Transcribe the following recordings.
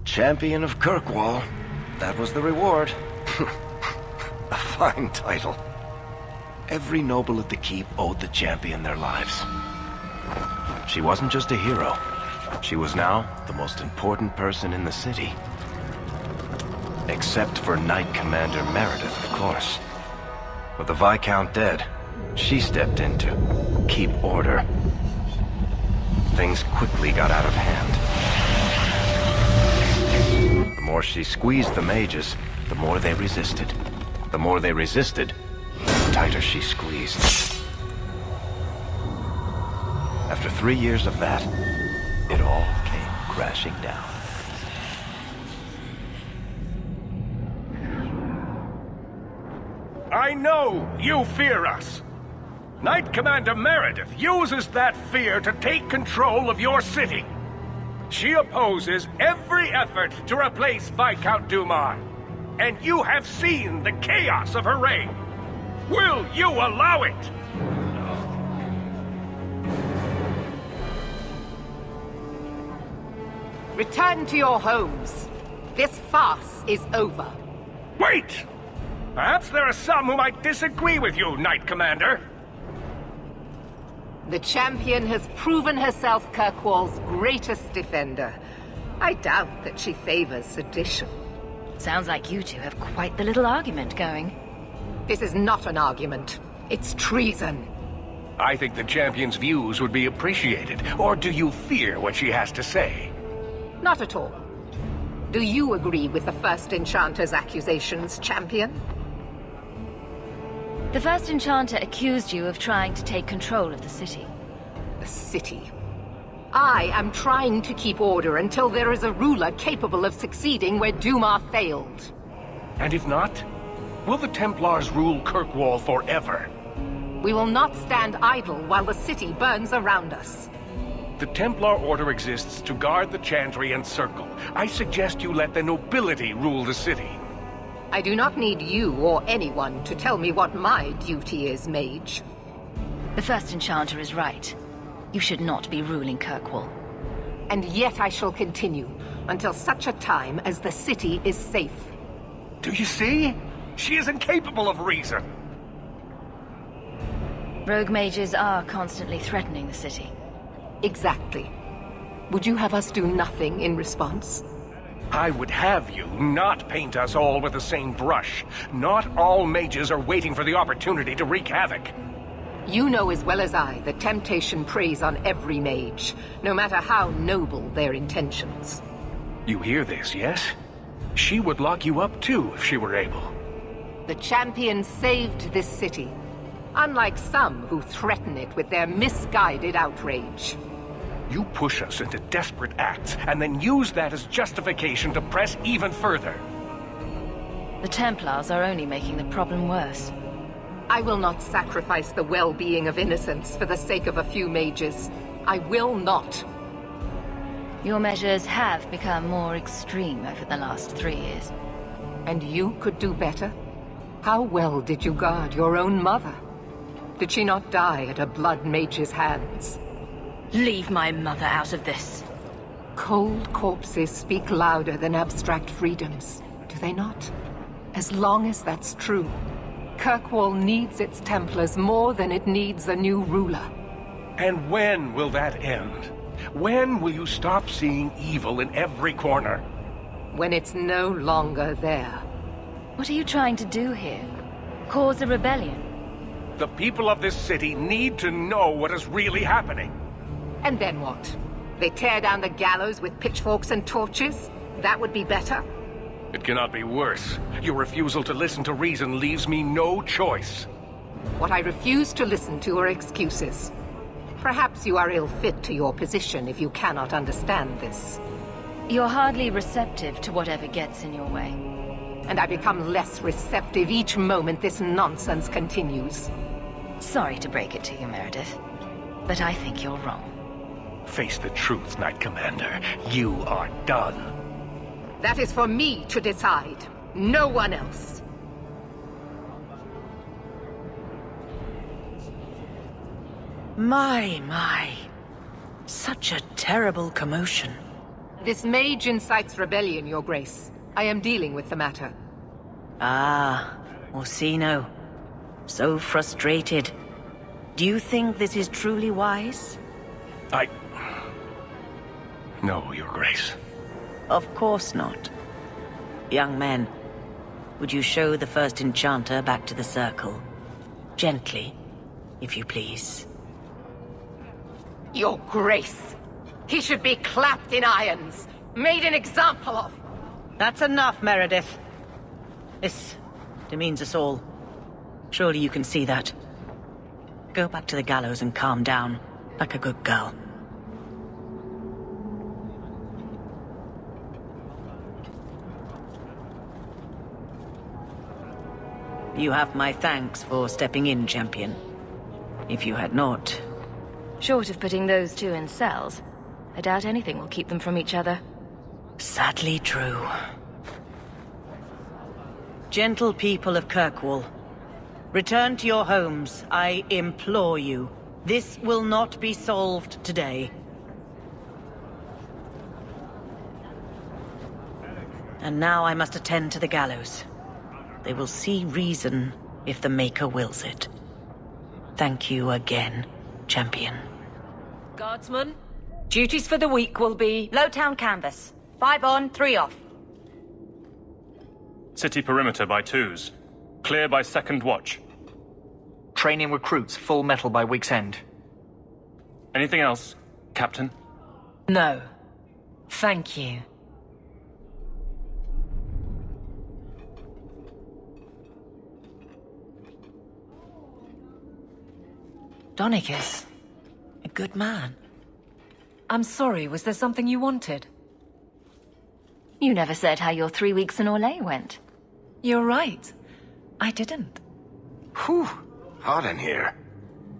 Champion of Kirkwall. That was the reward. A fine title. Every noble at the keep owed the champion their lives. She wasn't just a hero. She was now the most important person in the city. Except for Knight Commander Meredith, of course. With the Viscount dead, she stepped in to keep order. Things quickly got out of hand. The more she squeezed the mages, the more they resisted. The more they resisted, the tighter she squeezed. After 3 years of that, it all came crashing down. I know you fear us. Knight Commander Meredith uses that fear to take control of your city. She opposes every effort to replace Viscount Dumas. And you have seen the chaos of her reign. Will you allow it? Return to your homes. This farce is over. Wait! Perhaps there are some who might disagree with you, Knight Commander. The champion has proven herself Kirkwall's greatest defender. I doubt that she favors sedition. Sounds like you two have quite the little argument going. This is not an argument. It's treason. I think the champion's views would be appreciated. Or do you fear what she has to say? Not at all. Do you agree with the First Enchanter's accusations, champion? The First Enchanter accused you of trying to take control of the city. The city. I am trying to keep order until there is a ruler capable of succeeding where Dumas failed. And if not, will the Templars rule Kirkwall forever? We will not stand idle while the city burns around us. The Templar Order exists to guard the Chantry and Circle. I suggest you let the nobility rule the city. I do not need you or anyone to tell me what my duty is, mage. The First Enchanter is right. You should not be ruling Kirkwall. And yet I shall continue, until such a time as the city is safe. Do you see? She is incapable of reason. Rogue mages are constantly threatening the city. Exactly. Would you have us do nothing in response? I would have you not paint us all with the same brush. Not all mages are waiting for the opportunity to wreak havoc. You know as well as I that temptation preys on every mage, no matter how noble their intentions. You hear this, yes? She would lock you up too if she were able. The champion saved this city, unlike some who threaten it with their misguided outrage. You push us into desperate acts, and then use that as justification to press even further. The Templars are only making the problem worse. I will not sacrifice the well-being of innocents for the sake of a few mages. I will not. Your measures have become more extreme over the last 3 years. And you could do better? How well did you guard your own mother? Did she not die at a blood mage's hands? Leave my mother out of this. Cold corpses speak louder than abstract freedoms, do they not? As long as that's true, Kirkwall needs its Templars more than it needs a new ruler. And when will that end? When will you stop seeing evil in every corner? When it's no longer there. What are you trying to do here? Cause a rebellion? The people of this city need to know what is really happening. And then what? They tear down the gallows with pitchforks and torches? That would be better? It cannot be worse. Your refusal to listen to reason leaves me no choice. What I refuse to listen to are excuses. Perhaps you are ill-fit to your position if you cannot understand this. You're hardly receptive to whatever gets in your way. And I become less receptive each moment this nonsense continues. Sorry to break it to you, Meredith, but I think you're wrong. Face the truth, Knight Commander. You are done. That is for me to decide, no one else. My. Such a terrible commotion. This mage incites rebellion, Your Grace. I am dealing with the matter. Ah, Orsino. So frustrated. Do you think this is truly wise? No, Your Grace. Of course not. Young men, would you show the first enchanter back to the circle? Gently, if you please. Your Grace! He should be clapped in irons, made an example of! That's enough, Meredith. This demeans us all. Surely you can see that. Go back to the gallows and calm down, like a good girl. You have my thanks for stepping in, champion. If you had not... Short of putting those two in cells, I doubt anything will keep them from each other. Sadly true. Gentle people of Kirkwall, return to your homes, I implore you. This will not be solved today. And now I must attend to the gallows. They will see reason if the Maker wills it. Thank you again, champion. Guardsmen, duties for the week will be... Lowtown canvas. 5 on, 3 off. City perimeter by 2s. Clear by 2nd watch. Training recruits full metal by week's end. Anything else, Captain? No. Thank you. Donicus, a good man. I'm sorry, was there something you wanted? You never said how your 3 weeks in Orlais went. You're right. I didn't. Whew, hot in here.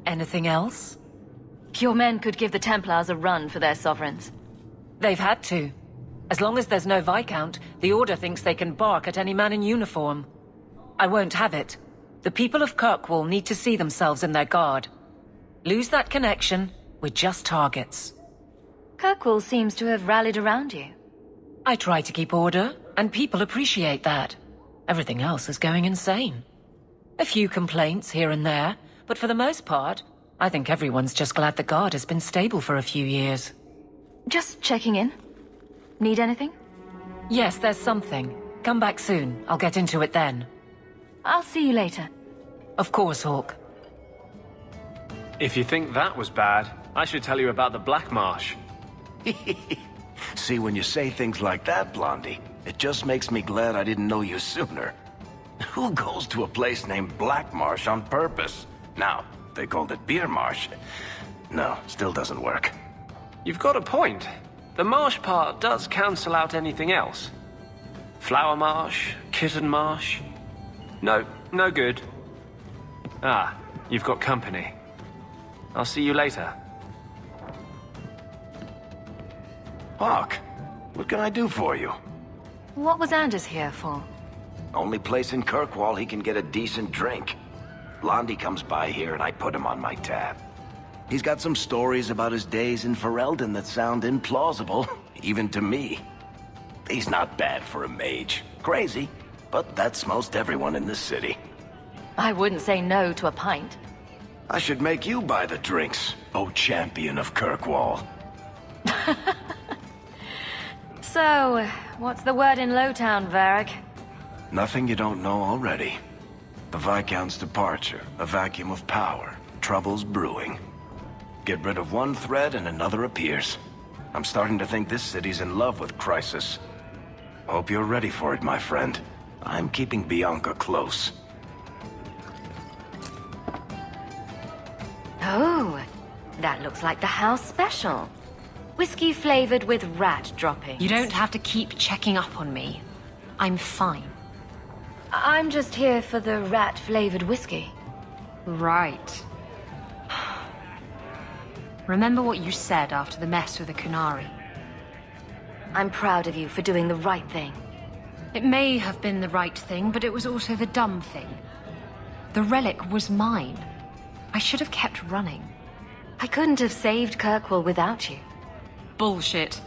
Anything else? Your men could give the Templars a run for their sovereigns. They've had to. As long as there's no Viscount, the Order thinks they can bark at any man in uniform. I won't have it. The people of Kirkwall need to see themselves in their guard. Lose that connection, we're just targets. Kirkwall seems to have rallied around you. I try to keep order, and people appreciate that. Everything else is going insane. A few complaints here and there, but for the most part, I think everyone's just glad the guard has been stable for a few years. Just checking in. Need anything? Yes, there's something. Come back soon. I'll get into it then. I'll see you later. Of course, Hawke. If you think that was bad, I should tell you about the Black Marsh. See, when you say things like that, Blondie, it just makes me glad I didn't know you sooner. Who goes to a place named Black Marsh on purpose? Now, if they called it Beer Marsh. No, still doesn't work. You've got a point. The marsh part does cancel out anything else. Flower Marsh, Kitten Marsh. No, no good. Ah, you've got company. I'll see you later. Hawke, what can I do for you? What was Anders here for? Only place in Kirkwall he can get a decent drink. Blondie comes by here and I put him on my tab. He's got some stories about his days in Ferelden that sound implausible, even to me. He's not bad for a mage. Crazy, but that's most everyone in this city. I wouldn't say no to a pint. I should make you buy the drinks, oh champion of Kirkwall. So, what's the word in Lowtown, Varric? Nothing you don't know already. The Viscount's departure, a vacuum of power, troubles brewing. Get rid of one thread and another appears. I'm starting to think this city's in love with Crisis. Hope you're ready for it, my friend. I'm keeping Bianca close. Oh, that looks like the house special. Whiskey flavored with rat droppings. You don't have to keep checking up on me. I'm fine. I'm just here for the rat-flavored whiskey. Right. Remember what you said after the mess with the Kunari. I'm proud of you for doing the right thing. It may have been the right thing, but it was also the dumb thing. The relic was mine. I should have kept running. I couldn't have saved Kirkwall without you. Bullshit.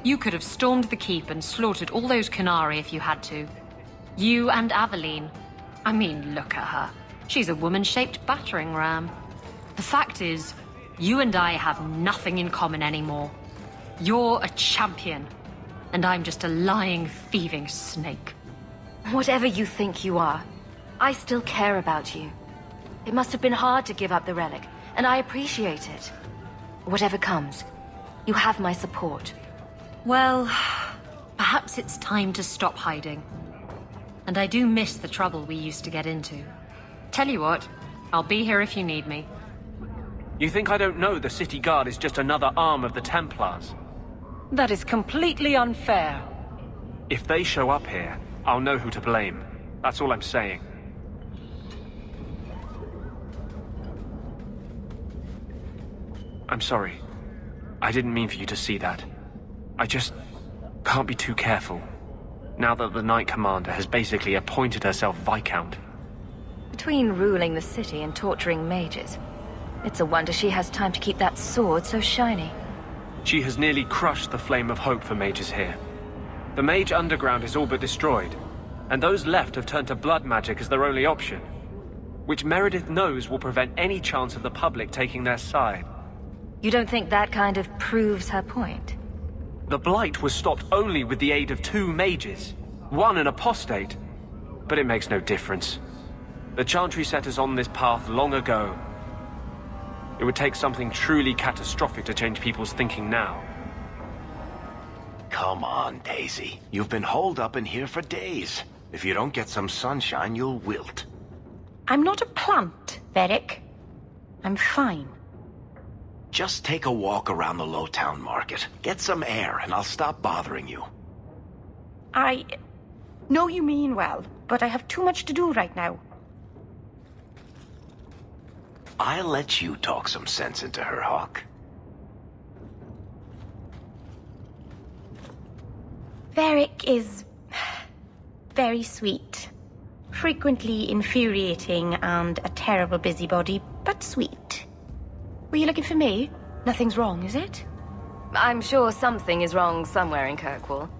You could have stormed the keep and slaughtered all those Canari if you had to. You and Aveline. I mean, look at her. She's a woman-shaped battering ram. The fact is, you and I have nothing in common anymore. You're a champion, and I'm just a lying, thieving snake. Whatever you think you are, I still care about you. It must have been hard to give up the relic, and I appreciate it. Whatever comes, you have my support. Well, perhaps it's time to stop hiding. And I do miss the trouble we used to get into. Tell you what, I'll be here if you need me. You think I don't know the city guard is just another arm of the Templars? That is completely unfair. If they show up here, I'll know who to blame. That's all I'm saying. I'm sorry. I didn't mean for you to see that. I just can't be too careful, now that the Knight Commander has basically appointed herself Viscount. Between ruling the city and torturing mages, it's a wonder she has time to keep that sword so shiny. She has nearly crushed the flame of hope for mages here. The mage underground is all but destroyed, and those left have turned to blood magic as their only option, which Meredith knows will prevent any chance of the public taking their side. You don't think that kind of proves her point? The Blight was stopped only with the aid of 2 mages, one an apostate, but it makes no difference. The Chantry set us on this path long ago. It would take something truly catastrophic to change people's thinking now. Come on, Daisy. You've been holed up in here for days. If you don't get some sunshine, you'll wilt. I'm not a plant, Varric. I'm fine. Just take a walk around the Lowtown Market. Get some air, and I'll stop bothering you. I know you mean well, but I have too much to do right now. I'll let you talk some sense into her, Hawke. Varric is very sweet. Frequently infuriating and a terrible busybody, but sweet. Were you looking for me? Nothing's wrong, is it? I'm sure something is wrong somewhere in Kirkwall.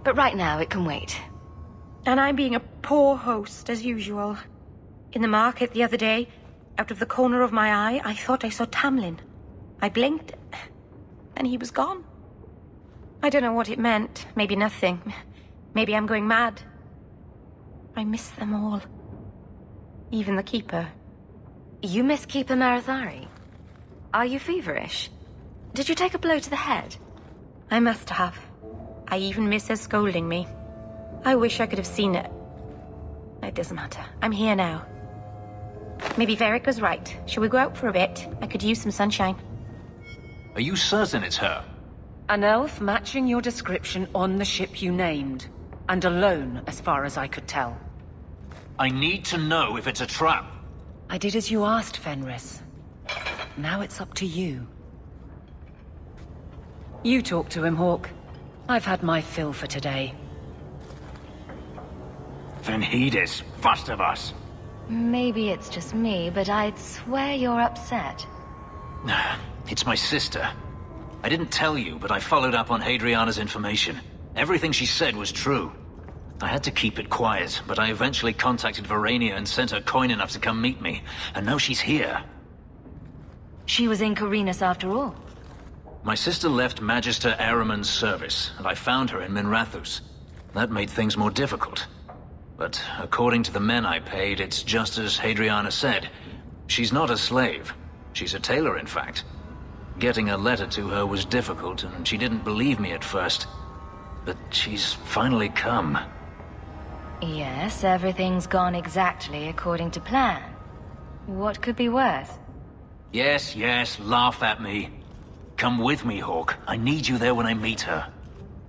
But right now, it can wait. And I'm being a poor host, as usual. In the market the other day, out of the corner of my eye, I thought I saw Tamlin. I blinked, and he was gone. I don't know what it meant. Maybe nothing. Maybe I'm going mad. I miss them all. Even the Keeper. You miss Keeper Marithari? Are you feverish? Did you take a blow to the head? I must have. I even miss her scolding me. I wish I could have seen it. It doesn't matter. I'm here now. Maybe Varric was right. Shall we go out for a bit? I could use some sunshine. Are you certain it's her? An elf matching your description on the ship you named. And alone, as far as I could tell. I need to know if it's a trap. I did as you asked, Fenris. Now it's up to you. You talk to him, Hawke. I've had my fill for today. Then heed us, first of us. Maybe it's just me, but I'd swear you're upset. It's my sister. I didn't tell you, but I followed up on Hadriana's information. Everything she said was true. I had to keep it quiet, but I eventually contacted Verania and sent her coin enough to come meet me. And now she's here. She was in Corinus after all. My sister left Magister Araman's service, and I found her in Minrathus. That made things more difficult. But according to the men I paid, it's just as Hadriana said. She's not a slave. She's a tailor, in fact. Getting a letter to her was difficult, and she didn't believe me at first. But she's finally come. Yes, everything's gone exactly according to plan. What could be worse? Yes, yes, laugh at me. Come with me, Hawke. I need you there when I meet her.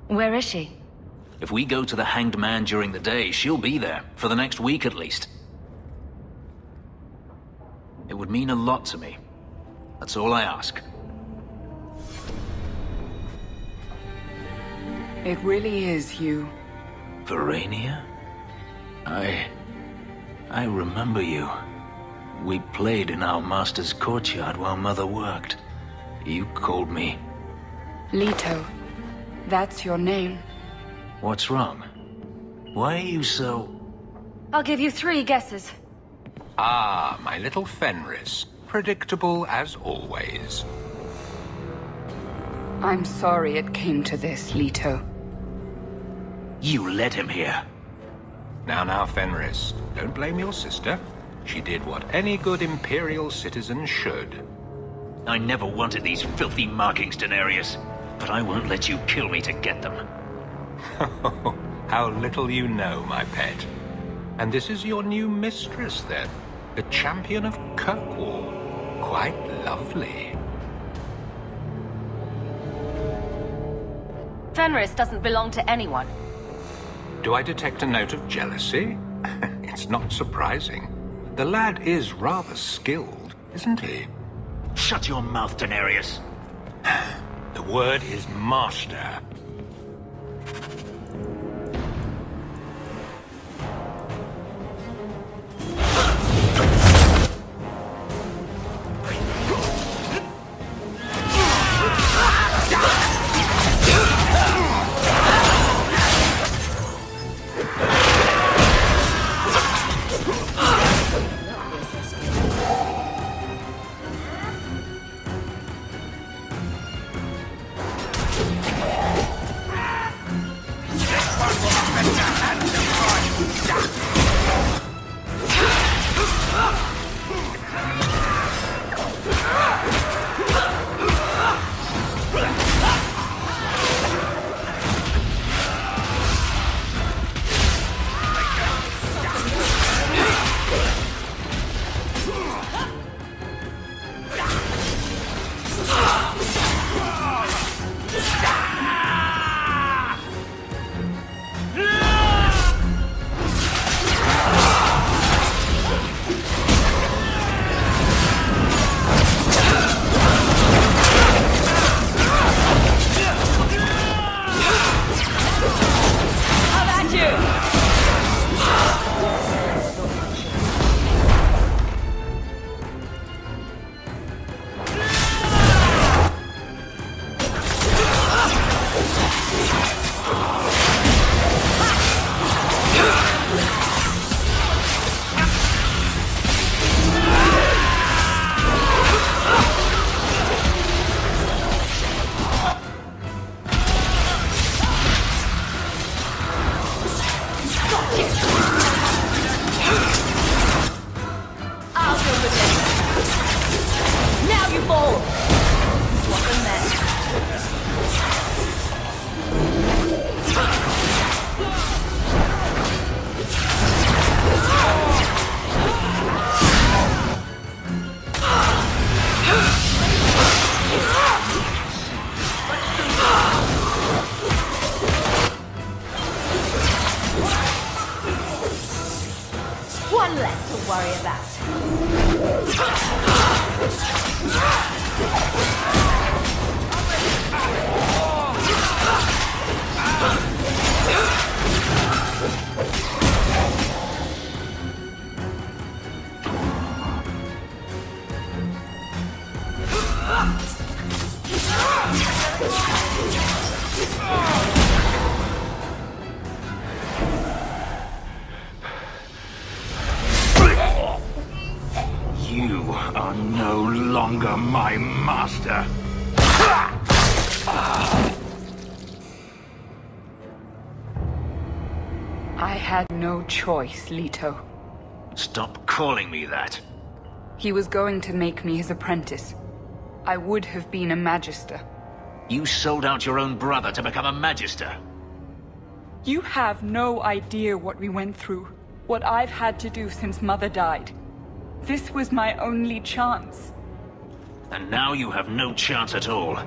Where is she? If we go to the Hanged Man during the day, she'll be there, for the next week at least. It would mean a lot to me. That's all I ask. It really is, Hugh. Verania? I remember you. We played in our master's courtyard while Mother worked. You called me... Leto. That's your name. What's wrong? Why are you so... I'll give you 3 guesses. Ah, my little Fenris. Predictable as always. I'm sorry it came to this, Leto. You led him here. Now, Fenris. Don't blame your sister. She did what any good Imperial citizen should. I never wanted these filthy markings, Daenerys. But I won't let you kill me to get them. How little you know, my pet. And this is your new mistress, then? The champion of Kirkwall. Quite lovely. Fenris doesn't belong to anyone. Do I detect a note of jealousy? It's not surprising. The lad is rather skilled, isn't he? Shut your mouth, Daenerys. The word is master. One less to worry about. You are no longer my master. I had no choice, Leto. Stop calling me that. He was going to make me his apprentice. I would have been a magister. You sold out your own brother to become a magister. You have no idea what we went through. What I've had to do since Mother died. This was my only chance. And now you have no chance at all.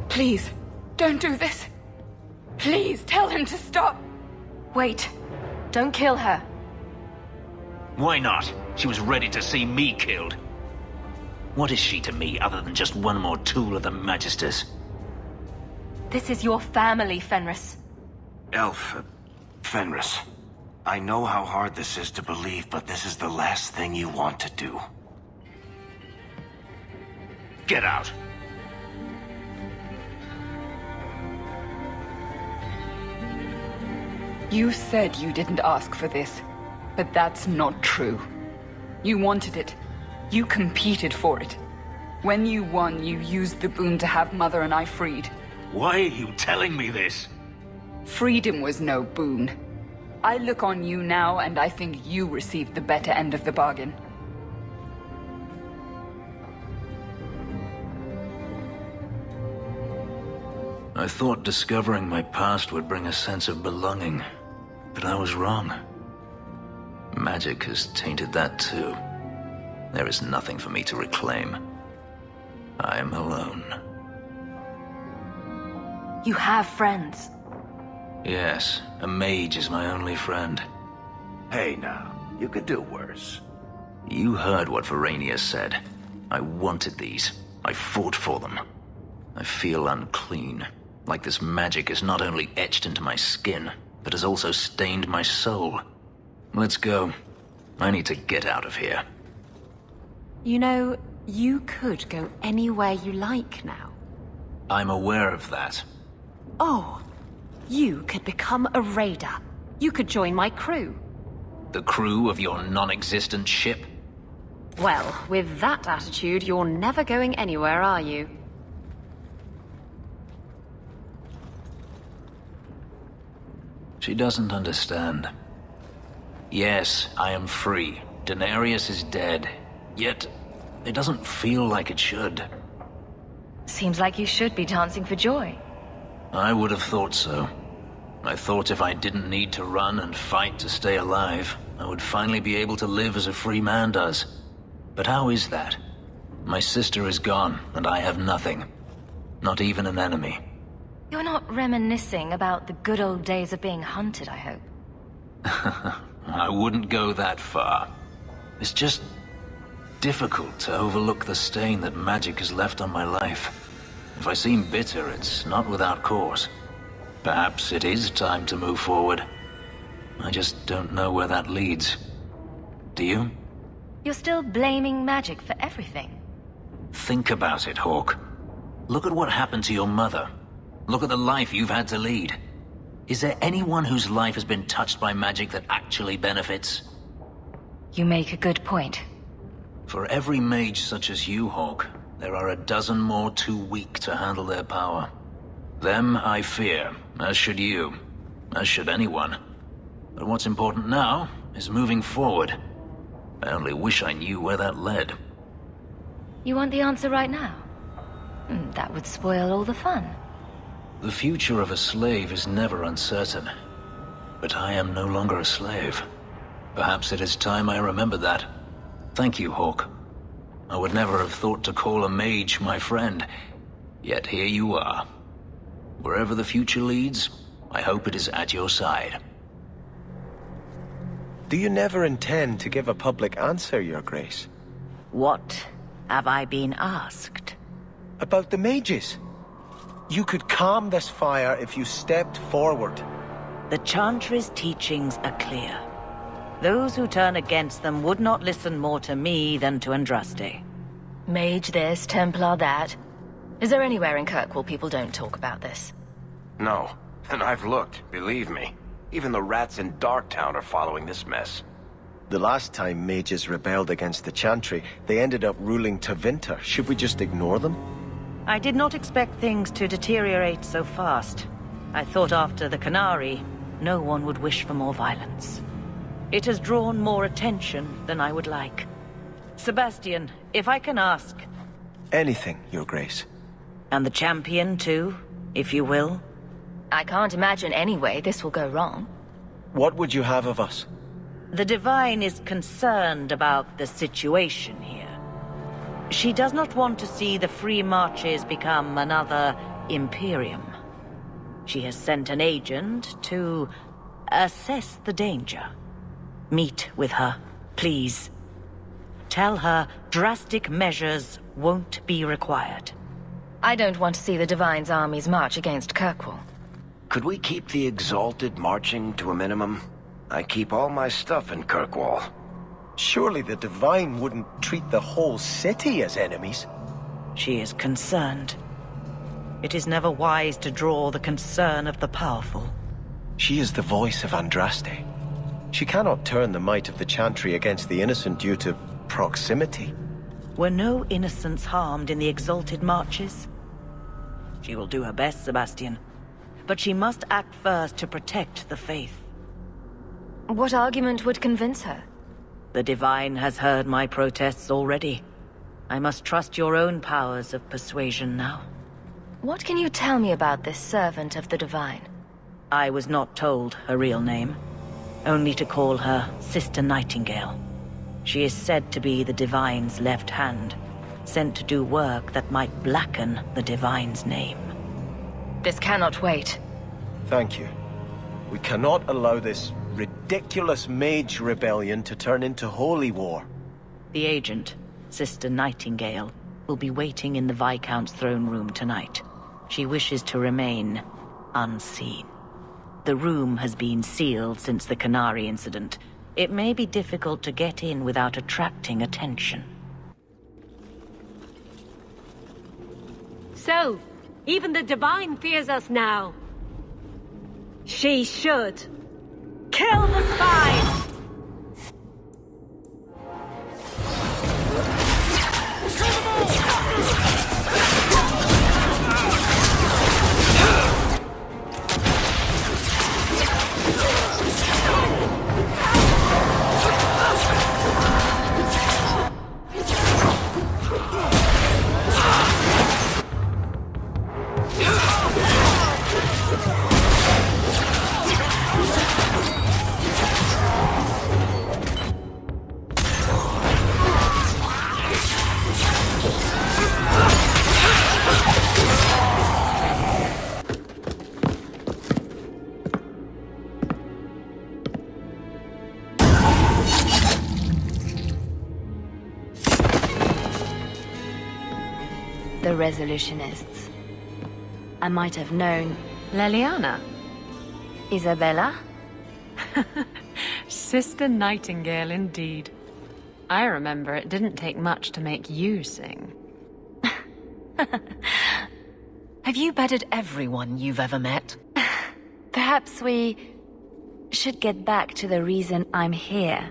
Please, don't do this. Please, tell him to stop. Wait. Don't kill her. Why not? She was ready to see me killed. What is she to me other than just one more tool of the Magisters? This is your family, Fenris. Fenris. I know how hard this is to believe, but this is the last thing you want to do. Get out. You said you didn't ask for this, but that's not true. You wanted it. You competed for it. When you won, you used the boon to have Mother and I freed. Why are you telling me this? Freedom was no boon. I look on you now, and I think you received the better end of the bargain. I thought discovering my past would bring a sense of belonging, but I was wrong. Magic has tainted that too. There is nothing for me to reclaim. I am alone. You have friends. Yes, a mage is my only friend. Hey now, you could do worse. You heard what Verania said. I wanted these. I fought for them. I feel unclean. Like this magic is not only etched into my skin, but has also stained my soul. Let's go. I need to get out of here. You know, you could go anywhere you like now. I'm aware of that. Oh, you could become a raider. You could join my crew. The crew of your non-existent ship? Well, with that attitude, you're never going anywhere, are you? She doesn't understand. Yes, I am free. Denarius is dead. Yet, it doesn't feel like it should. Seems like you should be dancing for joy. I would have thought so. I thought if I didn't need to run and fight to stay alive, I would finally be able to live as a free man does. But how is that? My sister is gone, and I have nothing. Not even an enemy. You're not reminiscing about the good old days of being hunted, I hope. I wouldn't go that far. It's just difficult to overlook the stain that magic has left on my life. If I seem bitter, it's not without cause. Perhaps it is time to move forward. I just don't know where that leads. Do you? You're still blaming magic for everything. Think about it, Hawke. Look at what happened to your mother. Look at the life you've had to lead. Is there anyone whose life has been touched by magic that actually benefits? You make a good point. For every mage such as you, Hawke, there are a dozen more too weak to handle their power. Them I fear, as should you, as should anyone. But what's important now is moving forward. I only wish I knew where that led. You want the answer right now? That would spoil all the fun. The future of a slave is never uncertain. But I am no longer a slave. Perhaps it is time I remember that. Thank you, Hawke. I would never have thought to call a mage my friend. Yet here you are. Wherever the future leads, I hope it is at your side. Do you never intend to give a public answer, Your Grace? What have I been asked? About the mages. You could calm this fire if you stepped forward. The Chantry's teachings are clear. Those who turn against them would not listen more to me than to Andraste. Mage this, Templar that. Is there anywhere in Kirkwall people don't talk about this? No, and I've looked, believe me. Even the rats in Darktown are following this mess. The last time mages rebelled against the Chantry, they ended up ruling Tevinter. Should we just ignore them? I did not expect things to deteriorate so fast. I thought after the Canary, no one would wish for more violence. It has drawn more attention than I would like. Sebastian, if I can ask... Anything, Your Grace. And the champion, too, if you will? I can't imagine any way this will go wrong. What would you have of us? The Divine is concerned about the situation here. She does not want to see the Free Marches become another Imperium. She has sent an agent to assess the danger. Meet with her, please. Tell her drastic measures won't be required. I don't want to see the Divine's armies march against Kirkwall. Could we keep the Exalted marching to a minimum? I keep all my stuff in Kirkwall. Surely the Divine wouldn't treat the whole city as enemies. She is concerned. It is never wise to draw the concern of the powerful. She is the voice of Andraste. She cannot turn the might of the Chantry against the innocent due to proximity. Were no innocents harmed in the exalted marches? She will do her best, Sebastian. But she must act first to protect the faith. What argument would convince her? The Divine has heard my protests already. I must trust your own powers of persuasion now. What can you tell me about this servant of the Divine? I was not told her real name. Only to call her Sister Nightingale. She is said to be the Divine's left hand, sent to do work that might blacken the Divine's name. This cannot wait. Thank you. We cannot allow this ridiculous mage rebellion to turn into holy war. The agent, Sister Nightingale, will be waiting in the Viscount's throne room tonight. She wishes to remain unseen. The room has been sealed since the Canary incident. It may be difficult to get in without attracting attention. So, even the Divine fears us now. She should. Kill the spies! The Resolutionists. I might have known. Leliana? Isabella? Sister Nightingale, indeed. I remember it didn't take much to make you sing. Have you bettered everyone you've ever met? Perhaps we should get back to the reason I'm here.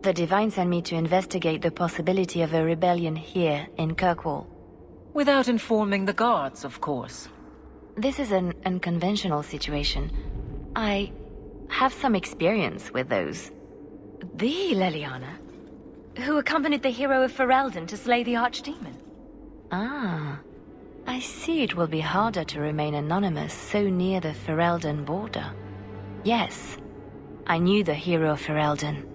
The Divine sent me to investigate the possibility of a rebellion here in Kirkwall. Without informing the guards, of course. This is an unconventional situation. I have some experience with those. The Leliana? Who accompanied the hero of Ferelden to slay the Archdemon? Ah. I see it will be harder to remain anonymous so near the Ferelden border. Yes, I knew the hero of Ferelden.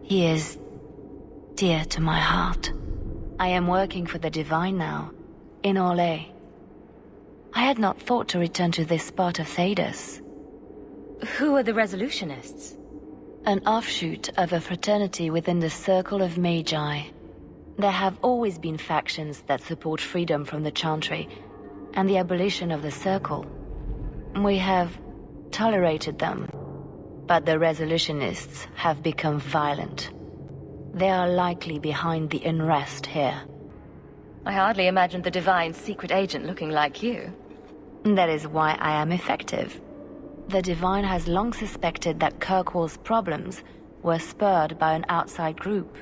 He is dear to my heart. I am working for the Divine now, in Orlais. I had not thought to return to this part of Thedas. Who are the Resolutionists? An offshoot of a fraternity within the Circle of Magi. There have always been factions that support freedom from the Chantry and the abolition of the Circle. We have tolerated them, but the Resolutionists have become violent. They are likely behind the unrest here. I hardly imagined the Divine's secret agent looking like you. That is why I am effective. The Divine has long suspected that Kirkwall's problems were spurred by an outside group.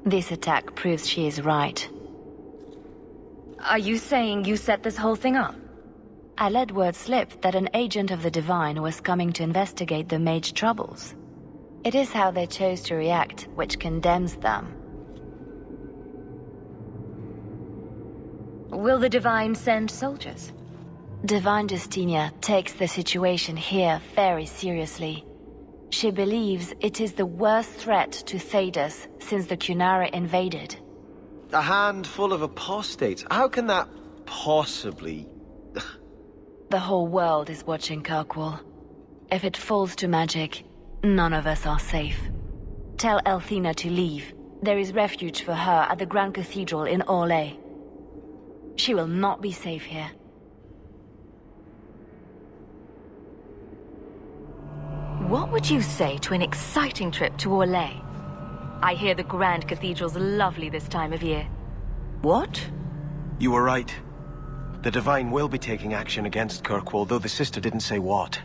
This attack proves she is right. Are you saying you set this whole thing up? I let word slip that an agent of the Divine was coming to investigate the mage troubles. It is how they chose to react which condemns them. Will the Divine send soldiers? Divine Justinia takes the situation here very seriously. She believes it is the worst threat to Thedas since the Cunara invaded. A handful of apostates? How can that possibly... The whole world is watching Kirkwall. If it falls to magic, none of us are safe. Tell Elthina to leave. There is refuge for her at the Grand Cathedral in Orlais. She will not be safe here. What would you say to an exciting trip to Orlais? I hear the Grand Cathedral's lovely this time of year. What? You were right. The Divine will be taking action against Kirkwall, though the sister didn't say what.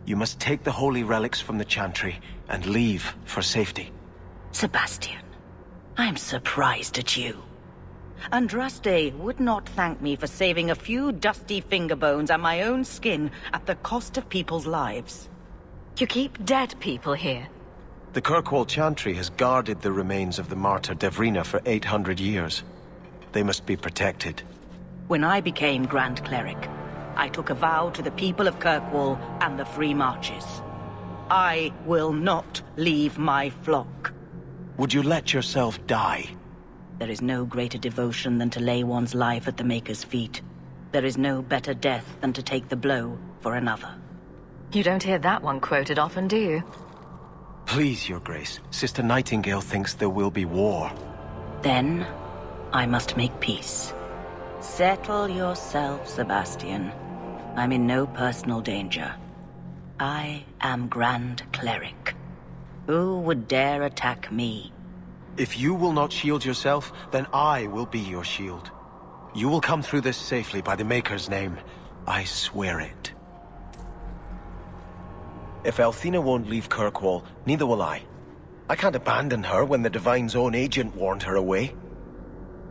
You must take the holy relics from the Chantry and leave for safety. Sebastian, I'm surprised at you. Andraste would not thank me for saving a few dusty finger bones and my own skin at the cost of people's lives. You keep dead people here. The Kirkwall Chantry has guarded the remains of the martyr Devrina for 800 years. They must be protected. When I became Grand Cleric, I took a vow to the people of Kirkwall and the Free Marches. I will not leave my flock. Would you let yourself die? There is no greater devotion than to lay one's life at the Maker's feet. There is no better death than to take the blow for another. You don't hear that one quoted often, do you? Please, Your Grace. Sister Nightingale thinks there will be war. Then, I must make peace. Settle yourself, Sebastian. I'm in no personal danger. I am Grand Cleric. Who would dare attack me? If you will not shield yourself, then I will be your shield. You will come through this safely by the Maker's name. I swear it. If Althena won't leave Kirkwall, neither will I. I can't abandon her when the Divine's own agent warned her away.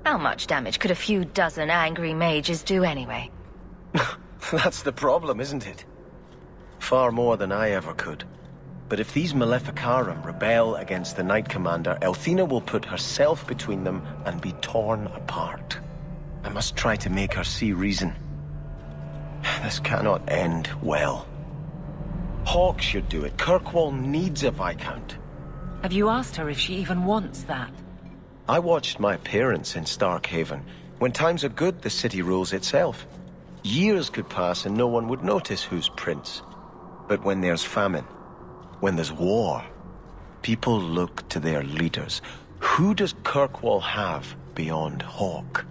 How much damage could a few dozen angry mages do anyway? That's the problem, isn't it? Far more than I ever could. But if these Maleficarum rebel against the Knight Commander, Althena will put herself between them and be torn apart. I must try to make her see reason. This cannot end well. Hawke should do it. Kirkwall needs a Viscount. Have you asked her if she even wants that? I watched my parents in Starkhaven. When times are good, the city rules itself. Years could pass and no one would notice who's prince. But when there's famine, when there's war, people look to their leaders. Who does Kirkwall have beyond Hawke?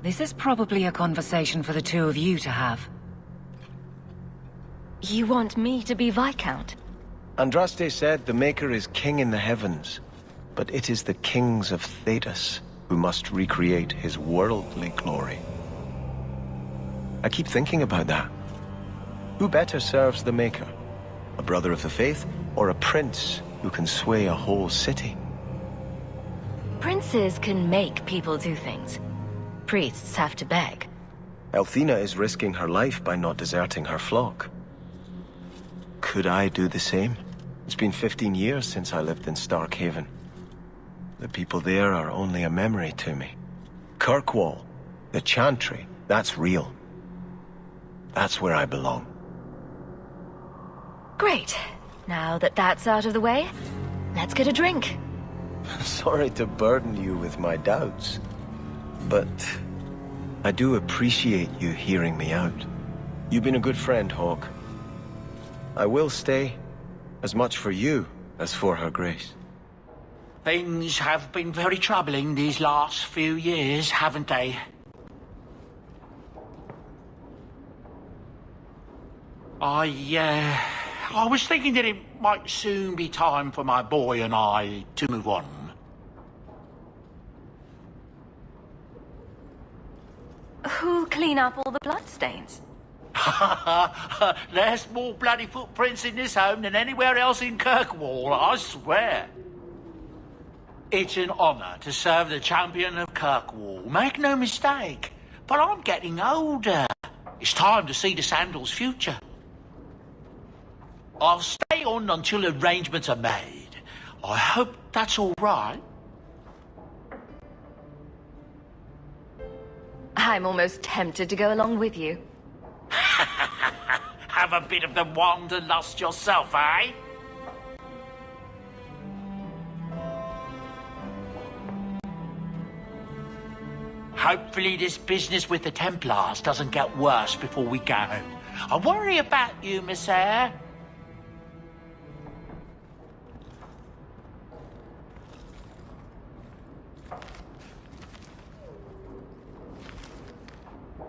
This is probably a conversation for the two of you to have. You want me to be Viscount? Andraste said the Maker is king in the heavens, but it is the kings of Thedas who must recreate his worldly glory. I keep thinking about that. Who better serves the Maker? A brother of the faith, or a prince who can sway a whole city? Princes can make people do things. Priests have to beg. Althena is risking her life by not deserting her flock. Could I do the same? It's been 15 years since I lived in Starkhaven. The people there are only a memory to me. Kirkwall, the Chantry, that's real. That's where I belong. Great. Now that that's out of the way, let's get a drink. Sorry to burden you with my doubts, but I do appreciate you hearing me out. You've been a good friend, Hawke. I will stay, as much for you as for her grace. Things have been very troubling these last few years, haven't they? I was thinking that it might soon be time for my boy and I to move on. Who'll clean up all the bloodstains? There's more bloody footprints in this home than anywhere else in Kirkwall, I swear. It's an honor to serve the champion of Kirkwall, make no mistake. But I'm getting older. It's time to see the Sandals' future. I'll stay on until arrangements are made. I hope that's all right. I'm almost tempted to go along with you. Have a bit of the wanderlust yourself, eh? Hopefully this business with the Templars doesn't get worse before we go. I worry about you, Miss Eyre.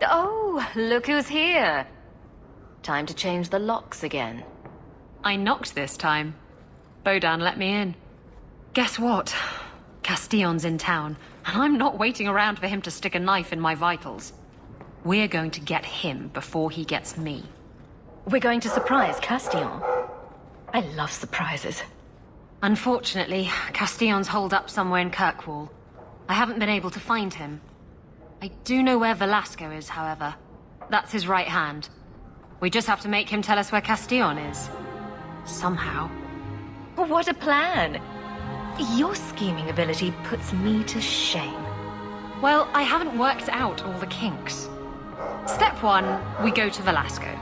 Oh, look who's here. Time to change the locks again. I knocked this time. Bodan let me in. Guess what? Castillon's in town, and I'm not waiting around for him to stick a knife in my vitals. We're going to get him before he gets me. We're going to surprise Castillon. I love surprises. Unfortunately, Castillon's holed up somewhere in Kirkwall. I haven't been able to find him. I do know where Velasco is, however. That's his right hand. We just have to make him tell us where Castillon is. Somehow. What a plan! Your scheming ability puts me to shame. Well, I haven't worked out all the kinks. Step 1, we go to Velasco.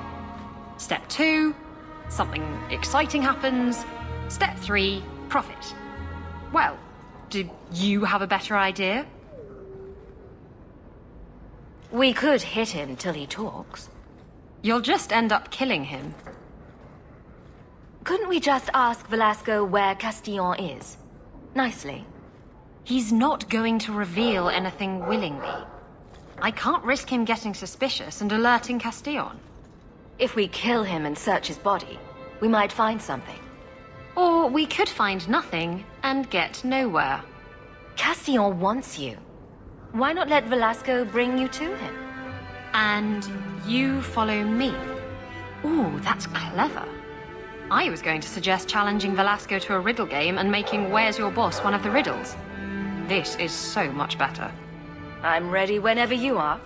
Step 2, something exciting happens. Step 3, profit. Well, do you have a better idea? We could hit him till he talks. You'll just end up killing him. Couldn't we just ask Velasco where Castillon is? Nicely. He's not going to reveal anything willingly. I can't risk him getting suspicious and alerting Castillon. If we kill him and search his body, we might find something. Or we could find nothing and get nowhere. Castillon wants you. Why not let Velasco bring you to him? And you follow me. Ooh, that's clever. I was going to suggest challenging Velasco to a riddle game and making Where's Your Boss one of the riddles. This is so much better. I'm ready whenever you are.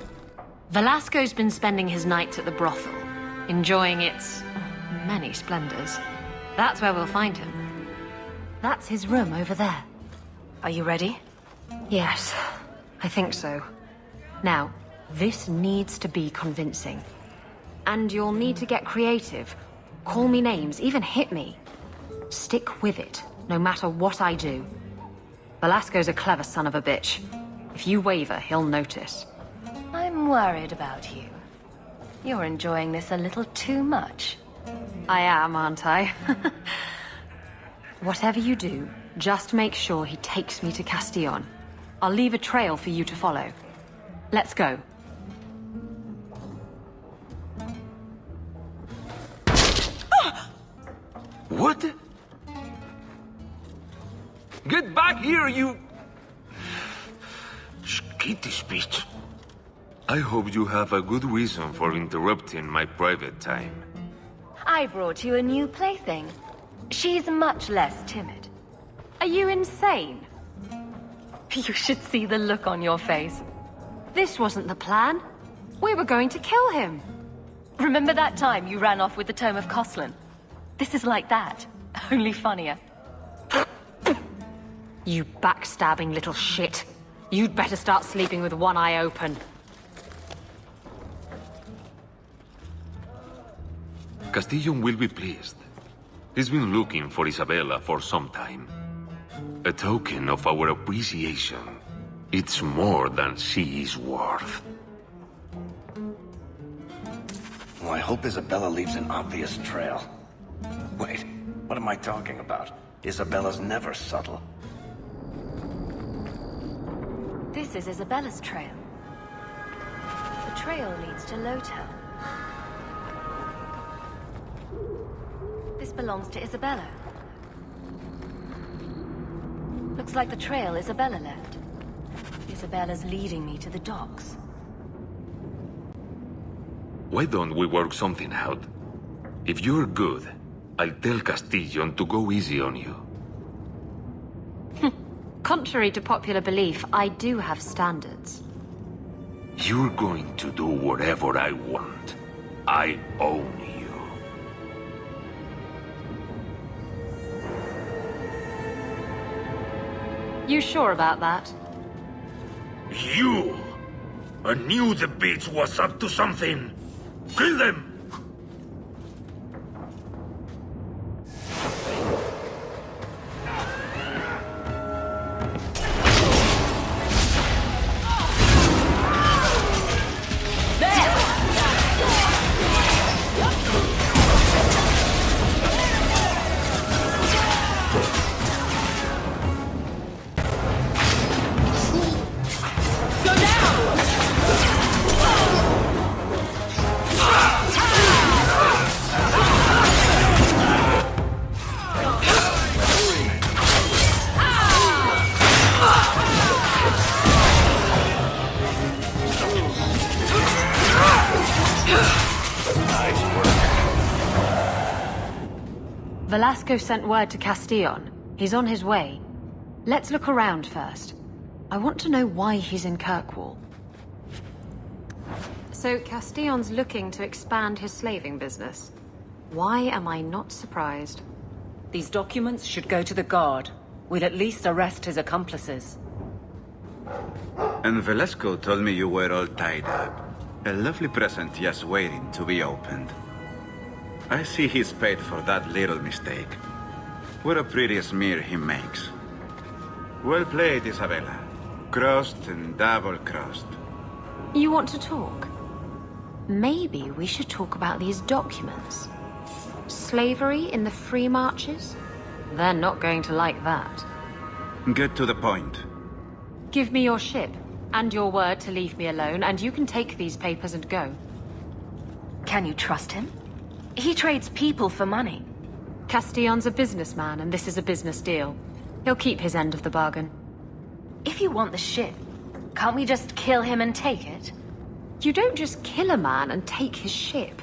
Velasco's been spending his nights at the brothel, enjoying its many splendors. That's where we'll find him. That's his room over there. Are you ready? Yes, I think so. Now, this needs to be convincing. And you'll need to get creative. Call me names, even hit me. Stick with it, no matter what I do. Velasco's a clever son of a bitch. If you waver, he'll notice. I'm worried about you. You're enjoying this a little too much. I am, aren't I? Whatever you do, just make sure he takes me to Castillon. I'll leave a trail for you to follow. Let's go. What? Get back here, you... Skitty speech. I hope you have a good reason for interrupting my private time. I brought you a new plaything. She's much less timid. Are you insane? You should see the look on your face. This wasn't the plan. We were going to kill him. Remember that time you ran off with the Tome of Coslin? This is like that, only funnier. You backstabbing little shit. You'd better start sleeping with one eye open. Castillon will be pleased. He's been looking for Isabella for some time. A token of our appreciation. It's more than she is worth. Well, I hope Isabella leaves an obvious trail. Wait, what am I talking about? Isabella's never subtle. This is Isabella's trail. The trail leads to Lowtown. This belongs to Isabella. Looks like the trail Isabella left. Isabella's leading me to the docks. Why don't we work something out? If you're good, I'll tell Castillon to go easy on you. Contrary to popular belief, I do have standards. You're going to do whatever I want. I own you. You sure about that? You! I knew the bitch was up to something! Kill them! Go down! Velasco sent word to Castillon. He's on his way. Let's look around first. I want to know why he's in Kirkwall. So Castillon's looking to expand his slaving business. Why am I not surprised? These documents should go to the guard. We'll at least arrest his accomplices. And Velasco told me you were all tied up. A lovely present just waiting to be opened. I see he's paid for that little mistake. What a pretty smear he makes. Well played, Isabella. Crossed and double-crossed. You want to talk? Maybe we should talk about these documents. Slavery in the free marches? They're not going to like that. Get to the point. Give me your ship, and your word to leave me alone, and you can take these papers and go. Can you trust him? He trades people for money. Castillon's a businessman, and this is a business deal. He'll keep his end of the bargain. If you want the ship, can't we just kill him and take it? You don't just kill a man and take his ship.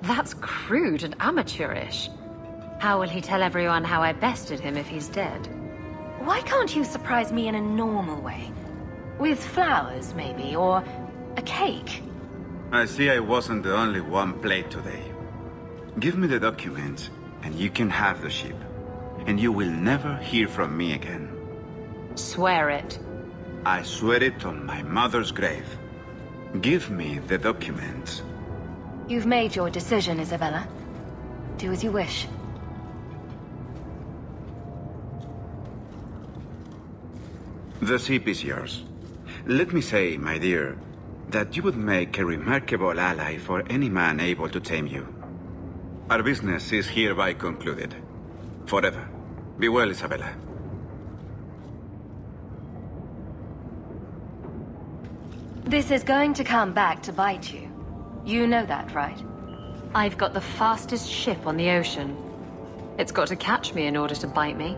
That's crude and amateurish. How will he tell everyone how I bested him if he's dead? Why can't you surprise me in a normal way? With flowers, maybe, or a cake? I see I wasn't the only one played today. Give me the documents, and you can have the ship. And you will never hear from me again. Swear it. I swear it on my mother's grave. Give me the documents. You've made your decision, Isabella. Do as you wish. The ship is yours. Let me say, my dear, that you would make a remarkable ally for any man able to tame you. Our business is hereby concluded. Forever. Be well, Isabella. This is going to come back to bite you. You know that, right? I've got the fastest ship on the ocean. It's got to catch me in order to bite me.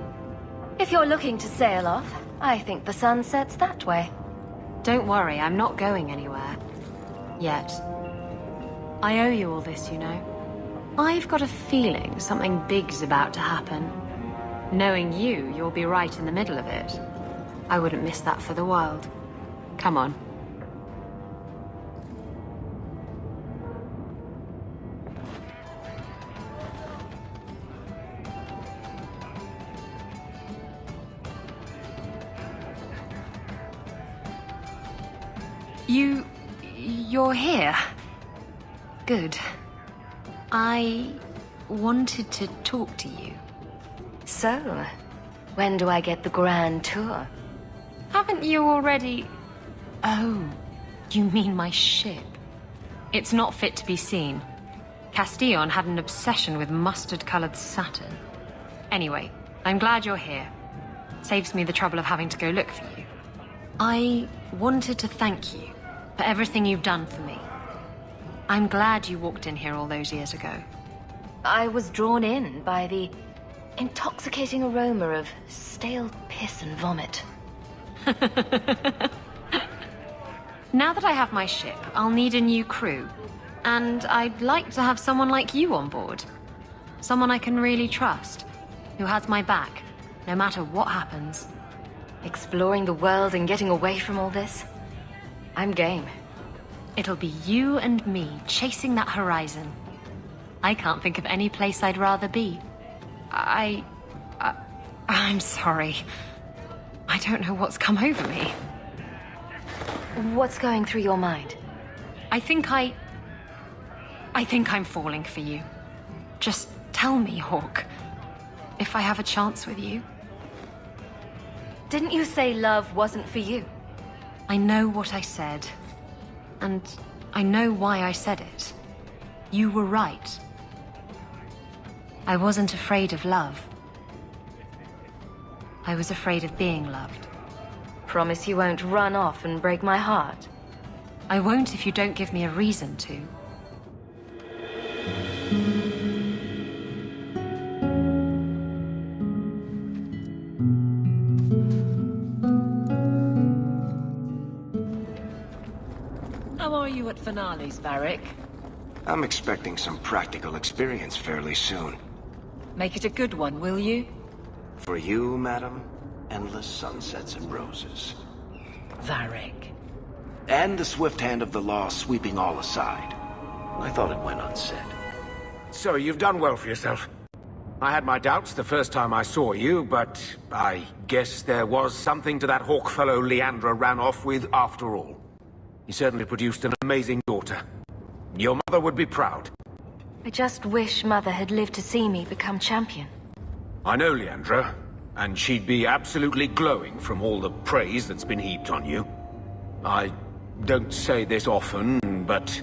If you're looking to sail off, I think the sun sets that way. Don't worry, I'm not going anywhere. Yet. I owe you all this, you know. I've got a feeling something big's about to happen. Knowing you, you'll be right in the middle of it. I wouldn't miss that for the world. Come on. You're here. Good. I wanted to talk to you. So, when do I get the grand tour? Haven't you already... Oh, you mean my ship? It's not fit to be seen. Castillon had an obsession with mustard-colored satin. Anyway, I'm glad you're here. Saves me the trouble of having to go look for you. I wanted to thank you for everything you've done for me. I'm glad you walked in here all those years ago. I was drawn in by the intoxicating aroma of stale piss and vomit. Now that I have my ship, I'll need a new crew. And I'd like to have someone like you on board. Someone I can really trust, who has my back, no matter what happens. Exploring the world and getting away from all this? I'm game. It'll be you and me chasing that horizon. I can't think of any place I'd rather be. I'm sorry. I don't know what's come over me. What's going through your mind? I think I'm falling for you. Just tell me, Hawke, if I have a chance with you. Didn't you say love wasn't for you? I know what I said. And I know why I said it. You were right. I wasn't afraid of love. I was afraid of being loved. Promise you won't run off and break my heart? I won't if you don't give me a reason to. How are you at finales, Varric? I'm expecting some practical experience fairly soon. Make it a good one, will you? For you, madam, endless sunsets and roses. Varric. And the swift hand of the law sweeping all aside. I thought it went unsaid. So you've done well for yourself. I had my doubts the first time I saw you, but I guess there was something to that Hawke fellow Leandra ran off with after all. He certainly produced an amazing daughter. Your mother would be proud. I just wish Mother had lived to see me become champion. I know Leandra, and she'd be absolutely glowing from all the praise that's been heaped on you. I don't say this often, but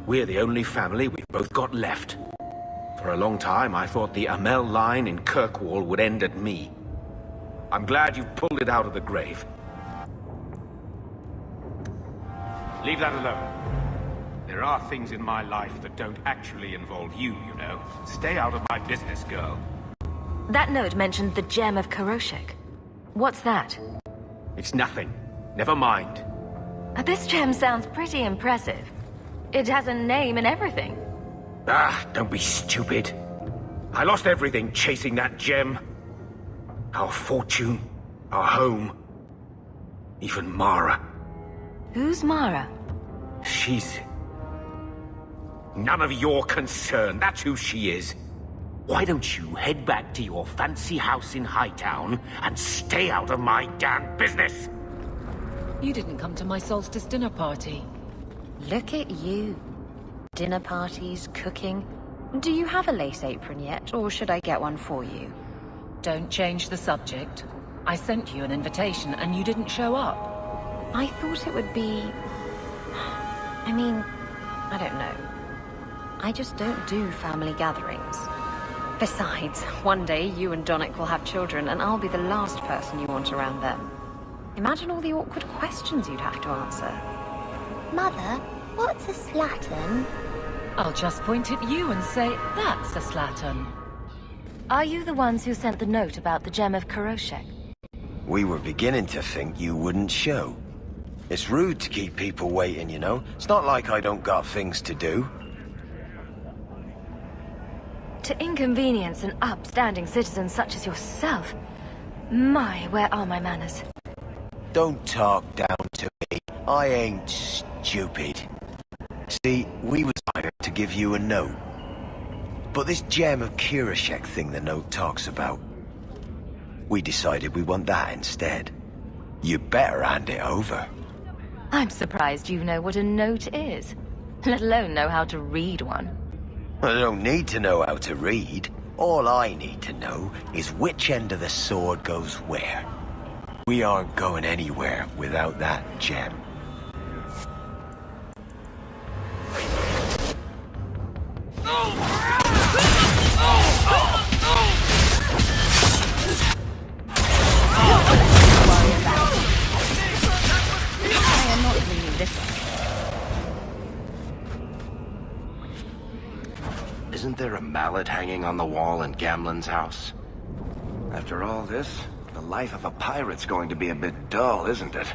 we're the only family we've both got left. For a long time, I thought the Amel line in Kirkwall would end at me. I'm glad you've pulled it out of the grave. Leave that alone. There are things in my life that don't actually involve you, you know. Stay out of my business, girl. That note mentioned the Gem of Karoshek. What's that? It's nothing. Never mind. This gem sounds pretty impressive. It has a name and everything. Ah, don't be stupid. I lost everything chasing that gem. Our fortune, our home, even Mara. Who's Mara? She's none of your concern. That's who she is. Why don't you head back to your fancy house in Hightown and stay out of my damn business? You didn't come to my solstice dinner party. Look at you. Dinner parties, cooking. Do you have a lace apron yet, or should I get one for you? Don't change the subject. I sent you an invitation and you didn't show up. I thought it would be... I mean, I don't know. I just don't do family gatherings. Besides, one day you and Donick will have children and I'll be the last person you want around them. Imagine all the awkward questions you'd have to answer. Mother, what's a slattern? I'll just point at you and say, that's a slattern. Are you the ones who sent the note about the Gem of Karoshek? We were beginning to think you wouldn't show. It's rude to keep people waiting, you know? It's not like I don't got things to do. To inconvenience an upstanding citizen such as yourself. My, where are my manners? Don't talk down to me. I ain't stupid. See, we was hired to give you a note. But this Gem of Karoshek thing the note talks about, we decided we want that instead. You better hand it over. I'm surprised you know what a note is, let alone know how to read one. I don't need to know how to read. All I need to know is which end of the sword goes where. We aren't going anywhere without that gem. I am not leaving this one. Isn't there a mallet hanging on the wall in Gamlen's house? After all this, the life of a pirate's going to be a bit dull, isn't it?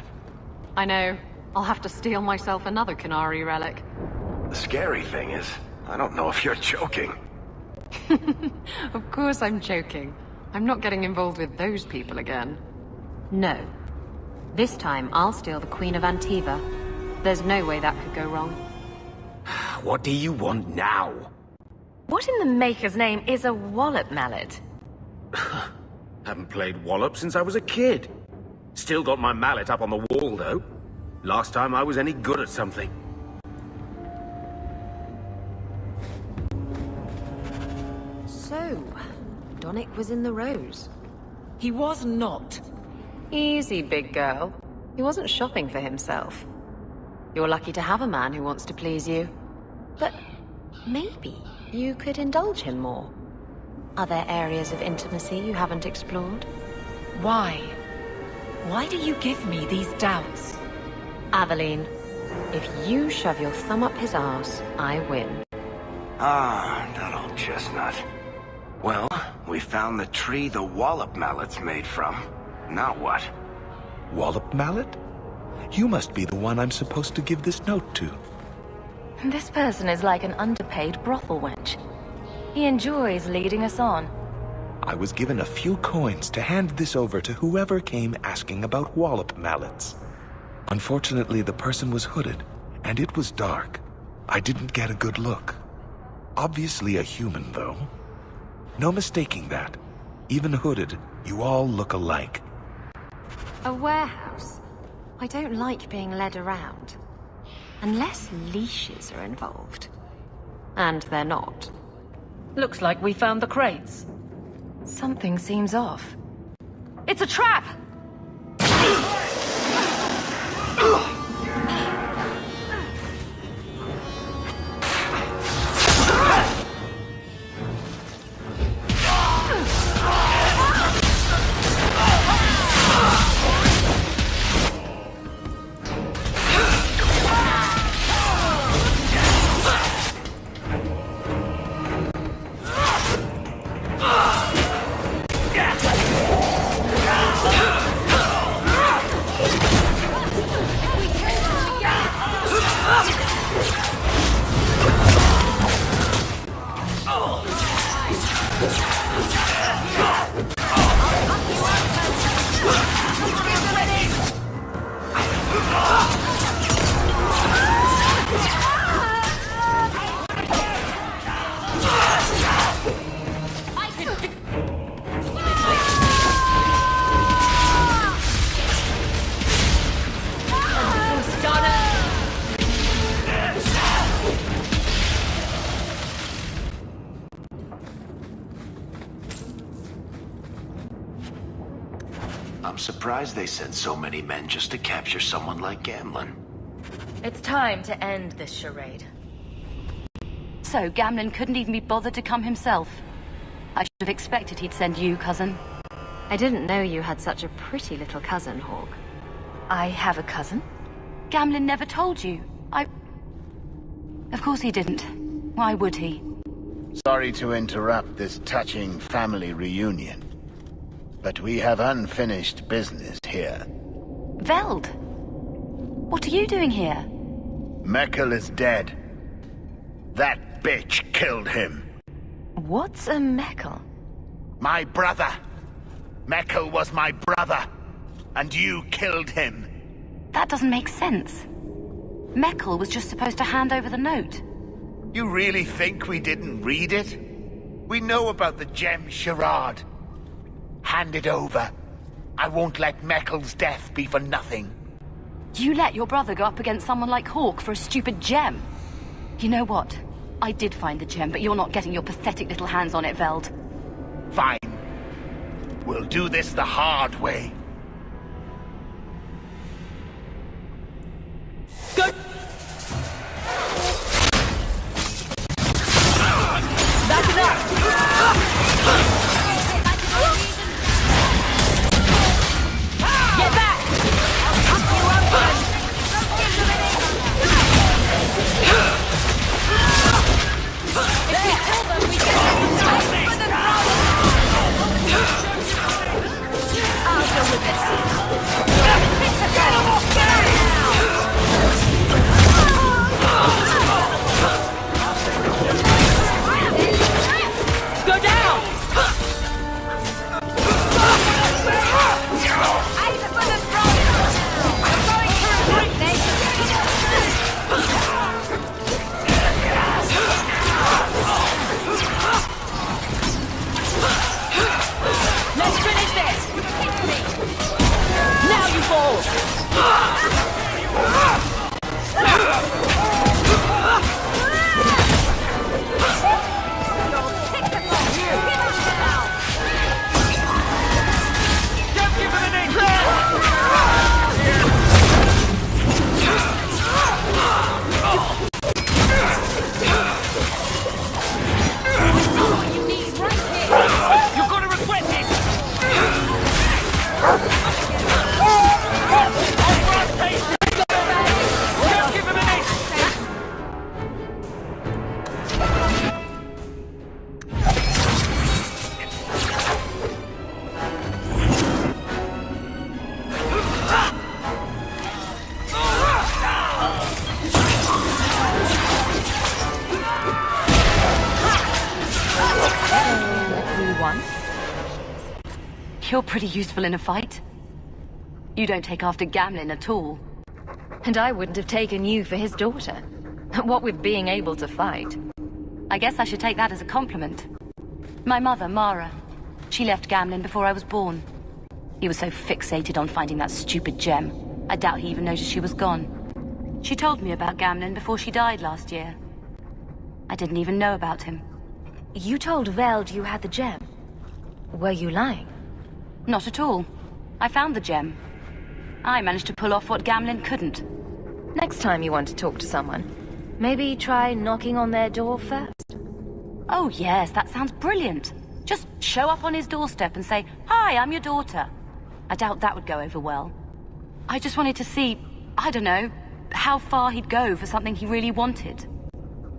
I know. I'll have to steal myself another Canary relic. The scary thing is, I don't know if you're joking. Of course I'm joking. I'm not getting involved with those people again. No. This time I'll steal the Queen of Antiva. There's no way that could go wrong. What do you want now? What in the maker's name is a wallop mallet? Haven't played Wallop since I was a kid. Still got my mallet up on the wall, though. Last time I was any good at something. So, Donick was in the Rose. He was not. Easy, big girl. He wasn't shopping for himself. You're lucky to have a man who wants to please you. But maybe you could indulge him more. Are there areas of intimacy you haven't explored? Why? Why do you give me these doubts? Aveline, if you shove your thumb up his arse, I win. Ah, that old chestnut. Well, we found the tree the wallop mallet's made from. Now what? Wallop mallet? You must be the one I'm supposed to give this note to. This person is like an underpaid brothel wench. He enjoys leading us on. I was given a few coins to hand this over to whoever came asking about wallop mallets. Unfortunately, the person was hooded, and it was dark. I didn't get a good look. Obviously a human, though. No mistaking that. Even hooded, you all look alike. A warehouse? I don't like being led around. Unless leashes are involved. And they're not. Looks like we found the crates. Something seems off. It's a trap! I'm surprised they sent so many men just to capture someone like Gamlin. It's time to end this charade. So, Gamlin couldn't even be bothered to come himself. I should have expected he'd send you, cousin. I didn't know you had such a pretty little cousin, Hawke. I have a cousin? Gamlin never told you. Of course he didn't. Why would he? Sorry to interrupt this touching family reunion, but we have unfinished business here. Veld! What are you doing here? Meckel is dead. That bitch killed him. What's a Meckel? My brother. Meckel was my brother, and you killed him. That doesn't make sense. Meckel was just supposed to hand over the note. You really think we didn't read it? We know about the gem charade. Hand it over. I won't let Meckel's death be for nothing. You let your brother go up against someone like Hawke for a stupid gem. You know what? I did find the gem, but you're not getting your pathetic little hands on it, Veld. Fine. We'll do this the hard way. Good. That's enough! Get back! Up you open! If we kill them, we get them for the throne! I'll go with Who won? You're pretty useful in a fight. You don't take after Gamlin at all. And I wouldn't have taken you for his daughter. What with being able to fight. I guess I should take that as a compliment. My mother, Mara, she left Gamlin before I was born. He was so fixated on finding that stupid gem, I doubt he even noticed she was gone. She told me about Gamlin before she died last year. I didn't even know about him. You told Veld you had the gem. Were you lying? Not at all. I found the gem. I managed to pull off what Gamlin couldn't. Next time you want to talk to someone, maybe try knocking on their door first. Oh yes, that sounds brilliant. Just show up on his doorstep and say, "Hi, I'm your daughter." I doubt that would go over well. I just wanted to see, I don't know, how far he'd go for something he really wanted.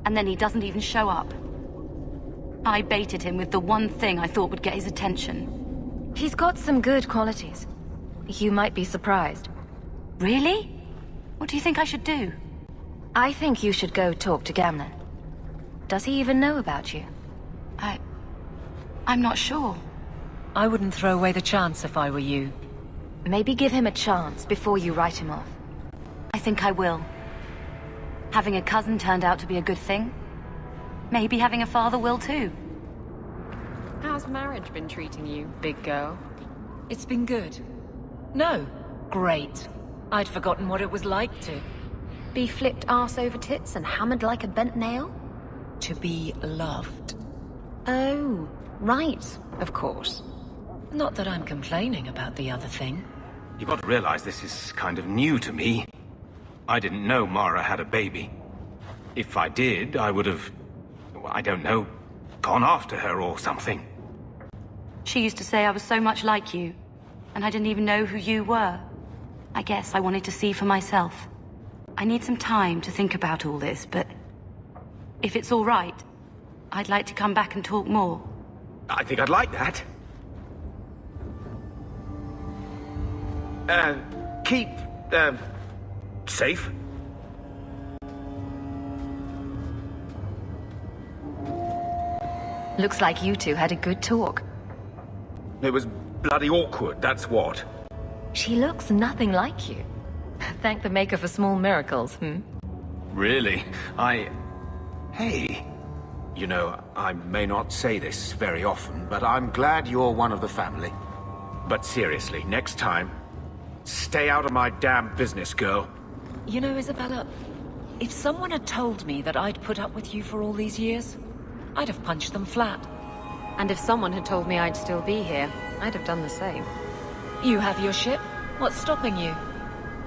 And then he doesn't even show up. I baited him with the one thing I thought would get his attention. He's got some good qualities. You might be surprised. Really? What do you think I should do? I think you should go talk to Gamlin. Does he even know about you? I'm not sure. I wouldn't throw away the chance if I were you. Maybe give him a chance before you write him off. I think I will. Having a cousin turned out to be a good thing. Maybe having a father will too. How's marriage been treating you, big girl? It's been good. No, great. I'd forgotten what it was like to... Be flipped arse over tits and hammered like a bent nail? To be loved. Oh, right, of course. Not that I'm complaining about the other thing. You've got to realize this is kind of new to me. I didn't know Mara had a baby. If I did, I would have... I don't know, gone after her or something. She used to say I was so much like you, and I didn't even know who you were. I guess I wanted to see for myself. I need some time to think about all this, but if it's all right, I'd like to come back and talk more. I think I'd like that. Keep, safe. Looks like you two had a good talk. It was bloody awkward, that's what. She looks nothing like you. Thank the Maker for small miracles, Really? Hey. You know, I may not say this very often, but I'm glad you're one of the family. But seriously, next time, stay out of my damn business, girl. You know, Isabella, if someone had told me that I'd put up with you for all these years, I'd have punched them flat. And if someone had told me I'd still be here, I'd have done the same. You have your ship. What's stopping you?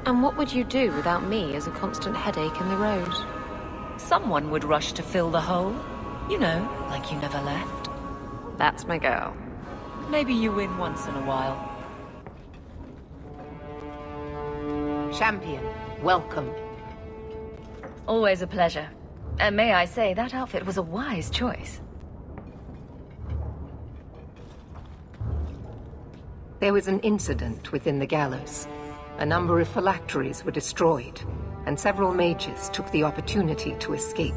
And what would you do without me as a constant headache in the road? Someone would rush to fill the hole. You know, like you never left. That's my girl. Maybe you win once in a while. Champion, welcome. Always a pleasure. And may I say, that outfit was a wise choice. There was an incident within the gallows. A number of phylacteries were destroyed, and several mages took the opportunity to escape.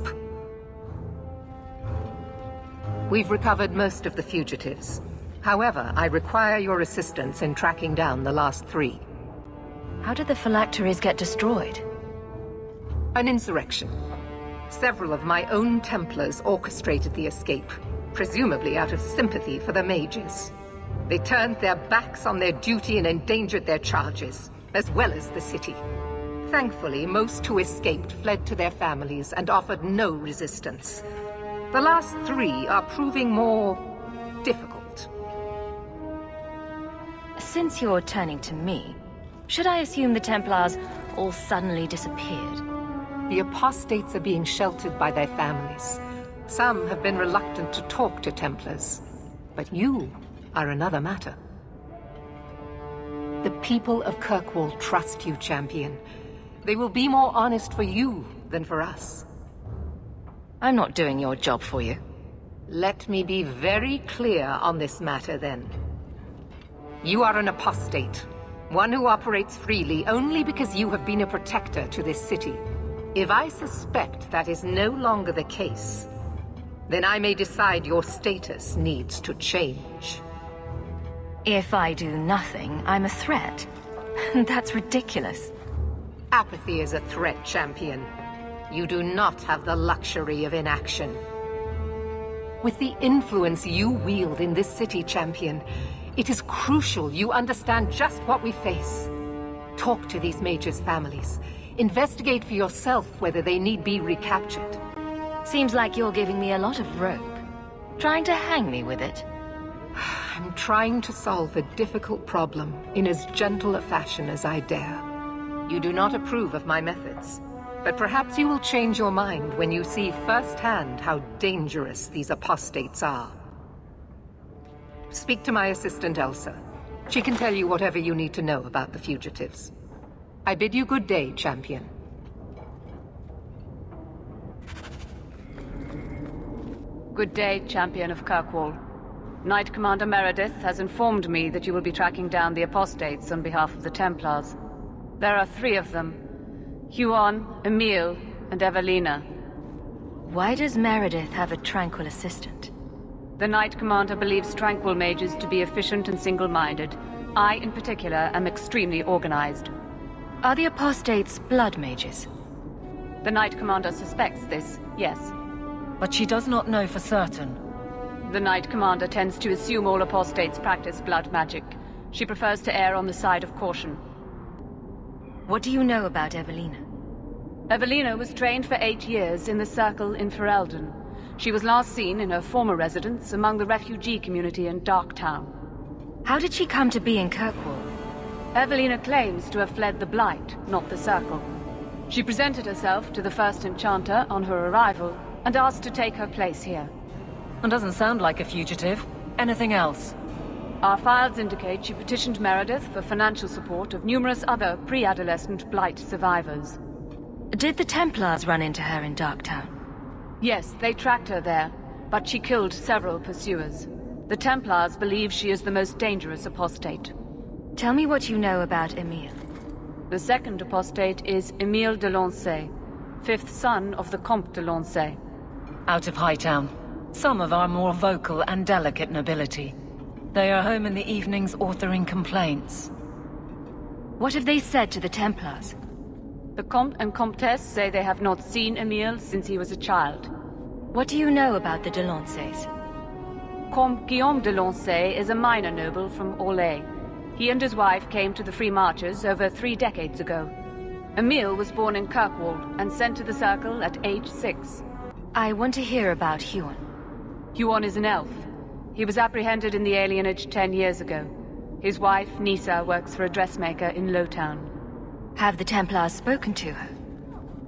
We've recovered most of the fugitives. However, I require your assistance in tracking down the last 3. How did the phylacteries get destroyed? An insurrection. Several of my own Templars orchestrated the escape, presumably out of sympathy for the mages. They turned their backs on their duty and endangered their charges, as well as the city. Thankfully, most who escaped fled to their families and offered no resistance. The last 3 are proving more difficult. Since you're turning to me, should I assume the Templars all suddenly disappeared? The apostates are being sheltered by their families. Some have been reluctant to talk to Templars, but you are another matter. The people of Kirkwall trust you, Champion. They will be more honest for you than for us. I'm not doing your job for you. Let me be very clear on this matter, then. You are an apostate, one who operates freely only because you have been a protector to this city. If I suspect that is no longer the case, then I may decide your status needs to change. If I do nothing, I'm a threat. That's ridiculous. Apathy is a threat, champion. You do not have the luxury of inaction. With the influence you wield in this city, champion, it is crucial you understand just what we face. Talk to these mages' families. Investigate for yourself whether they need be recaptured. Seems like you're giving me a lot of rope. Trying to hang me with it. I'm trying to solve a difficult problem in as gentle a fashion as I dare. You do not approve of my methods, but perhaps you will change your mind when you see firsthand how dangerous these apostates are. Speak to my assistant Elsa. She can tell you whatever you need to know about the fugitives. I bid you good day, champion. Good day, champion of Kirkwall. Knight Commander Meredith has informed me that you will be tracking down the apostates on behalf of the Templars. There are 3 of them. Huon, Emile, and Evelina. Why does Meredith have a tranquil assistant? The Knight Commander believes tranquil mages to be efficient and single-minded. I, in particular, am extremely organized. Are the apostates blood mages? The Knight Commander suspects this, yes. But she does not know for certain. The Knight Commander tends to assume all apostates practice blood magic. She prefers to err on the side of caution. What do you know about Evelina? Evelina was trained for 8 years in the Circle in Ferelden. She was last seen in her former residence among the refugee community in Darktown. How did she come to be in Kirkwall? Evelina claims to have fled the Blight, not the Circle. She presented herself to the First Enchanter on her arrival and asked to take her place here. It doesn't sound like a fugitive. Anything else? Our files indicate she petitioned Meredith for financial support of numerous other pre-adolescent Blight survivors. Did the Templars run into her in Darktown? Yes, they tracked her there, but she killed several pursuers. The Templars believe she is the most dangerous apostate. Tell me what you know about Emile. The second apostate is Emile de Lancey, 5th son of the Comte de Lancey. Out of Hightown. Some of our more vocal and delicate nobility. They are home in the evenings authoring complaints. What have they said to the Templars? The Comte and Comtesse say they have not seen Emile since he was a child. What do you know about the de Lanceys? Comte Guillaume de Lancey is a minor noble from Orlais. He and his wife came to the Free Marches over 3 decades ago. Emile was born in Kirkwall and sent to the Circle at age 6. I want to hear about Huon. Huon is an elf. He was apprehended in the alienage 10 years ago. His wife, Nisa, works for a dressmaker in Lowtown. Have the Templars spoken to her?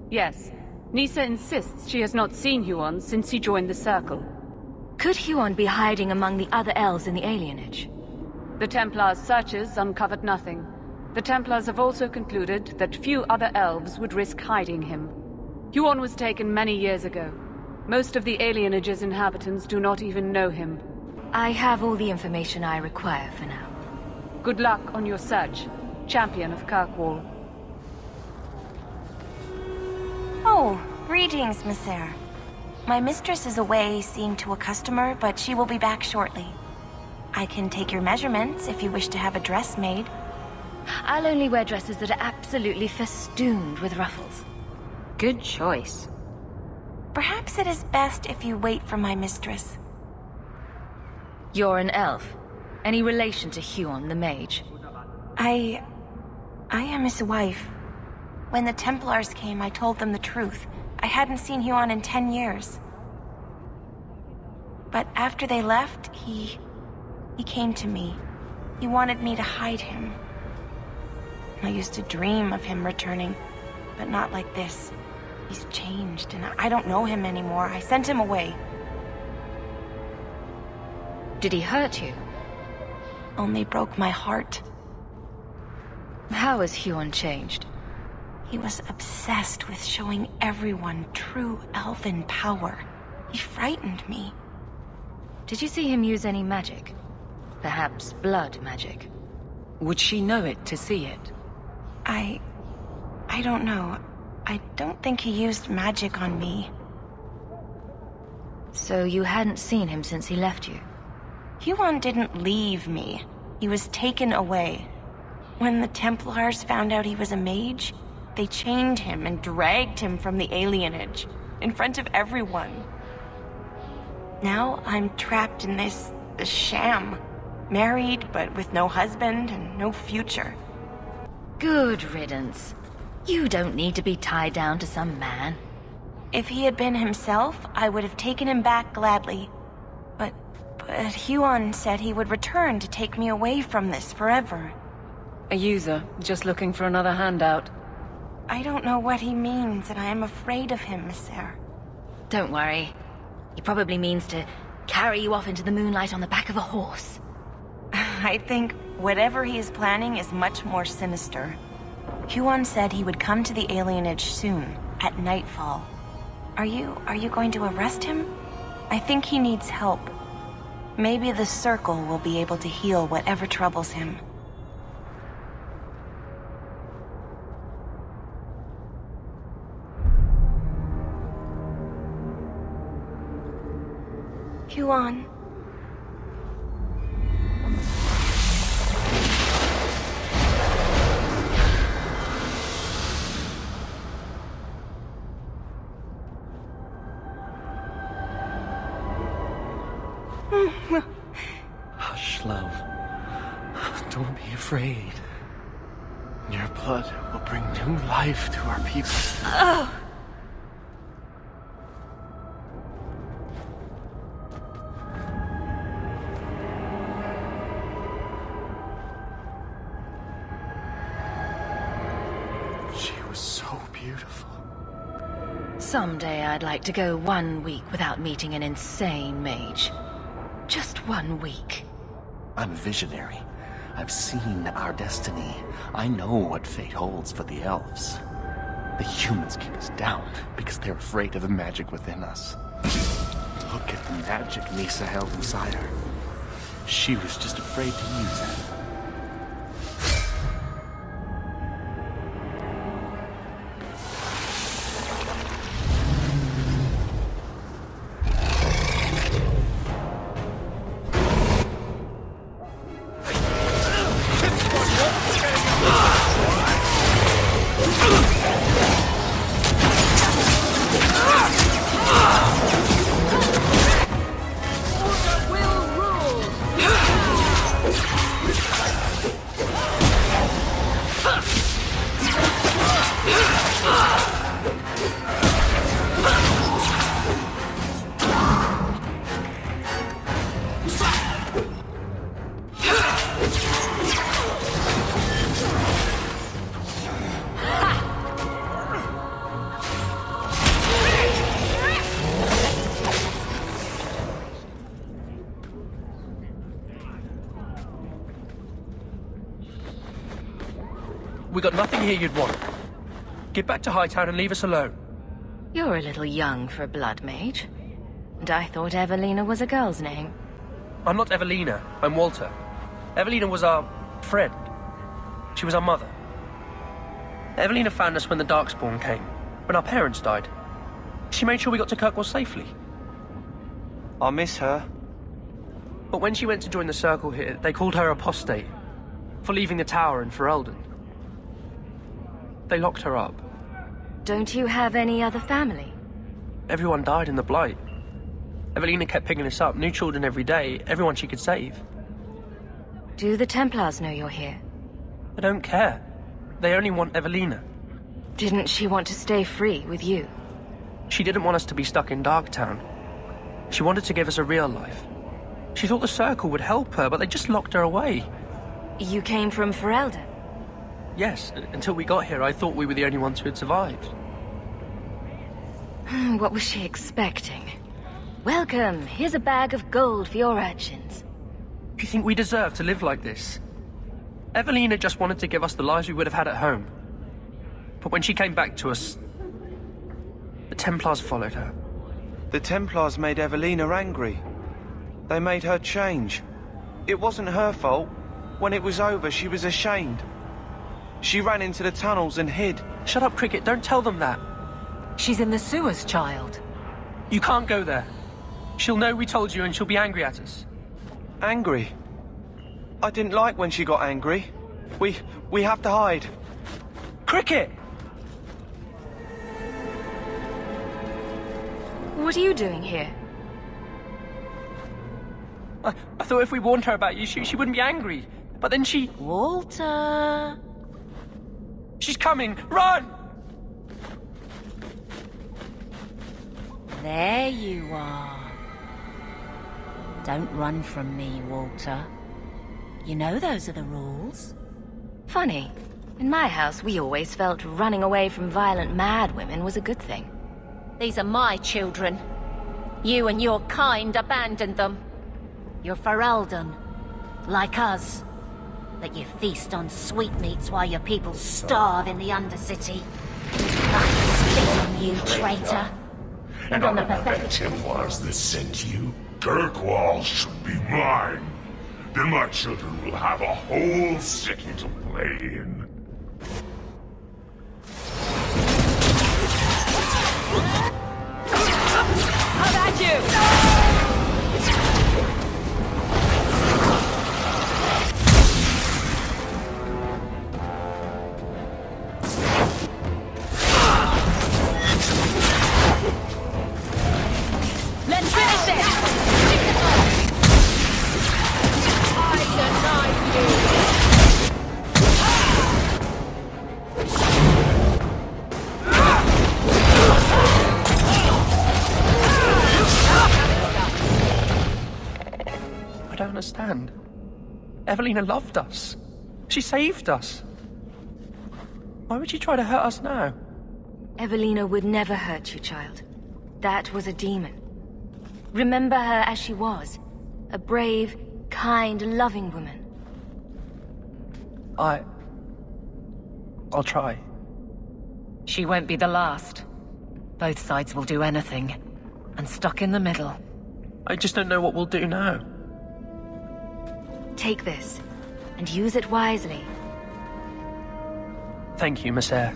Yes. Nisa insists she has not seen Huon since he joined the Circle. Could Huon be hiding among the other elves in the alienage? The Templars' searches uncovered nothing. The Templars have also concluded that few other elves would risk hiding him. Huon was taken many years ago. Most of the alienage's inhabitants do not even know him. I have all the information I require for now. Good luck on your search, champion of Kirkwall. Oh, greetings, Monsieur. My mistress is away seeing to a customer, but she will be back shortly. I can take your measurements if you wish to have a dress made. I'll only wear dresses that are absolutely festooned with ruffles. Good choice. Perhaps it is best if you wait for my mistress. You're an elf. Any relation to Huon the mage? I am his wife. When the Templars came, I told them the truth. I hadn't seen Huon in 10 years. But after they left, he came to me. He wanted me to hide him. I used to dream of him returning, but not like this. He's changed, and I don't know him anymore. I sent him away. Did he hurt you? Only broke my heart. How has Huon changed? He was obsessed with showing everyone true elven power. He frightened me. Did you see him use any magic? Perhaps blood magic? Would she know it to see it? I don't know. I don't think he used magic on me. So you hadn't seen him since he left you? Huon didn't leave me. He was taken away. When the Templars found out he was a mage, they chained him and dragged him from the alienage, in front of everyone. Now I'm trapped in this sham. Married, but with no husband and no future. Good riddance. You don't need to be tied down to some man. If he had been himself, I would have taken him back gladly. But Huon said he would return to take me away from this forever. A user, just looking for another handout. I don't know what he means, and I am afraid of him, Mister. Don't worry. He probably means to carry you off into the moonlight on the back of a horse. I think whatever he is planning is much more sinister. Huon said he would come to the alienage soon, at nightfall. Are you going to arrest him? I think he needs help. Maybe the Circle will be able to heal whatever troubles him. Huon. Hush, love. Don't be afraid. Your blood will bring new life to our people. Ugh. She was so beautiful. Someday I'd like to go 1 week without meeting an insane mage. Just 1 week. I'm a visionary. I've seen our destiny. I know what fate holds for the elves. The humans keep us down because they're afraid of the magic within us. Look at the magic Nisa held inside her. She was just afraid to use it. We got nothing here you'd want. Get back to Hightown and leave us alone. You're a little young for a blood mage. And I thought Evelina was a girl's name. I'm not Evelina, I'm Walter. Evelina was our friend. She was our mother. Evelina found us when the Darkspawn came, when our parents died. She made sure we got to Kirkwall safely. I miss her. But when she went to join the Circle here, they called her apostate for leaving the tower in Ferelden. They locked her up. Don't you have any other family? Everyone died in the Blight. Evelina kept picking us up, new children every day, everyone she could save. Do the Templars know you're here? They don't care. They only want Evelina. Didn't she want to stay free with you? She didn't want us to be stuck in Darktown. She wanted to give us a real life. She thought the Circle would help her, but they just locked her away. You came from Ferelden? Yes, until we got here, I thought we were the only ones who had survived. What was she expecting? Welcome, here's a bag of gold for your urchins. Do you think we deserve to live like this? Evelina just wanted to give us the lives we would have had at home. But when she came back to us, the Templars followed her. The Templars made Evelina angry. They made her change. It wasn't her fault. When it was over, she was ashamed. She ran into the tunnels and hid. Shut up, Cricket. Don't tell them that. She's in the sewers, child. You can't go there. She'll know we told you and she'll be angry at us. Angry? I didn't like when she got angry. We have to hide. Cricket! What are you doing here? I thought if we warned her about you, she wouldn't be angry. But then she... Walter! She's coming! Run! There you are. Don't run from me, Walter. You know those are the rules. Funny. In my house, we always felt running away from violent mad women was a good thing. These are my children. You and your kind abandoned them. You're Ferelden, like us. That you feast on sweetmeats while your people starve in the Undercity. I spit on you, traitor. And on the pathetic Templars that sent you, Kirkwall should be mine. Then my children will have a whole city to play in. How about you? Let's finish this! I deny I don't understand. Evelina loved us. She saved us. Why would she try to hurt us now? Evelina would never hurt you, child. That was a demon. Remember her as she was. A brave, kind, loving woman. I'll try. She won't be the last. Both sides will do anything. And stuck in the middle. I just don't know what we'll do now. Take this, and use it wisely. Thank you, Miss Eyre.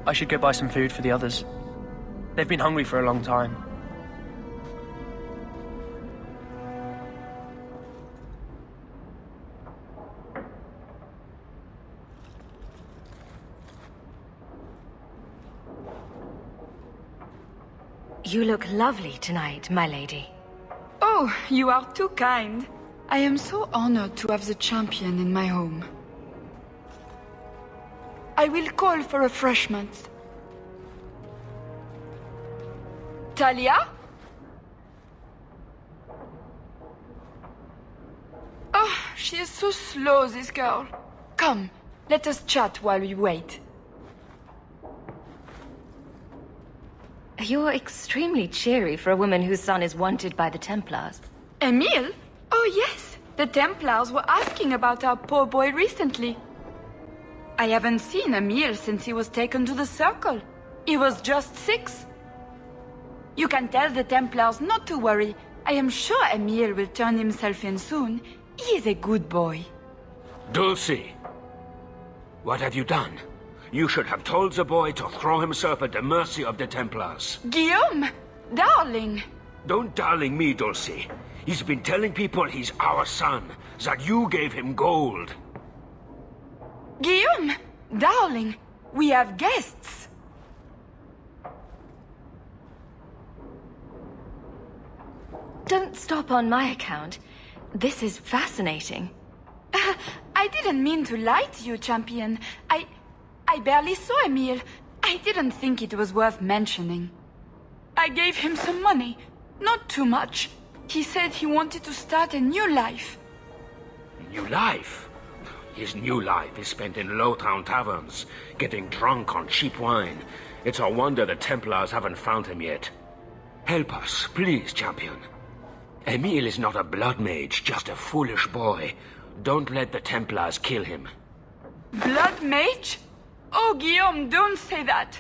I should go buy some food for the others. They've been hungry for a long time. You look lovely tonight, my lady. Oh, you are too kind. I am so honored to have the champion in my home. I will call for refreshments. Talia? Oh, she is so slow, this girl. Come, let us chat while we wait. You're extremely cheery for a woman whose son is wanted by the Templars. Emile? Oh yes, the Templars were asking about our poor boy recently. I haven't seen Emile since he was taken to the Circle. He was just 6. You can tell the Templars not to worry. I am sure Emile will turn himself in soon. He is a good boy. Dulcie, what have you done? You should have told the boy to throw himself at the mercy of the Templars. Guillaume! Darling! Don't darling me, Dulcie. He's been telling people he's our son, that you gave him gold. Guillaume! Darling! We have guests! Don't stop on my account. This is fascinating. I didn't mean to lie to you, champion. I barely saw Emile. I didn't think it was worth mentioning. I gave him some money. Not too much. He said he wanted to start a new life. New life? His new life is spent in low-town taverns, getting drunk on cheap wine. It's a wonder the Templars haven't found him yet. Help us, please, champion. Emile is not a blood mage, just a foolish boy. Don't let the Templars kill him. Blood mage? Oh, Guillaume, don't say that.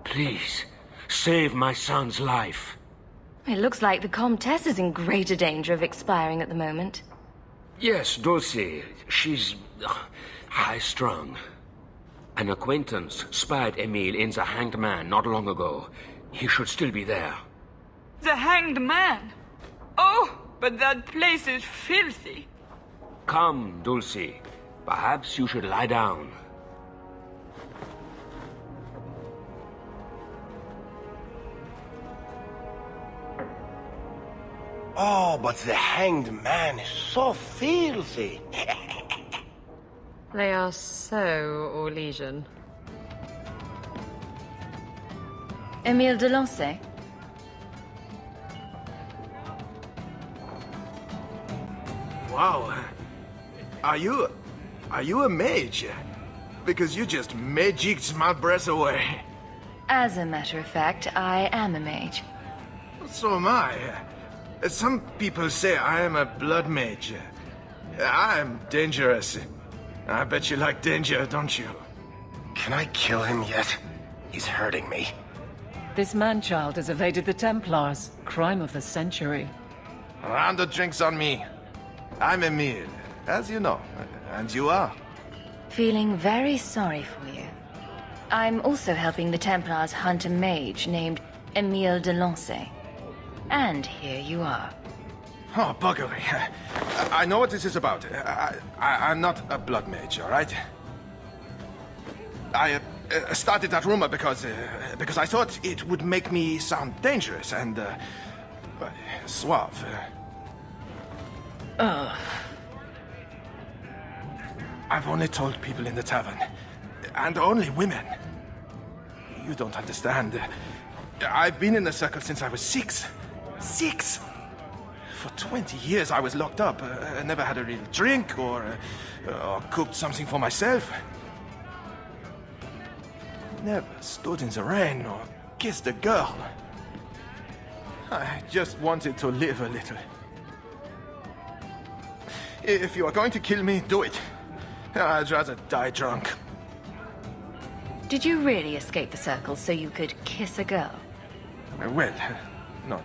Please, save my son's life. It looks like the Comtesse is in greater danger of expiring at the moment. Yes, Dulcie. She's high-strung. An acquaintance spied Emile in the Hanged Man not long ago. He should still be there. The Hanged Man. Oh, but that place is filthy. Come, Dulcie. Perhaps you should lie down. Oh, but the Hanged Man is so filthy. They are so Orlesian. Emile de Lancey? Wow. Are you a mage? Because you just magicked my breath away. As a matter of fact, I am a mage. So am I. Some people say I am a blood mage. I'm dangerous. I bet you like danger, don't you? Can I kill him yet? He's hurting me. This man-child has evaded the Templars. Crime of the century. A round of drinks on me. I'm Emile, as you know. And you are? Feeling very sorry for you. I'm also helping the Templars hunt a mage named Emile de Lancey. And here you are. Oh, buggery. I know what this is about. I'm not a blood mage, all right? I started that rumor because I thought it would make me sound dangerous and suave. I've only told people in the tavern, and only women. You don't understand. I've been in the circle since I was 6. 6! For 20 years I was locked up. Never had a real drink or cooked something for myself. Never stood in the rain or kissed a girl. I just wanted to live a little. If you are going to kill me, do it. I'd rather die drunk. Did you really escape the circle so you could kiss a girl? Well, not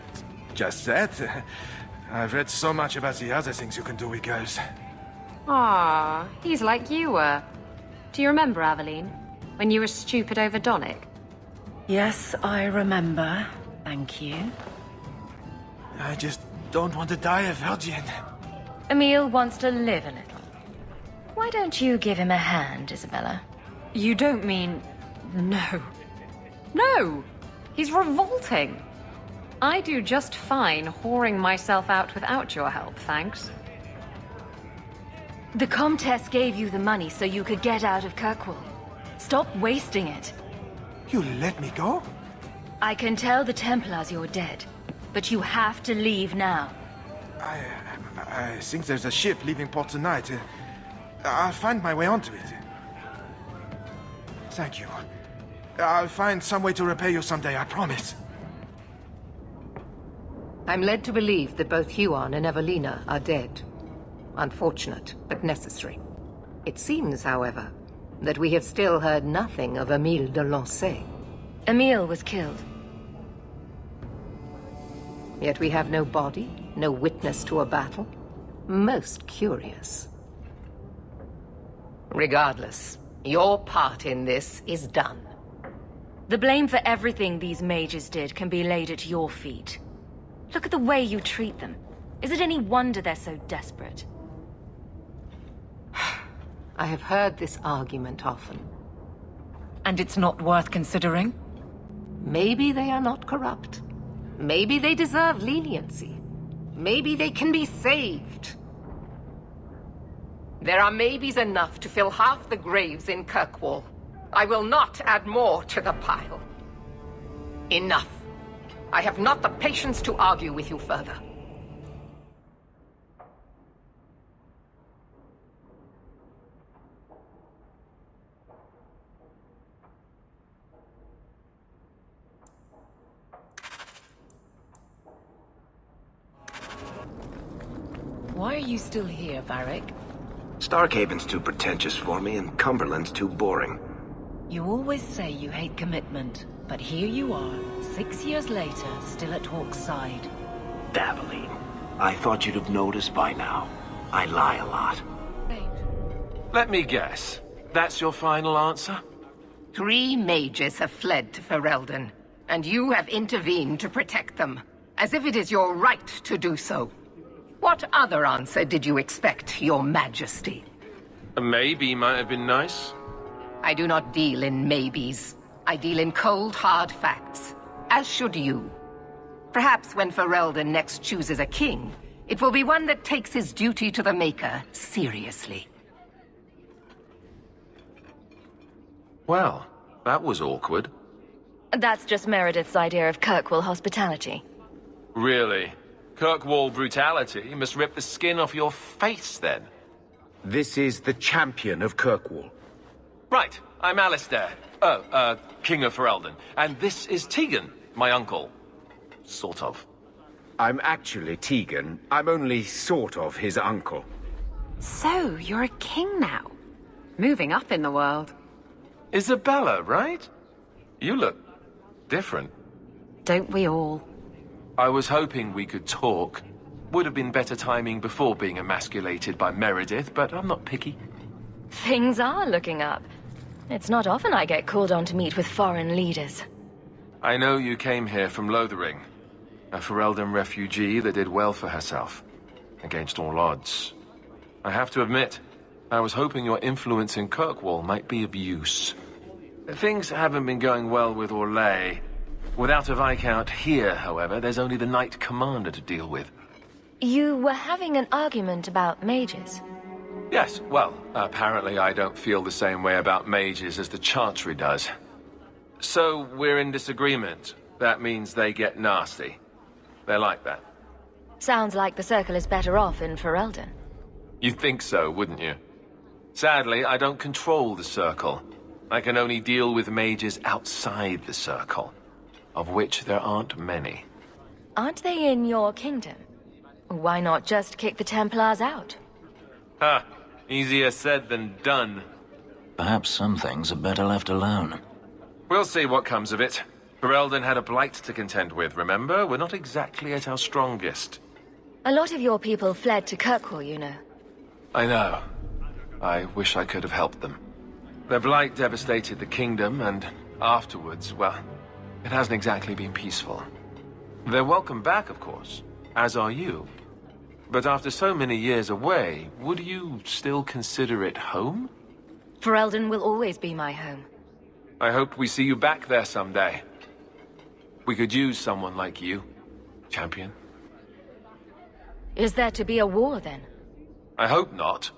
just that. I've read so much about the other things you can do with girls. Ah, he's like you were. Do you remember, Aveline? When you were stupid over Donick? Yes, I remember. Thank you. I just don't want to die a virgin. Emile wants to live a little. Why don't you give him a hand, Isabella? You don't mean... No. No! He's revolting. I do just fine whoring myself out without your help, thanks. The Comtesse gave you the money so you could get out of Kirkwall. Stop wasting it. You let me go? I can tell the Templars you're dead, but you have to leave now. I think there's a ship leaving port tonight. I'll find my way onto it. Thank you. I'll find some way to repay you someday, I promise. I'm led to believe that both Huon and Evelina are dead. Unfortunate, but necessary. It seems, however, that we have still heard nothing of Emile de Lancey. Emile was killed. Yet we have no body, no witness to a battle. Most curious. Regardless, your part in this is done. The blame for everything these mages did can be laid at your feet. Look at the way you treat them. Is it any wonder they're so desperate? I have heard this argument often. And it's not worth considering? Maybe they are not corrupt. Maybe they deserve leniency. Maybe they can be saved. There are maybes enough to fill half the graves in Kirkwall. I will not add more to the pile. Enough. I have not the patience to argue with you further. Why are you still here, Varric? Starkhaven's too pretentious for me, and Cumberland's too boring. You always say you hate commitment, but here you are, 6 years later, still at Hawke's side. Dabbling. I thought you'd have noticed by now. I lie a lot. Let me guess. That's your final answer? 3 mages have fled to Ferelden, and you have intervened to protect them. as if it is your right to do so. What other answer did you expect, Your Majesty? A maybe might have been nice. I do not deal in maybes. I deal in cold, hard facts. As should you. Perhaps when Ferelden next chooses a king, it will be one that takes his duty to the Maker seriously. Well, that was awkward. That's just Meredith's idea of Kirkwall hospitality. Really? Kirkwall brutality? You must rip the skin off your face, then. This is the champion of Kirkwall. Right, I'm Alistair. King of Ferelden. And this is Tegan, my uncle. Sort of. I'm actually Tegan. I'm only sort of his uncle. So, you're a king now. Moving up in the world. Isabella, right? You look different. Don't we all? I was hoping we could talk. Would have been better timing before being emasculated by Meredith, but I'm not picky. Things are looking up. It's not often I get called on to meet with foreign leaders. I know you came here from Lothering, a Ferelden refugee that did well for herself, against all odds. I have to admit, I was hoping your influence in Kirkwall might be of use. Things haven't been going well with Orlais. Without a Viscount here, however, there's only the Knight Commander to deal with. You were having an argument about mages. Yes, well, apparently I don't feel the same way about mages as the Chantry does. So, we're in disagreement. That means they get nasty. They're like that. Sounds like the Circle is better off in Ferelden. You'd think so, wouldn't you? Sadly, I don't control the Circle. I can only deal with mages outside the Circle, of which there aren't many. Aren't they in your kingdom? Why not just kick the Templars out? Ha! Easier said than done. Perhaps some things are better left alone. We'll see what comes of it. Ferelden had a blight to contend with, remember? We're not exactly at our strongest. A lot of your people fled to Kirkwall, you know. I know. I wish I could have helped them. Their blight devastated the kingdom, and afterwards, well, it hasn't exactly been peaceful. They're welcome back, of course, as are you. But after so many years away, would you still consider it home? Ferelden will always be my home. I hope we see you back there someday. We could use someone like you, champion. Is there to be a war, then? I hope not.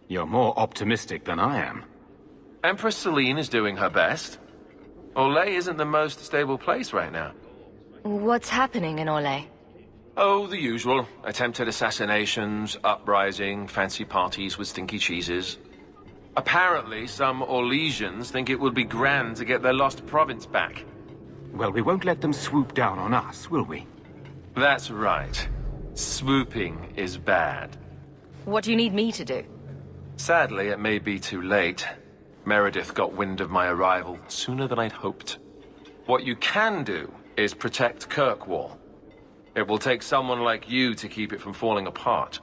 You're more optimistic than I am. Empress Celine is doing her best. Orlais isn't the most stable place right now. What's happening in Orlais? Oh, the usual. Attempted assassinations, uprising, fancy parties with stinky cheeses. Apparently, some Orlesians think it would be grand to get their lost province back. Well, we won't let them swoop down on us, will we? That's right. Swooping is bad. What do you need me to do? Sadly, it may be too late. Meredith got wind of my arrival sooner than I'd hoped. What you can do is protect Kirkwall. It will take someone like you to keep it from falling apart.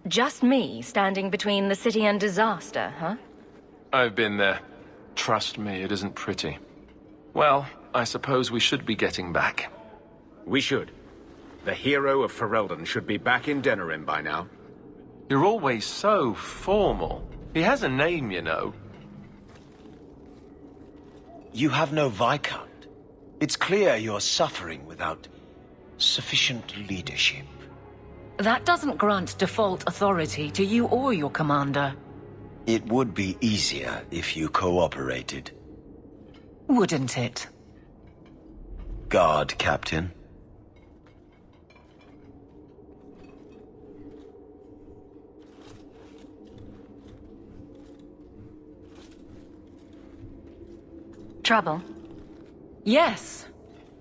Just me standing between the city and disaster, huh? I've been there. Trust me, it isn't pretty. Well, I suppose we should be getting back. We should. The hero of Ferelden should be back in Denerim by now. You're always so formal. He has a name, you know. You have no Viscount. It's clear you're suffering without sufficient leadership. That doesn't grant default authority to you or your commander. It would be easier if you cooperated. Wouldn't it? Guard, Captain. Trouble? Yes.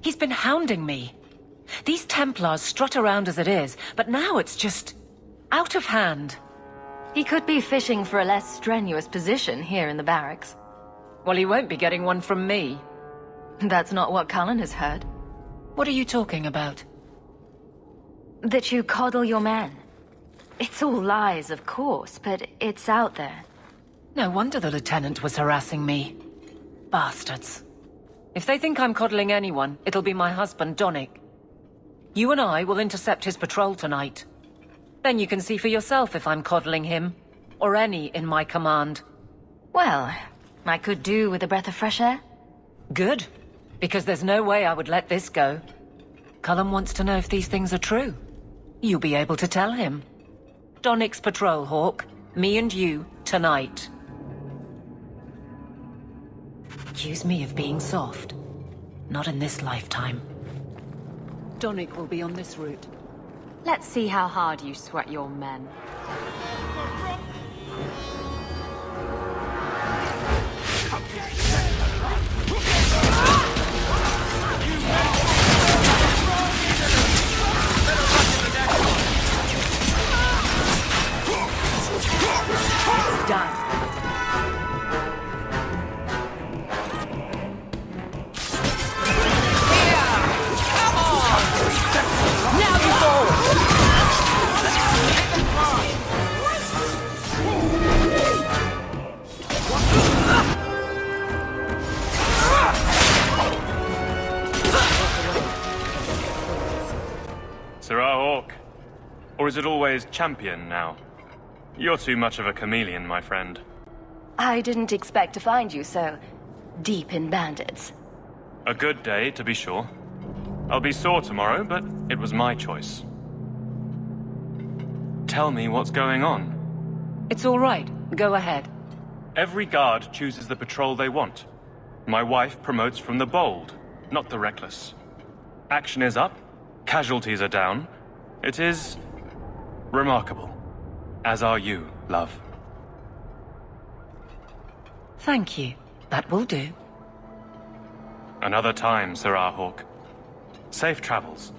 He's been hounding me. These Templars strut around as it is, but now it's just out of hand. He could be fishing for a less strenuous position here in the barracks. Well, he won't be getting one from me. That's not what Cullen has heard. What are you talking about? That you coddle your men. It's all lies, of course, but it's out there. No wonder the Lieutenant was harassing me. Bastards. If they think I'm coddling anyone, it'll be my husband, Donnic. You and I will intercept his patrol tonight. Then you can see for yourself if I'm coddling him, or any in my command. Well, I could do with a breath of fresh air. Good, because there's no way I would let this go. Cullen wants to know if these things are true. You'll be able to tell him. Donnick's patrol, Hawke. Me and you, tonight. Accuse me of being soft. Not in this lifetime. Donnick will be on this route. Let's see how hard you sweat your men. It's done. Hawke? Or is it always champion now? You're too much of a chameleon, my friend. I didn't expect to find you so deep in bandits. A good day, to be sure. I'll be sore tomorrow, but it was my choice. Tell me what's going on. It's all right. Go ahead. Every guard chooses the patrol they want. My wife promotes from the bold, not the reckless. Action is up, casualties are down. It is remarkable. As are you, love. Thank you. That will do. Another time, Sirrah Hawke. Safe travels.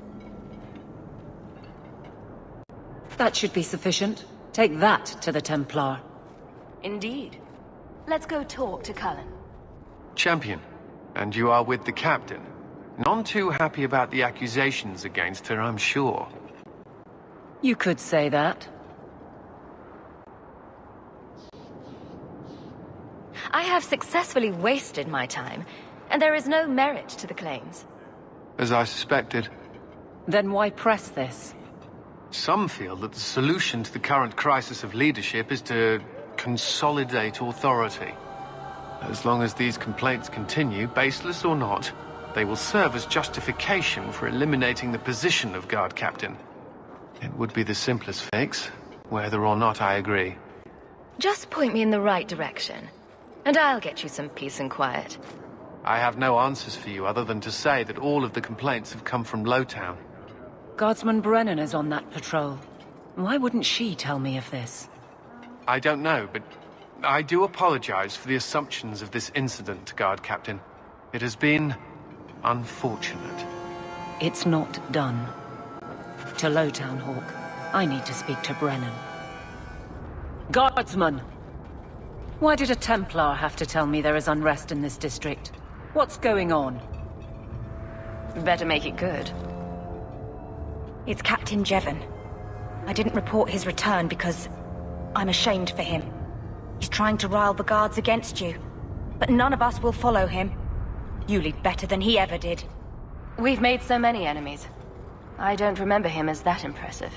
That should be sufficient. Take that to the Templar. Indeed. Let's go talk to Cullen. Champion, and you are with the captain. None too happy about the accusations against her, I'm sure. You could say that. I have successfully wasted my time, and there is no merit to the claims. As I suspected. Then why press this? Some feel that the solution to the current crisis of leadership is to consolidate authority. As long as these complaints continue, baseless or not, they will serve as justification for eliminating the position of guard captain. It would be the simplest fix, whether or not I agree. Just point me in the right direction, and I'll get you some peace and quiet. I have no answers for you other than to say that all of the complaints have come from Lowtown. Guardsman Brennan is on that patrol. Why wouldn't she tell me of this? I don't know, but I do apologize for the assumptions of this incident, Guard Captain. It has been unfortunate. It's not done. To Lowtown, Hawke. I need to speak to Brennan. Guardsman! Why did a Templar have to tell me there is unrest in this district? What's going on? Better make it good. It's Captain Jevon. I didn't report his return because I'm ashamed for him. He's trying to rile the guards against you. But none of us will follow him. You lead better than he ever did. We've made so many enemies. I don't remember him as that impressive.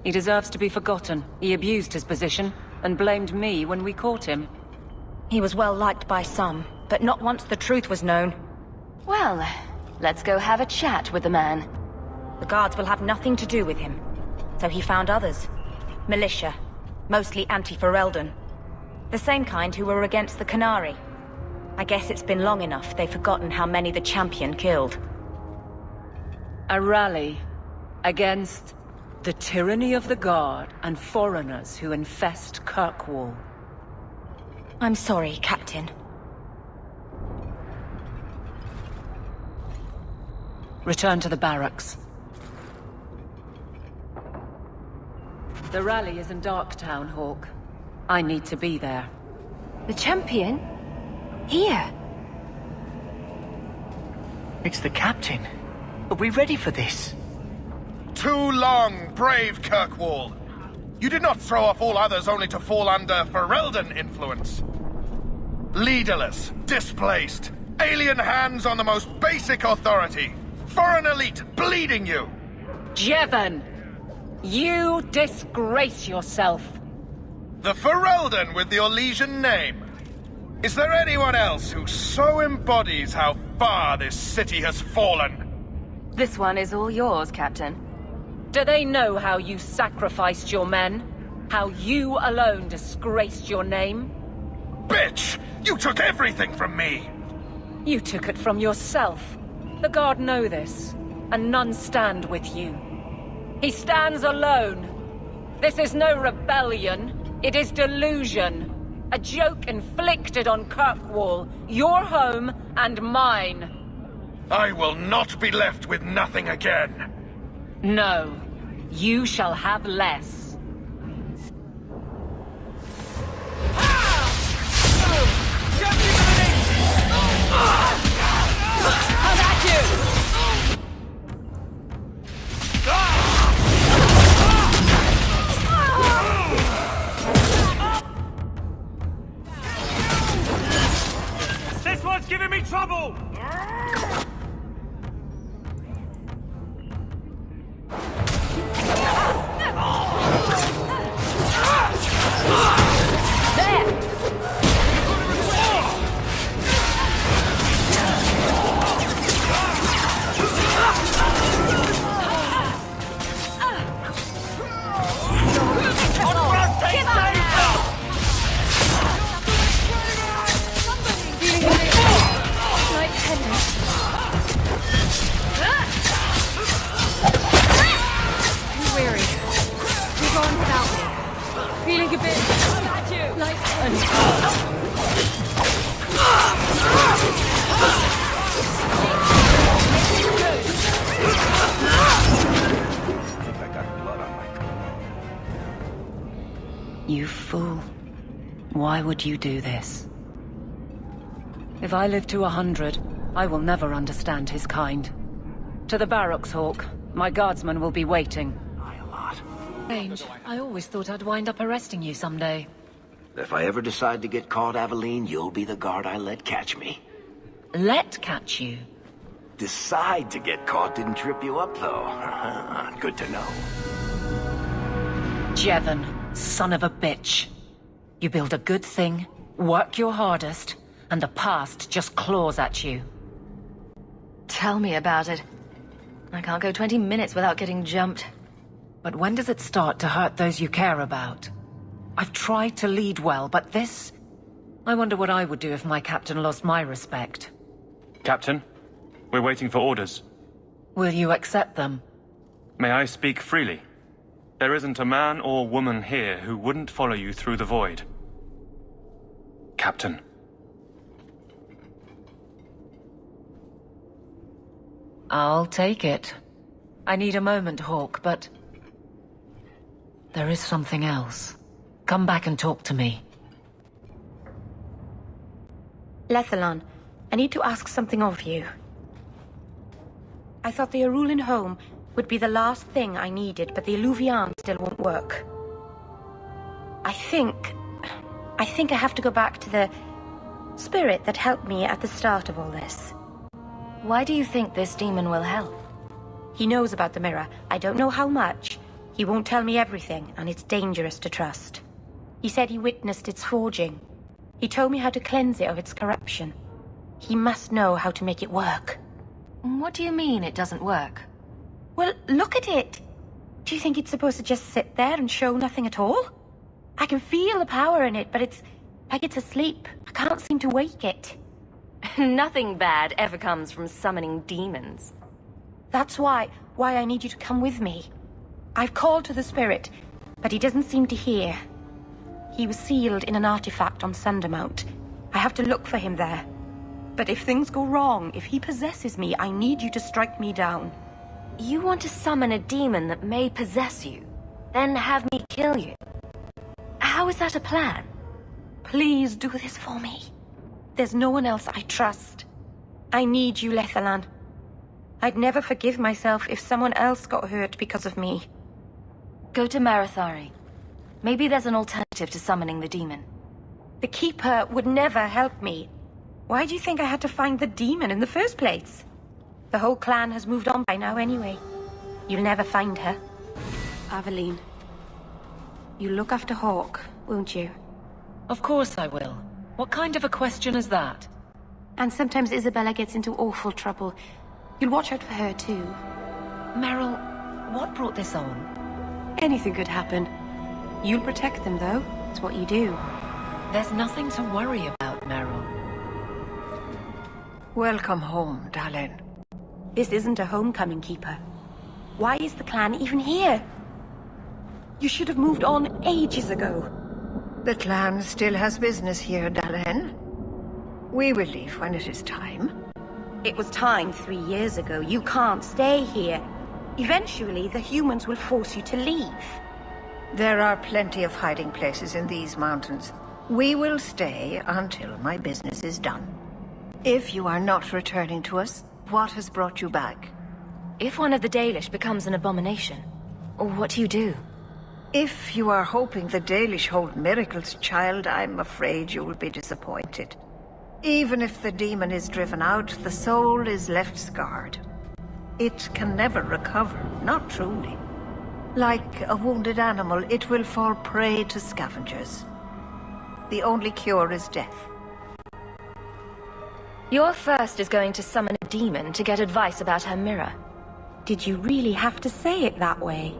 He deserves to be forgotten. He abused his position and blamed me when we caught him. He was well liked by some, but not once the truth was known. Well, let's go have a chat with the man. The guards will have nothing to do with him. So he found others. Militia. Mostly anti-Ferelden. The same kind who were against the Canary. I guess it's been long enough they've forgotten how many the champion killed. A rally against the tyranny of the Guard and foreigners who infest Kirkwall. I'm sorry, Captain. Return to the barracks. The rally is in Darktown, Hawke. I need to be there. The champion? Here? It's the captain. Are we ready for this? Too long, brave Kirkwall. You did not throw off all others only to fall under Ferelden influence. Leaderless, displaced, alien hands on the most basic authority. Foreign elite bleeding you. Jevon! You disgrace yourself! The Ferelden with the Orlesian name. Is there anyone else who so embodies how far this city has fallen? This one is all yours, Captain. Do they know how you sacrificed your men? How you alone disgraced your name? Bitch! You took everything from me! You took it from yourself. The Guard know this, and none stand with you. He stands alone. This is no rebellion, it is delusion. A joke inflicted on Kirkwall, your home and mine. I will not be left with nothing again. No, you shall have less. Come at you! This one's giving me trouble! Feeling a bit like I think I got blood on my coat. You fool. Why would you do this? If I live to 100, I will never understand his kind. To the barracks, Hawke. My guardsmen will be waiting. Strange. I always thought I'd wind up arresting you someday. If I ever decide to get caught, Aveline, you'll be the guard I let catch me. Let catch you? Decide to get caught didn't trip you up, though. Good to know. Jevon, son of a bitch. You build a good thing, work your hardest, and the past just claws at you. Tell me about it. I can't go 20 minutes without getting jumped. But when does it start to hurt those you care about? I've tried to lead well, but this... I wonder what I would do if my captain lost my respect. Captain, we're waiting for orders. Will you accept them? May I speak freely? There isn't a man or woman here who wouldn't follow you through the void. Captain. I'll take it. I need a moment, Hawke, but... there is something else. Come back and talk to me. Lethalon, I need to ask something of you. I thought the Arulan home would be the last thing I needed, but the Illuvian still won't work. I think I have to go back to the spirit that helped me at the start of all this. Why do you think this demon will help? He knows about the mirror. I don't know how much. He won't tell me everything, and it's dangerous to trust. He said he witnessed its forging. He told me how to cleanse it of its corruption. He must know how to make it work. What do you mean it doesn't work? Well, look at it! Do you think it's supposed to just sit there and show nothing at all? I can feel the power in it, but it's like it's asleep. I can't seem to wake it. Nothing bad ever comes from summoning demons. That's why I need you to come with me. I've called to the spirit, but he doesn't seem to hear. He was sealed in an artifact on Sundermount. I have to look for him there. But if things go wrong, if he possesses me, I need you to strike me down. You want to summon a demon that may possess you, then have me kill you? How is that a plan? Please do this for me. There's no one else I trust. I need you, Lethalon. I'd never forgive myself if someone else got hurt because of me. Go to Marathari. Maybe there's an alternative to summoning the demon. The Keeper would never help me. Why do you think I had to find the demon in the first place? The whole clan has moved on by now anyway. You'll never find her. Aveline, you look after Hawke, won't you? Of course I will. What kind of a question is that? And sometimes Isabella gets into awful trouble. You'll watch out for her too. Meryl, what brought this on? Anything could happen. You'll protect them though. It's what you do. There's nothing to worry about, Meryl. Welcome home, Dalen. This isn't a homecoming, Keeper. Why is the clan even here? You should have moved on ages ago. The clan still has business here, Dalen. We will leave when it is time. It was time 3 years ago. You can't stay here. Eventually, the humans will force you to leave. There are plenty of hiding places in these mountains. We will stay until my business is done. If you are not returning to us, what has brought you back? If one of the Dalish becomes an abomination, what do you do? If you are hoping the Dalish hold miracles, child, I'm afraid you will be disappointed. Even if the demon is driven out, the soul is left scarred. It can never recover, not truly. Like a wounded animal, it will fall prey to scavengers. The only cure is death. Your first is going to summon a demon to get advice about her mirror. Did you really have to say it that way?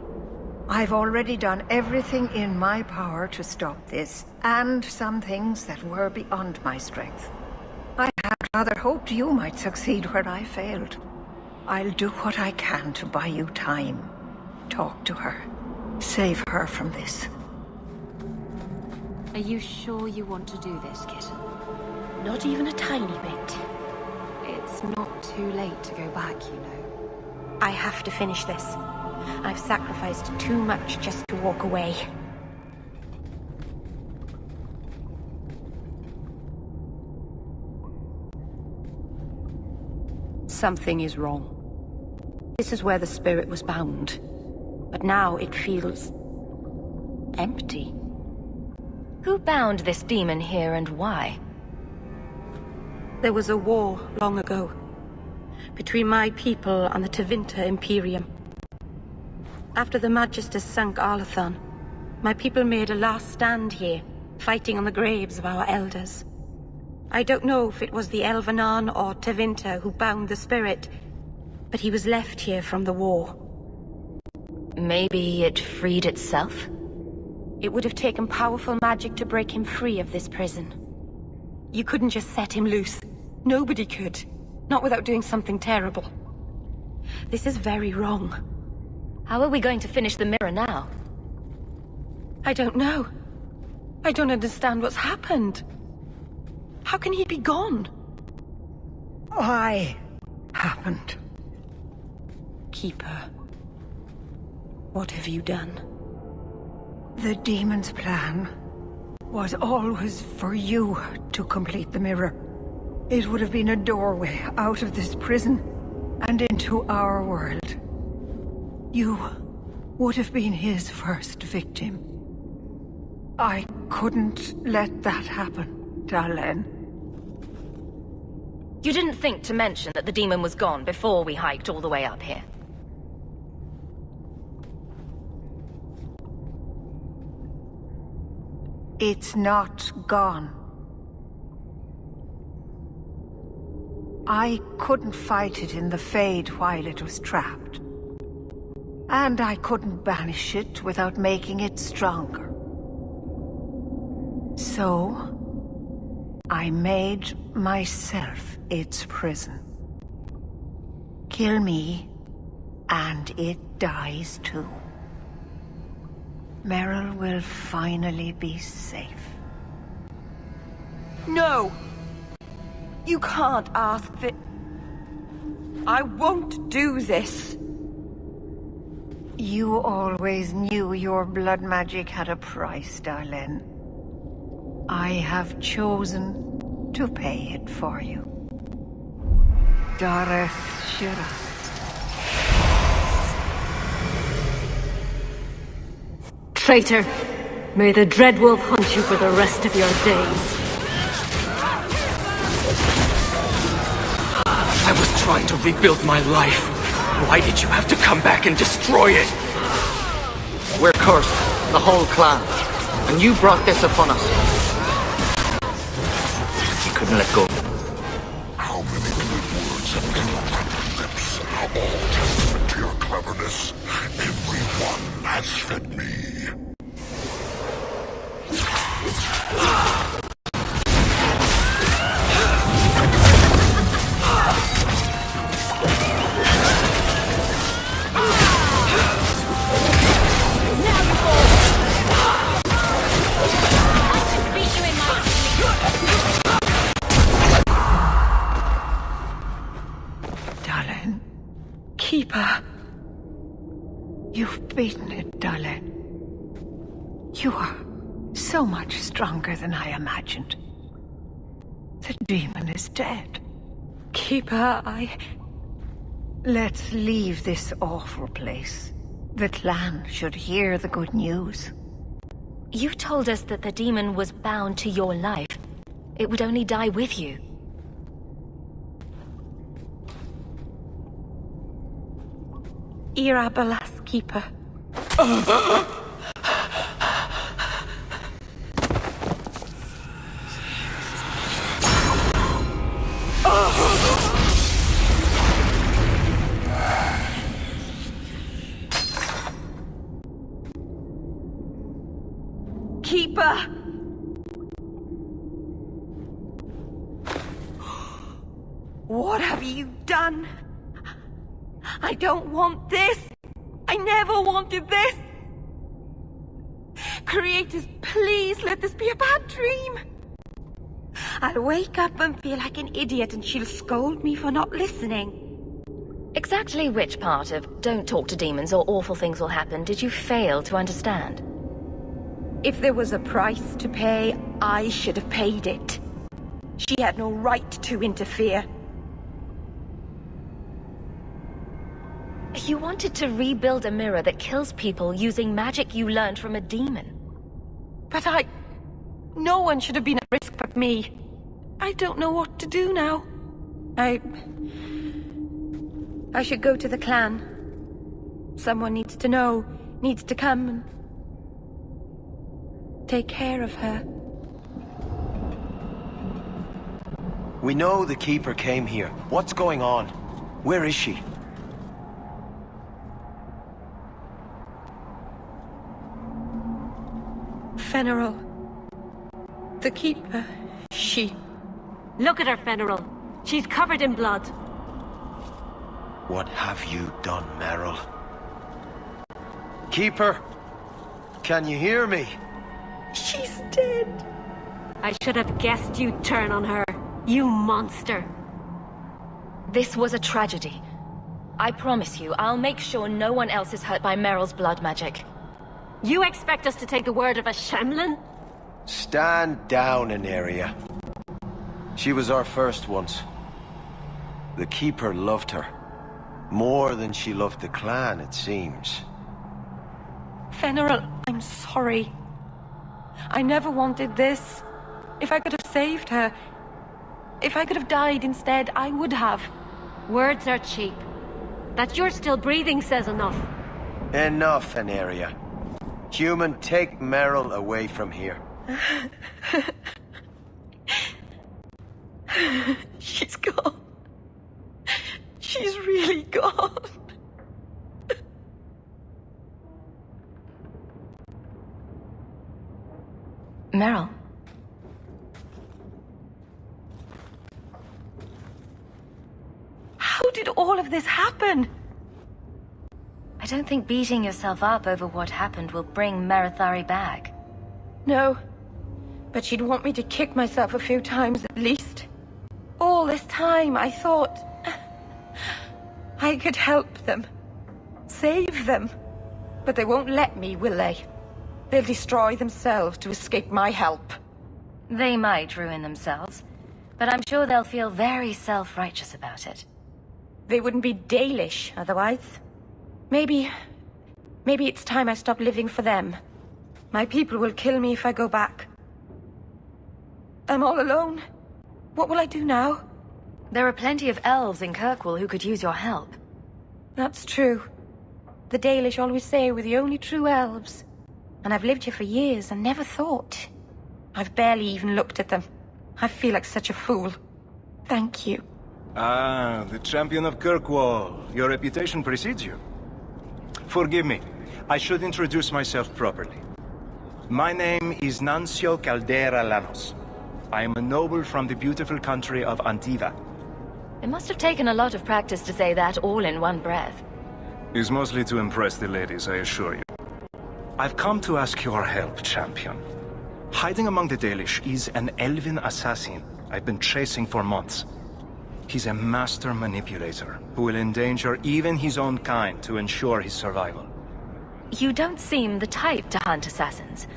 I've already done everything in my power to stop this, and some things that were beyond my strength. I had rather hoped you might succeed where I failed. I'll do what I can to buy you time. Talk to her. Save her from this. Are you sure you want to do this, kitten? Not even a tiny bit. It's not too late to go back, you know. I have to finish this. I've sacrificed too much just to walk away. Something is wrong. This is where the spirit was bound. But now it feels empty. Who bound this demon here and why? There was a war long ago between my people and the Tevinter Imperium. After the Magisters sunk Arlathan, my people made a last stand here, fighting on the graves of our elders. I don't know if it was the Elvenan or Tevinter who bound the spirit, but he was left here from the war. Maybe it freed itself? It would have taken powerful magic to break him free of this prison. You couldn't just set him loose. Nobody could. Not without doing something terrible. This is very wrong. How are we going to finish the mirror now? I don't know. I don't understand what's happened. How can he be gone? Why happened? Keeper, what have you done? The demon's plan was always for you to complete the mirror. It would have been a doorway out of this prison and into our world. You would have been his first victim. I couldn't let that happen, Dalen. You didn't think to mention that the demon was gone before we hiked all the way up here? It's not gone. I couldn't fight it in the Fade while it was trapped. And I couldn't banish it without making it stronger. So, I made myself its prison. Kill me, and it dies too. Meryl will finally be safe. No! You can't ask that. I won't do this. You always knew your blood magic had a price, Darlene. I have chosen to pay it for you. Dareth Shira. Traitor! May the Dreadwolf hunt you for the rest of your days. I was trying to rebuild my life. Why did you have to come back and destroy it? We're cursed, the whole clan. And you brought this upon us. You couldn't let go. How many good words have come from your lips? All testament to your cleverness. Everyone has fed me. Darling. Keeper. You've beaten it, darling. You are so much stronger than I imagined. The demon is dead. Keeper, Let's leave this awful place. The clan should hear the good news. You told us that the demon was bound to your life. It would only die with you. Irabalas, Keeper. Keeper! What have you done? I don't want this! I never wanted this! Creators, please let this be a bad dream! I'll wake up and feel like an idiot and she'll scold me for not listening. Exactly which part of "don't talk to demons or awful things will happen" did you fail to understand? If there was a price to pay, I should have paid it. She had no right to interfere. You wanted to rebuild a mirror that kills people using magic you learned from a demon. But no one should have been at risk but me. I don't know what to do now. I should go to the clan. Someone needs to know, needs to come and take care of her. We know the Keeper came here. What's going on? Where is she? Fenrir. The Keeper. She... Look at her, Fenrir. She's covered in blood. What have you done, Merrill? Keeper? Can you hear me? She's dead. I should have guessed you'd turn on her, you monster. This was a tragedy. I promise you, I'll make sure no one else is hurt by Meryl's blood magic. You expect us to take the word of a Shemlin? Stand down, Aneria. She was our first once. The Keeper loved her. More than she loved the clan, it seems. Fenrir, I'm sorry. I never wanted this. If I could have saved her, if I could have died instead, I would have. Words are cheap. That you're still breathing says enough. Enough, Aneria. Human, take Merrill away from here. She's gone. She's really gone. Meryl. How did all of this happen? I don't think beating yourself up over what happened will bring Marathari back. No. But she'd want me to kick myself a few times at least. All this time, I thought... I could help them. Save them. But they won't let me, will they? They'll destroy themselves to escape my help. They might ruin themselves, but I'm sure they'll feel very self-righteous about it. They wouldn't be Dalish otherwise. Maybe it's time I stop living for them. My people will kill me if I go back. I'm all alone. What will I do now? There are plenty of elves in Kirkwall who could use your help. That's true. The Dalish always say we're the only true elves. And I've lived here for years and never thought. I've barely even looked at them. I feel like such a fool. Thank you. Ah, the champion of Kirkwall. Your reputation precedes you. Forgive me. I should introduce myself properly. My name is Nancio Caldera Lanos. I am a noble from the beautiful country of Antiva. It must have taken a lot of practice to say that all in one breath. It's mostly to impress the ladies, I assure you. I've come to ask your help, champion. Hiding among the Dalish is an elven assassin I've been chasing for months. He's a master manipulator who will endanger even his own kind to ensure his survival. You don't seem the type to hunt assassins.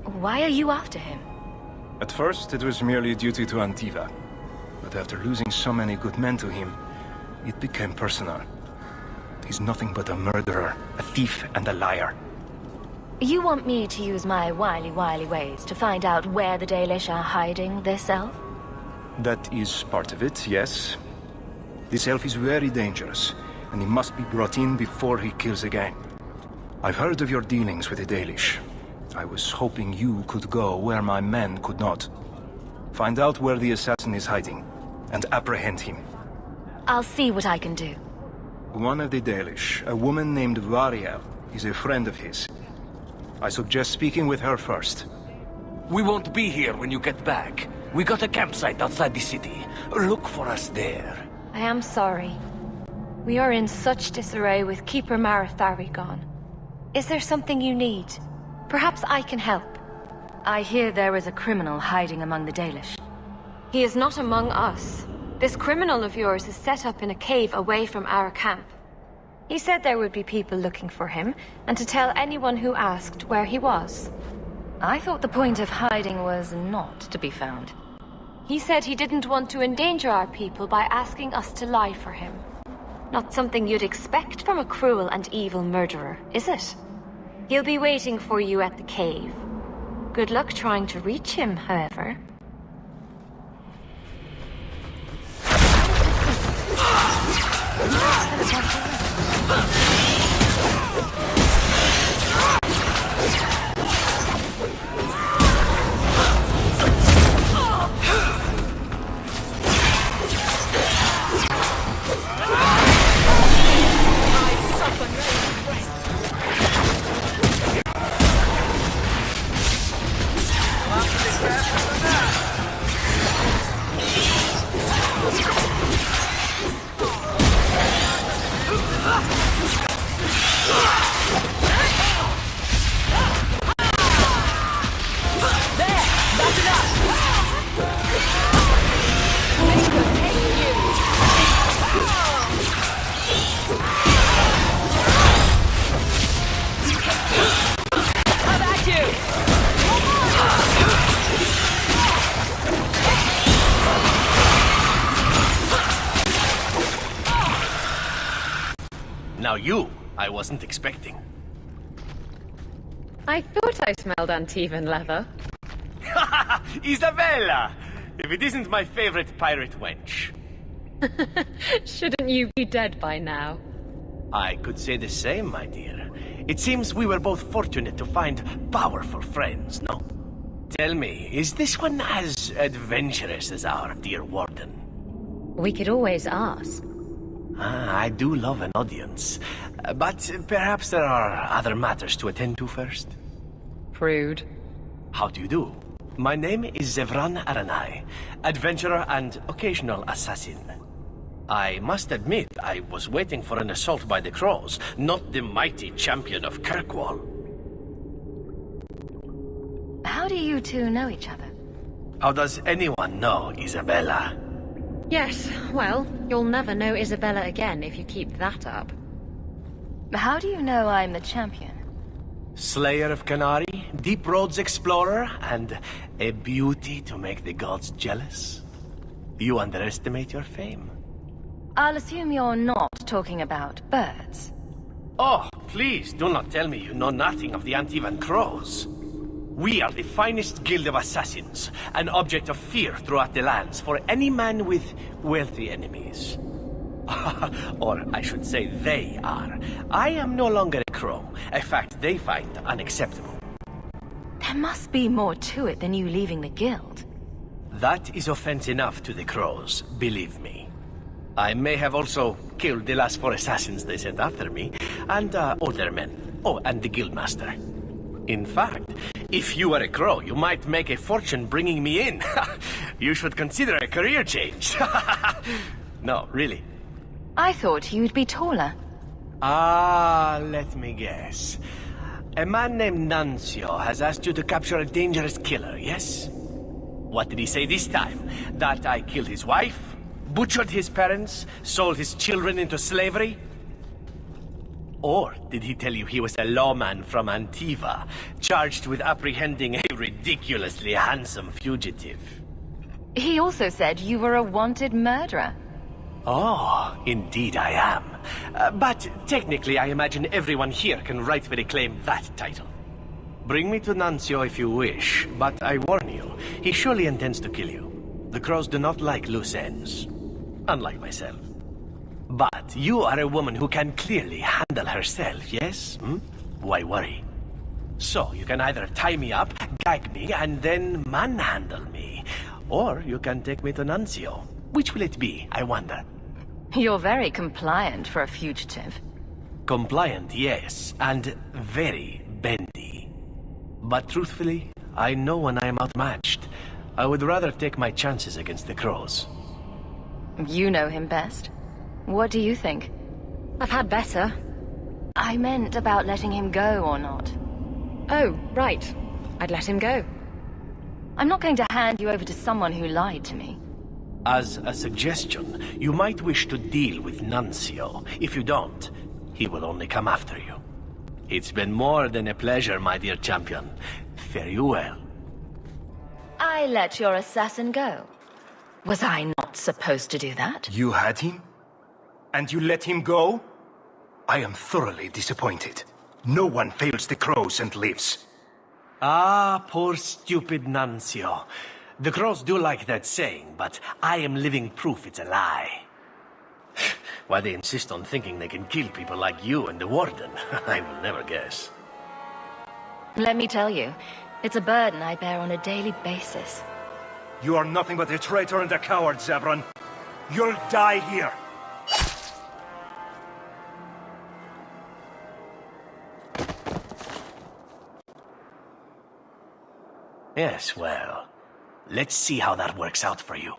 Why are you after him? At first, it was merely a duty to Antiva. But after losing so many good men to him, it became personal. He's nothing but a murderer, a thief, and a liar. You want me to use my wily ways to find out where the Dalish are hiding this elf? That is part of it, yes. This elf is very dangerous, and he must be brought in before he kills again. I've heard of your dealings with the Dalish. I was hoping you could go where my men could not. Find out where the assassin is hiding, and apprehend him. I'll see what I can do. One of the Dalish, a woman named Variel, is a friend of his. I suggest speaking with her first. We won't be here when you get back. We got a campsite outside the city. Look for us there. I am sorry. We are in such disarray with Keeper Marathari gone. Is there something you need? Perhaps I can help. I hear there is a criminal hiding among the Dalish. He is not among us. This criminal of yours is set up in a cave away from our camp. He said there would be people looking for him, and to tell anyone who asked where he was. I thought the point of hiding was not to be found. He said he didn't want to endanger our people by asking us to lie for him. Not something you'd expect from a cruel and evil murderer, is it? He'll be waiting for you at the cave. Good luck trying to reach him, however. Now you, I wasn't expecting. I thought I smelled Antivan leather. Isabella! If it isn't my favorite pirate wench. Shouldn't you be dead by now? I could say the same, my dear. It seems we were both fortunate to find powerful friends, no? Tell me, is this one as adventurous as our dear warden? We could always ask. I do love an audience. But perhaps there are other matters to attend to first? Prude. How do you do? My name is Zevran Aranai, adventurer and occasional assassin. I must admit, I was waiting for an assault by the Crows, not the mighty champion of Kirkwall. How do you two know each other? How does anyone know, Isabella? Yes, well, you'll never know Isabella again if you keep that up. How do you know I'm the champion? Slayer of Canary, Deep Roads Explorer, and a beauty to make the gods jealous? You underestimate your fame. I'll assume you're not talking about birds. Oh, please, do not tell me you know nothing of the Antivan Crows. We are the finest guild of assassins, an object of fear throughout the lands for any man with wealthy enemies. Or I should say they are. I am no longer a crow, a fact they find unacceptable. There must be more to it than you leaving the guild. That is offense enough to the crows, believe me. I may have also killed the last 4 assassins they sent after me, and older men. Oh, and the guildmaster. In fact, if you were a crow, you might make a fortune bringing me in. You should consider a career change. No, really. I thought you'd be taller. Let me guess. A man named Nuncio has asked you to capture a dangerous killer, yes? What did he say this time? That I killed his wife? Butchered his parents? Sold his children into slavery? Or did he tell you he was a lawman from Antiva, charged with apprehending a ridiculously handsome fugitive? He also said you were a wanted murderer. Oh, indeed I am. But technically I imagine everyone here can rightfully claim that title. Bring me to Nuncio if you wish, but I warn you, he surely intends to kill you. The crows do not like loose ends. Unlike myself. But you are a woman who can clearly handle herself, yes? Why worry? So, you can either tie me up, gag me, and then manhandle me. Or you can take me to Nuncio. Which will it be, I wonder? You're very compliant for a fugitive. Compliant, yes, and very bendy. But truthfully, I know when I am outmatched. I would rather take my chances against the crows. You know him best. What do you think? I've had better. I meant about letting him go or not. Oh, right. I'd let him go. I'm not going to hand you over to someone who lied to me. As a suggestion, you might wish to deal with Nuncio. If you don't, he will only come after you. It's been more than a pleasure, my dear champion. Fare you well. I let your assassin go. Was I not supposed to do that? You had him? And you let him go? I am thoroughly disappointed. No one fails the crows and lives. Ah, poor stupid Nuncio. The crows do like that saying, but I am living proof it's a lie. Why they insist on thinking they can kill people like you and the warden, I will never guess. Let me tell you, it's a burden I bear on a daily basis. You are nothing but a traitor and a coward, Zevran. You'll die here. Yes, well, let's see how that works out for you.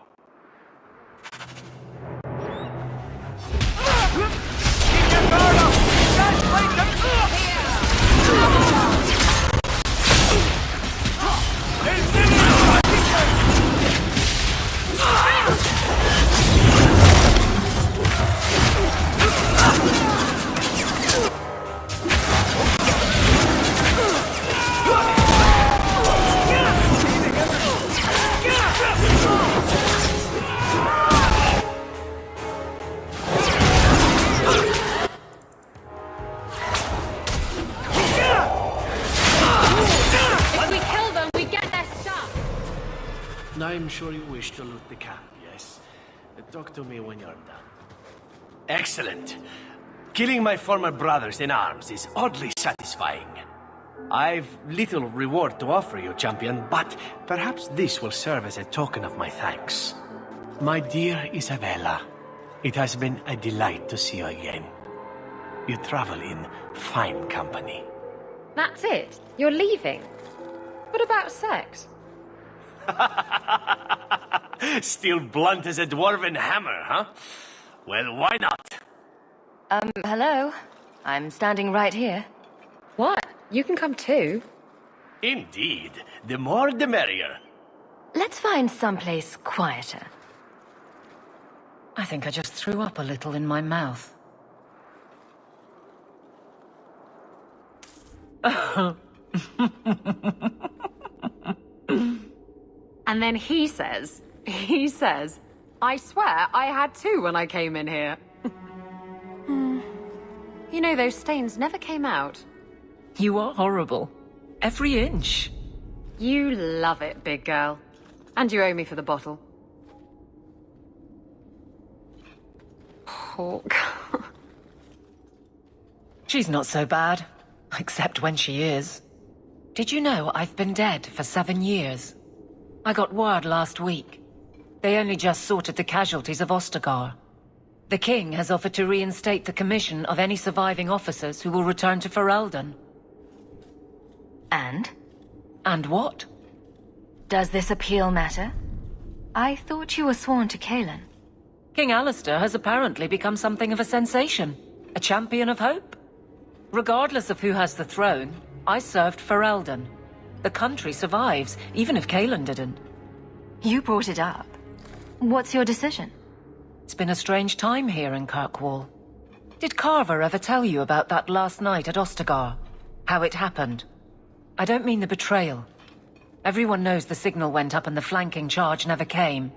I'm sure you wish to loot the camp, yes? Talk to me when you're done. Excellent. Killing my former brothers in arms is oddly satisfying. I've little reward to offer you, champion, but perhaps this will serve as a token of my thanks. My dear Isabella, it has been a delight to see you again. You travel in fine company. That's it? You're leaving? What about sex? Still blunt as a dwarven hammer, huh? Well, why not? Hello? I'm standing right here. What? You can come too. Indeed. The more the merrier. Let's find someplace quieter. I think I just threw up a little in my mouth. And then he says, I swear I had two when I came in here. You know, those stains never came out. You are horrible. Every inch. You love it, big girl. And you owe me for the bottle. Hawke. She's not so bad. Except when she is. Did you know I've been dead for 7 years? I got word last week. They only just sorted the casualties of Ostagar. The king has offered to reinstate the commission of any surviving officers who will return to Ferelden. And? And what? Does this appeal matter? I thought you were sworn to Cailan. King Alistair has apparently become something of a sensation. A champion of hope. Regardless of who has the throne, I served Ferelden. The country survives, even if Cailan didn't. You brought it up. What's your decision? It's been a strange time here in Kirkwall. Did Carver ever tell you about that last night at Ostagar? How it happened? I don't mean the betrayal. Everyone knows the signal went up and the flanking charge never came.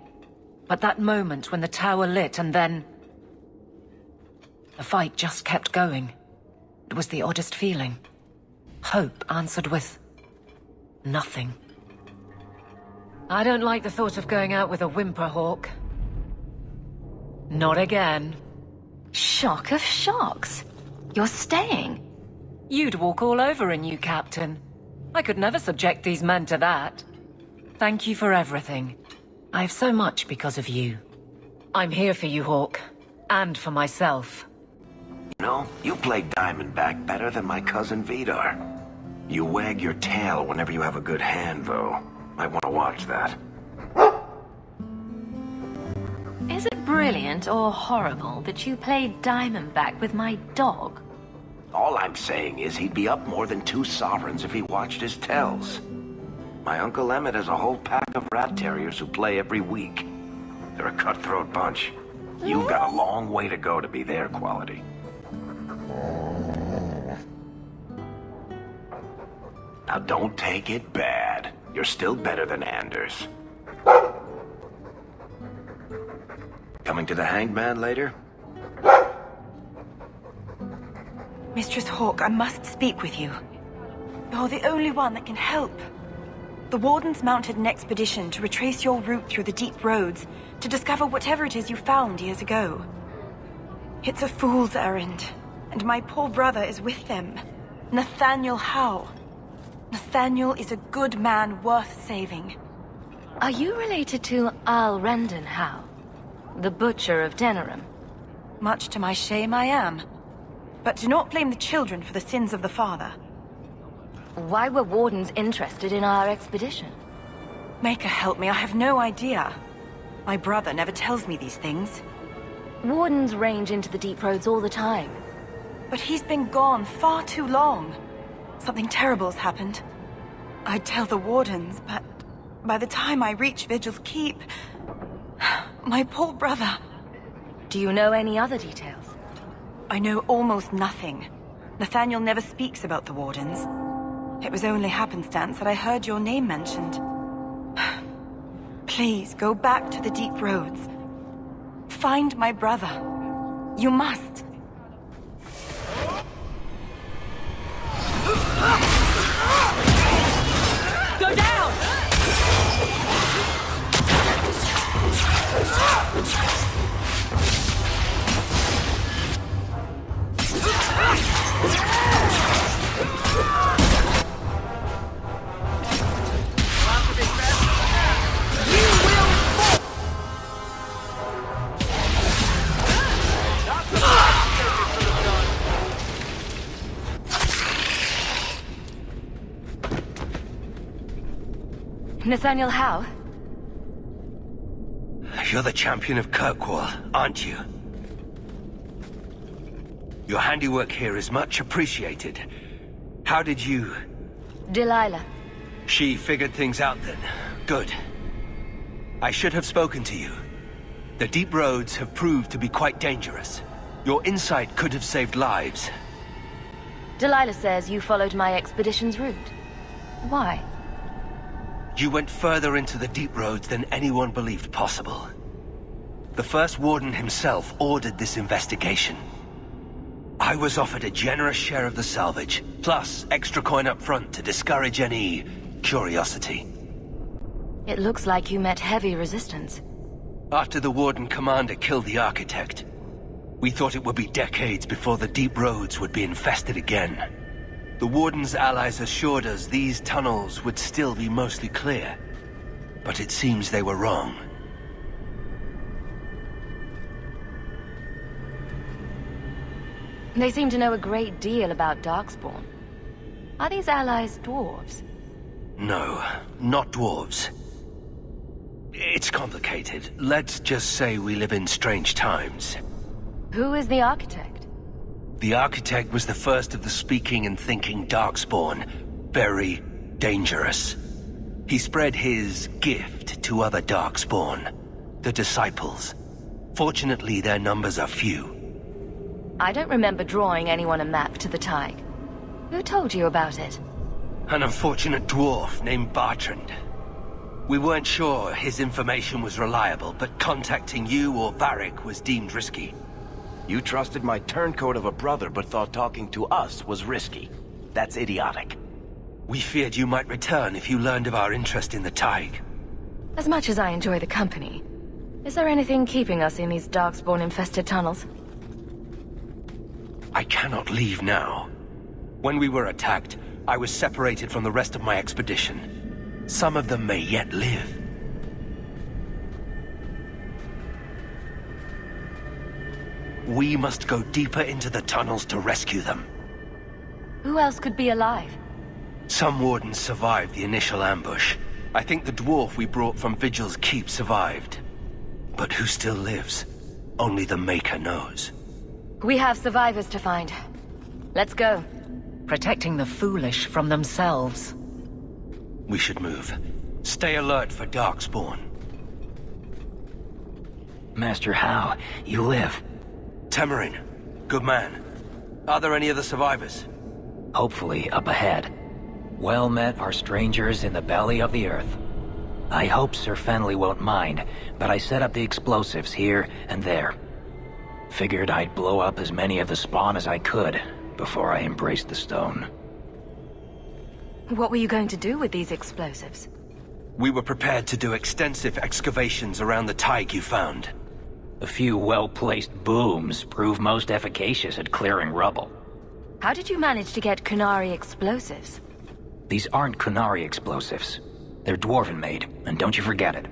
But that moment when the tower lit and then... the fight just kept going. It was the oddest feeling. Hope answered with... nothing. I don't like the thought of going out with a whimper, Hawke. Not again. Shock of shocks. You're staying. You'd walk all over a new captain. I could never subject these men to that. Thank you for everything. I have so much because of you. I'm here for you, Hawke. And for myself. You know, you play Diamondback better than my cousin Vidar. You wag your tail whenever you have a good hand, though. Might want to watch that. Is it brilliant or horrible that you played Diamondback with my dog? All I'm saying is he'd be up more than 2 sovereigns if he watched his tells. My Uncle Emmett has a whole pack of rat terriers who play every week. They're a cutthroat bunch. You've got a long way to go to be their quality. Now don't take it bad. You're still better than Anders. Coming to the Hanged Man later? Mistress Hawke, I must speak with you. You're the only one that can help. The Wardens mounted an expedition to retrace your route through the deep roads to discover whatever it is you found years ago. It's a fool's errand, and my poor brother is with them. Nathaniel Howe. Nathaniel is a good man worth saving. Are you related to Al Rendon Howe, the butcher of Denerim? Much to my shame, I am. But do not blame the children for the sins of the father. Why were Wardens interested in our expedition? Maker help me, I have no idea. My brother never tells me these things. Wardens range into the deep roads all the time. But he's been gone far too long. Something terrible has happened. I'd tell the Wardens, but by the time I reach Vigil's Keep... my poor brother... Do you know any other details? I know almost nothing. Nathaniel never speaks about the Wardens. It was only happenstance that I heard your name mentioned. Please, go back to the deep roads. Find my brother. You must. Go down! Nathaniel Howe? You're the champion of Kirkwall, aren't you? Your handiwork here is much appreciated. How did you... Delilah. She figured things out then. Good. I should have spoken to you. The deep roads have proved to be quite dangerous. Your insight could have saved lives. Delilah says you followed my expedition's route. Why? You went further into the deep roads than anyone believed possible. The first warden himself ordered this investigation. I was offered a generous share of the salvage, plus extra coin up front to discourage any curiosity. It looks like you met heavy resistance. After the warden commander killed the architect, We thought it would be decades before the deep roads would be infested again. The Warden's allies assured us these tunnels would still be mostly clear. But it seems they were wrong. They seem to know a great deal about Darkspawn. Are these allies dwarves? No, not dwarves. It's complicated. Let's just say we live in strange times. Who is the architect? The architect was the first of the speaking and thinking Darkspawn. Very dangerous. He spread his gift to other Darkspawn, the Disciples. Fortunately, their numbers are few. I don't remember drawing anyone a map to the Tig. Who told you about it? An unfortunate dwarf named Bertrand. We weren't sure his information was reliable, but contacting you or Varric was deemed risky. You trusted my turncoat of a brother, but thought talking to us was risky. That's idiotic. We feared you might return if you learned of our interest in the Tig. As much as I enjoy the company, is there anything keeping us in these Darkspawn-infested tunnels? I cannot leave now. When we were attacked, I was separated from the rest of my expedition. Some of them may yet live. We must go deeper into the tunnels to rescue them. Who else could be alive? Some Wardens survived the initial ambush. I think the dwarf we brought from Vigil's Keep survived. But who still lives? Only the Maker knows. We have survivors to find. Let's go. Protecting the foolish from themselves. We should move. Stay alert for Darkspawn. Master How, you live. Temerin, good man. Are there any other survivors? Hopefully up ahead. Well met are strangers in the belly of the earth. I hope Sir Fenley won't mind, but I set up the explosives here and there. Figured I'd blow up as many of the spawn as I could before I embraced the stone. What were you going to do with these explosives? We were prepared to do extensive excavations around the Tig you found. A few well-placed booms prove most efficacious at clearing rubble. How did you manage to get Kunari explosives? These aren't Kunari explosives. They're Dwarven-made, and don't you forget it.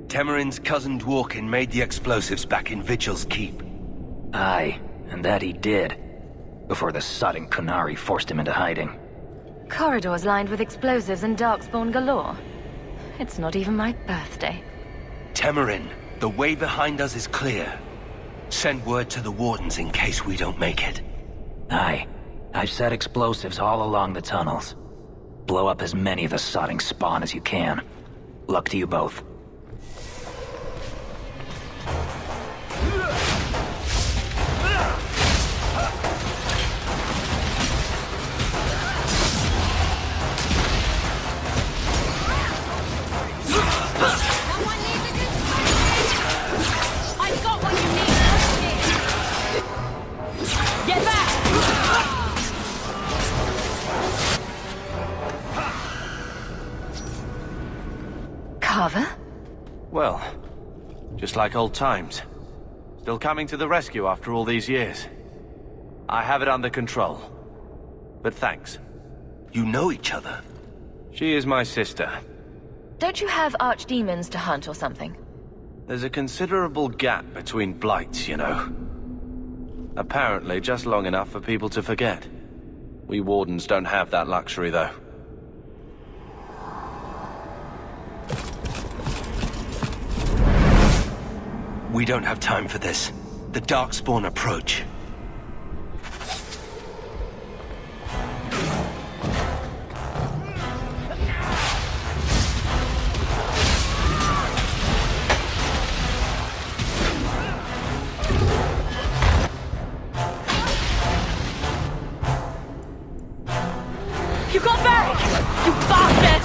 Temerin's cousin Dworkin made the explosives back in Vigil's Keep. Aye, and that he did. Before the sodding Kunari forced him into hiding. Corridors lined with explosives and Darkspawn galore. It's not even my birthday. Temerin, the way behind us is clear. Send word to the Wardens in case we don't make it. Aye. I've set explosives all along the tunnels. Blow up as many of the sodding spawn as you can. Luck to you both. I've got what you need. Get back! Carver? Well, just like old times. Still coming to the rescue after all these years. I have it under control. But thanks. You know each other? She is my sister. Don't you have archdemons to hunt or something? There's a considerable gap between blights, you know. Apparently just long enough for people to forget. We Wardens don't have that luxury, though. We don't have time for this. The Darkspawn approach. You got back! You bastard!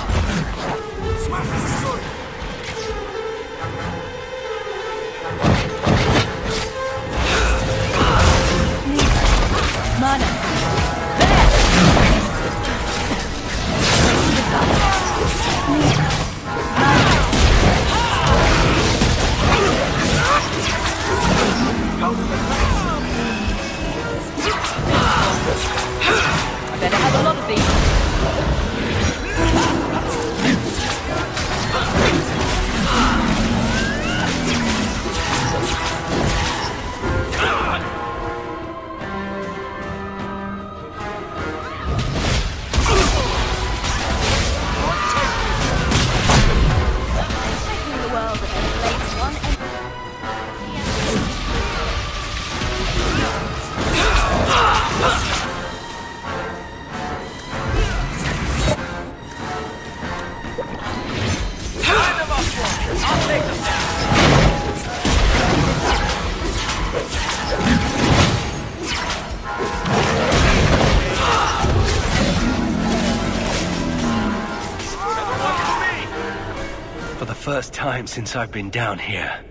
For the first time since I've been down here,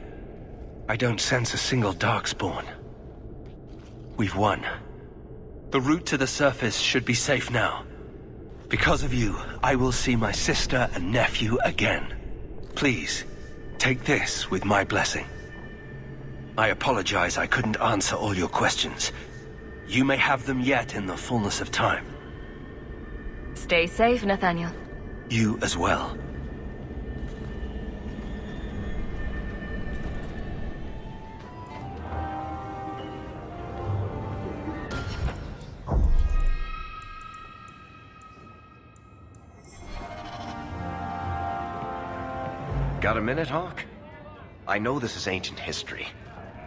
I don't sense a single Darkspawn. We've won. The route to the surface should be safe now. Because of you, I will see my sister and nephew again. Please, take this with my blessing. I apologize I couldn't answer all your questions. You may have them yet in the fullness of time. Stay safe, Nathaniel. You as well. Got a minute, Hawke? I know this is ancient history,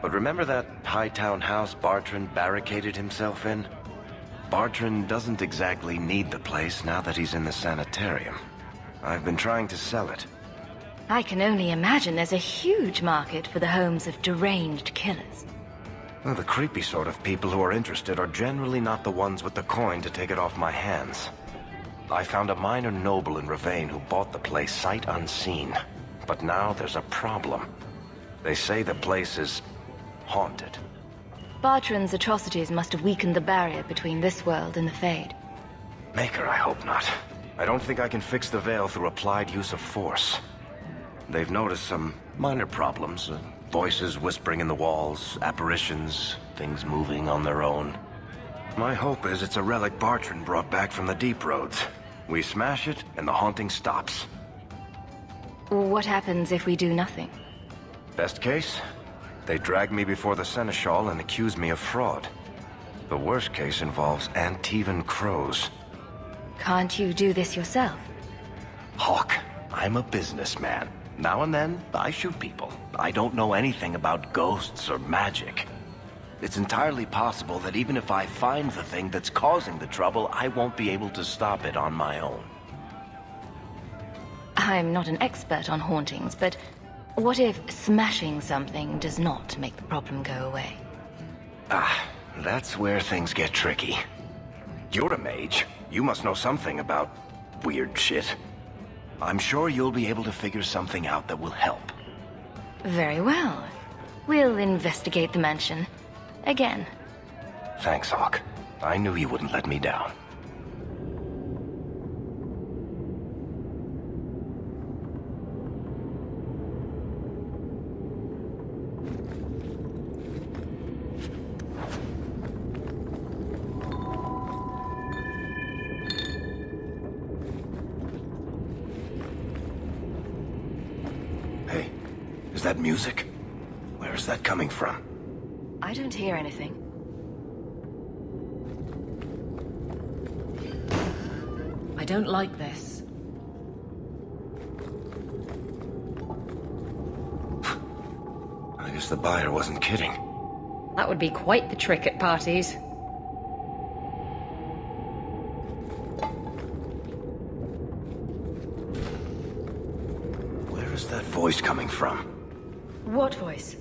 but remember that Hightown house Bartrand barricaded himself in? Bartrand doesn't exactly need the place now that he's in the sanitarium. I've been trying to sell it. I can only imagine there's a huge market for the homes of deranged killers. Well, the creepy sort of people who are interested are generally not the ones with the coin to take it off my hands. I found a minor noble in Ravane who bought the place sight unseen. But now there's a problem. They say the place is haunted. Bartrand's atrocities must have weakened the barrier between this world and the Fade. Maker, I hope not. I don't think I can fix the veil through applied use of force. They've noticed some minor problems. Voices whispering in the walls, apparitions, things moving on their own. My hope is it's a relic Bartrand brought back from the deep roads. We smash it, and the haunting stops. What happens if we do nothing? Best case, they drag me before the Seneschal and accuse me of fraud. The worst case involves Antivan crows. Can't you do this yourself? Hawke, I'm a businessman. Now and then, I shoot people. I don't know anything about ghosts or magic. It's entirely possible that even if I find the thing that's causing the trouble, I won't be able to stop it on my own. I'm not an expert on hauntings, but what if smashing something does not make the problem go away? Ah, that's where things get tricky. You're a mage. You must know something about weird shit. I'm sure you'll be able to figure something out that will help. Very well. We'll investigate the mansion. Again. Thanks, Hawke. I knew you wouldn't let me down. Hey, is that music? Where is that coming from? I don't hear anything. I don't like this. I guess the buyer wasn't kidding. That would be quite the trick at parties. Where is that voice coming from? What voice?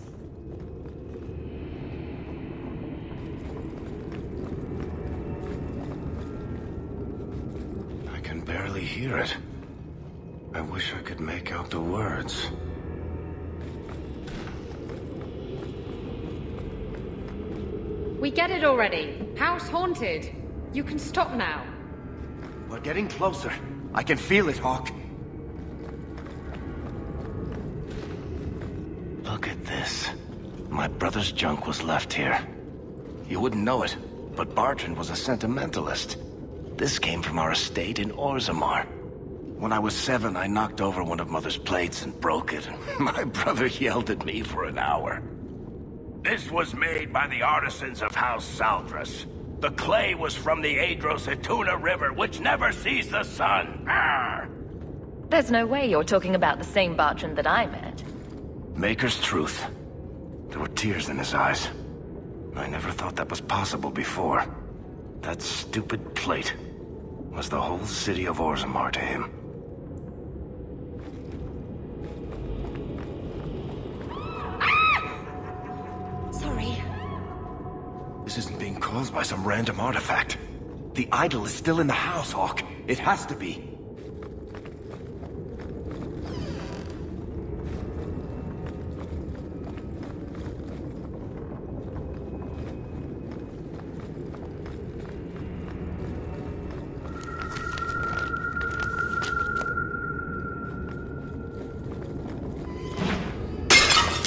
I can barely hear it. I wish I could make out the words. We get it already. House haunted. You can stop now. We're getting closer. I can feel it, Hawke. Look at this. My brother's junk was left here. You wouldn't know it, but Bartrand was a sentimentalist. This came from our estate in Orzammar. When I was 7, I knocked over one of Mother's plates and broke it. My brother yelled at me for an hour. This was made by the artisans of House Saldras. The clay was from the Adros-Etuna River, which never sees the sun. Arr! There's no way you're talking about the same Bartrand that I met. Maker's truth. There were tears in his eyes. I never thought that was possible before. That stupid plate was the whole city of Orzammar to him. Sorry. This isn't being caused by some random artifact. The idol is still in the house, Hawke. It has to be.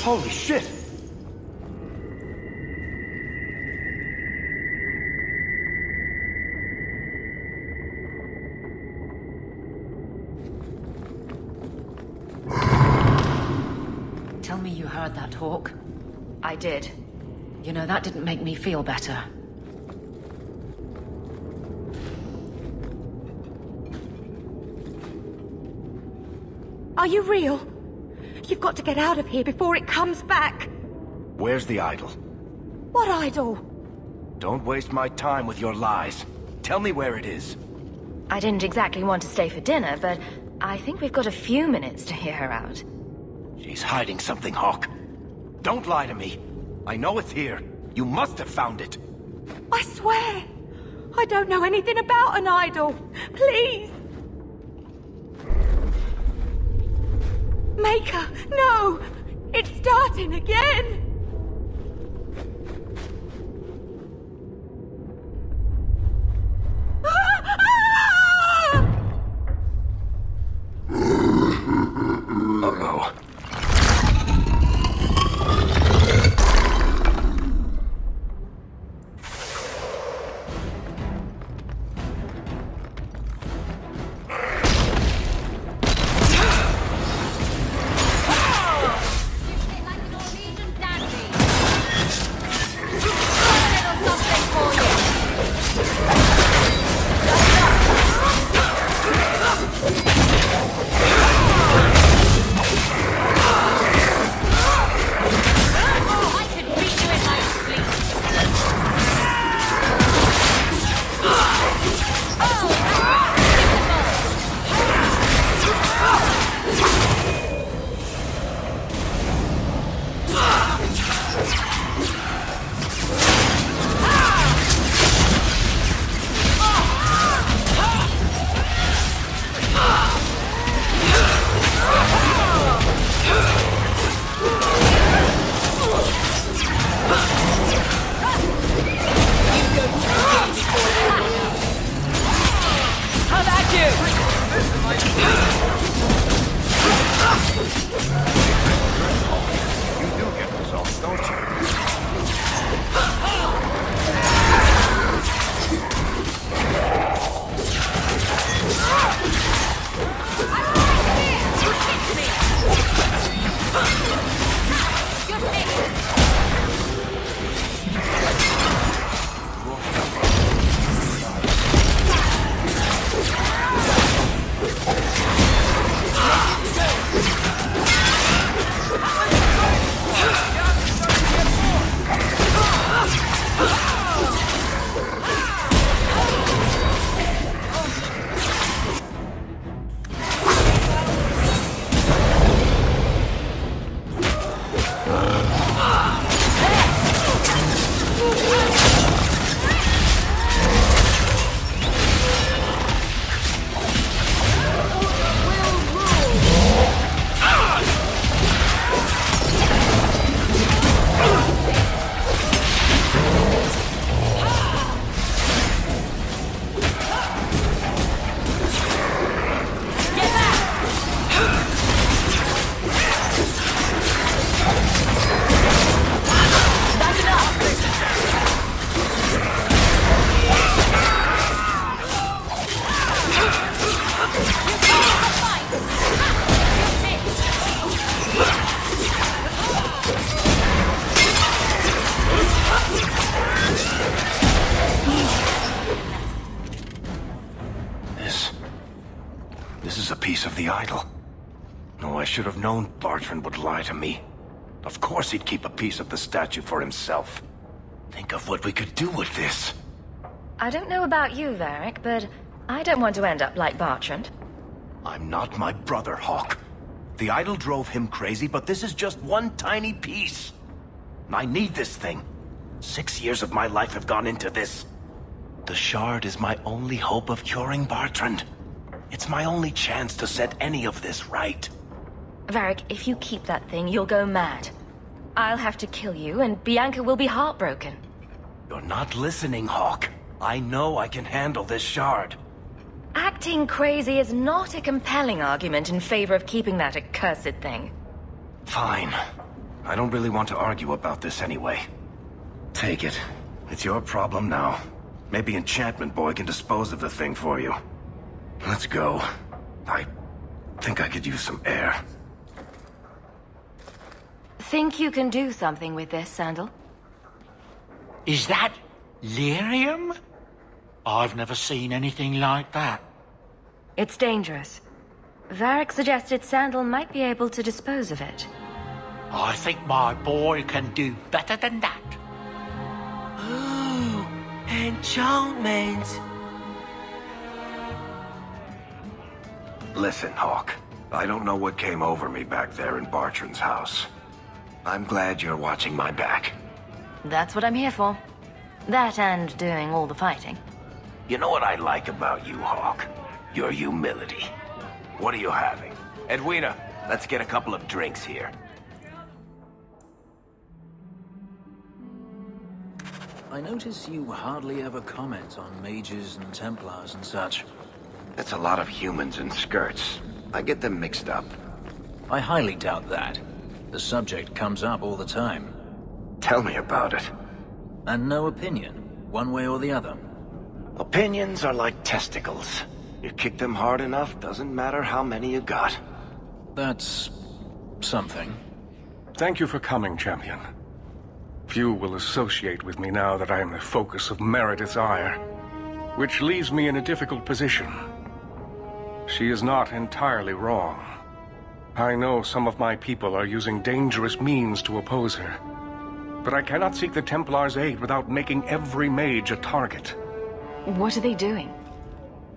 Holy shit! Tell me you heard that, Hawke. I did. You know, that didn't make me feel better. Are you real? You've got to get out of here before it comes back. Where's the idol? What idol? Don't waste my time with your lies. Tell me where it is. I didn't exactly want to stay for dinner, but I think we've got a few minutes to hear her out. She's hiding something, Hawke. Don't lie to me. I know it's here. You must have found it. I swear! I don't know anything about an idol. Please! Maker, no! It's starting again! Uh-oh. This is a piece of the idol. No, I should have known Bartrand would lie to me. Of course he'd keep a piece of the statue for himself. Think of what we could do with this. I don't know about you, Varric, but I don't want to end up like Bartrand. I'm not my brother, Hawke. The idol drove him crazy, but this is just one tiny piece. I need this thing. 6 years of my life have gone into this. The shard is my only hope of curing Bartrand. It's my only chance to set any of this right. Varric, if you keep that thing, you'll go mad. I'll have to kill you, and Bianca will be heartbroken. You're not listening, Hawke. I know I can handle this shard. Acting crazy is not a compelling argument in favor of keeping that accursed thing. Fine. I don't really want to argue about this anyway. Take it. It's your problem now. Maybe Enchantment Boy can dispose of the thing for you. Let's go. I think I could use some air. Think you can do something with this, Sandal? Is that lyrium? I've never seen anything like that. It's dangerous. Varric suggested Sandal might be able to dispose of it. I think my boy can do better than that. Ooh, enchantment. Listen, Hawke. I don't know what came over me back there in Bartran's house. I'm glad you're watching my back. That's what I'm here for. That and doing all the fighting. You know what I like about you, Hawke? Your humility. What are you having? Edwina, let's get a couple of drinks here. I notice you hardly ever comment on mages and Templars and such. It's a lot of humans in skirts. I get them mixed up. I highly doubt that. The subject comes up all the time. Tell me about it. And no opinion, one way or the other. Opinions are like testicles. You kick them hard enough, doesn't matter how many you got. That's something. Thank you for coming, champion. Few will associate with me now that I am the focus of Meredith's ire, which leaves me in a difficult position. She is not entirely wrong. I know some of my people are using dangerous means to oppose her, but I cannot seek the Templar's aid without making every mage a target. What are they doing?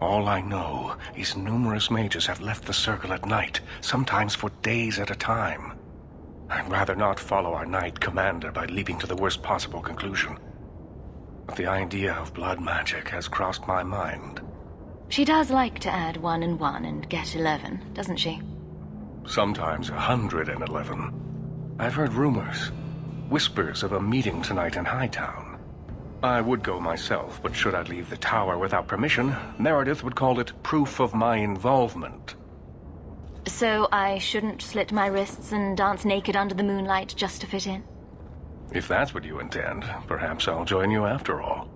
All I know is numerous mages have left the Circle at night, sometimes for days at a time. I'd rather not follow our Knight Commander by leaping to the worst possible conclusion. But the idea of blood magic has crossed my mind. She does like to add 1 and 1 and get 11, doesn't she? Sometimes 111. I've heard rumors, whispers of a meeting tonight in Hightown. I would go myself, but should I leave the tower without permission, Meredith would call it proof of my involvement. So I shouldn't slit my wrists and dance naked under the moonlight just to fit in? If that's what you intend, perhaps I'll join you after all.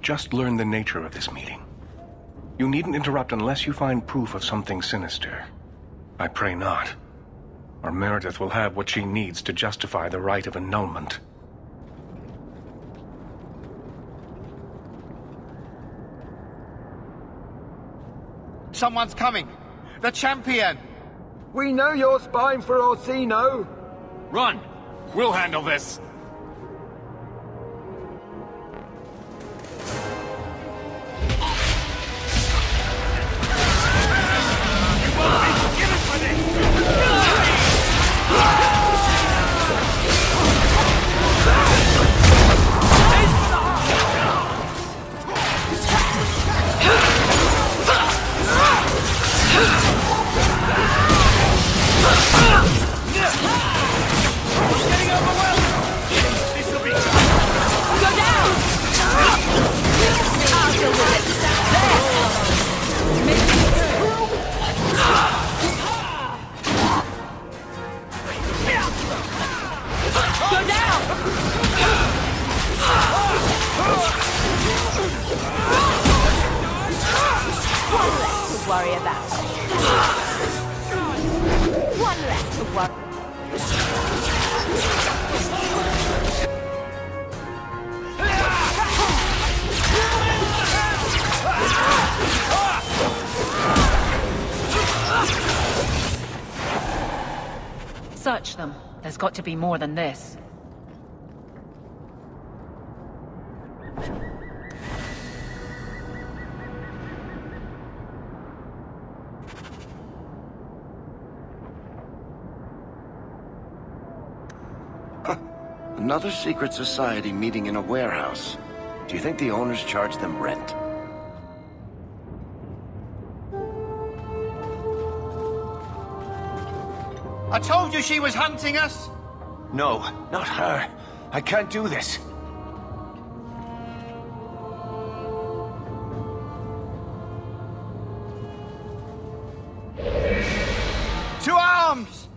Just learn the nature of this meeting. You needn't interrupt unless you find proof of something sinister. I pray not, or Meredith will have what she needs to justify the rite of annulment. Someone's coming! The champion! We know you're spying for Orsino! Run! We'll handle this! Worry about. One less to worry. Search them. There's got to be more than this. Another secret society meeting in a warehouse. Do you think the owners charge them rent? I told you she was hunting us! No, not her. I can't do this. To arms!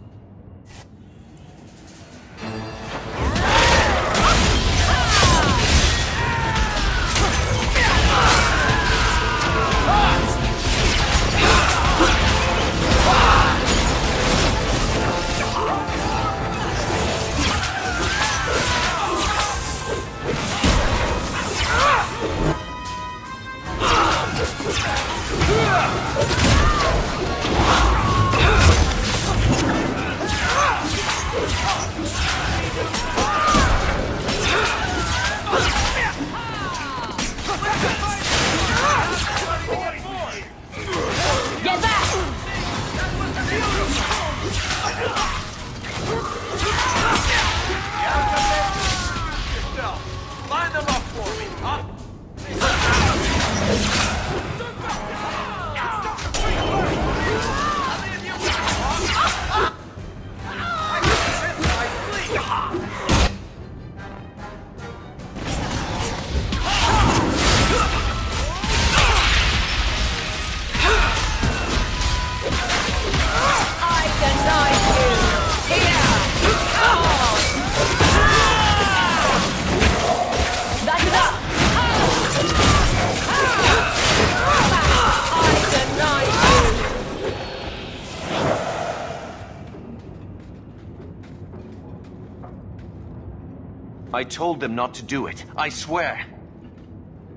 I told them not to do it, I swear.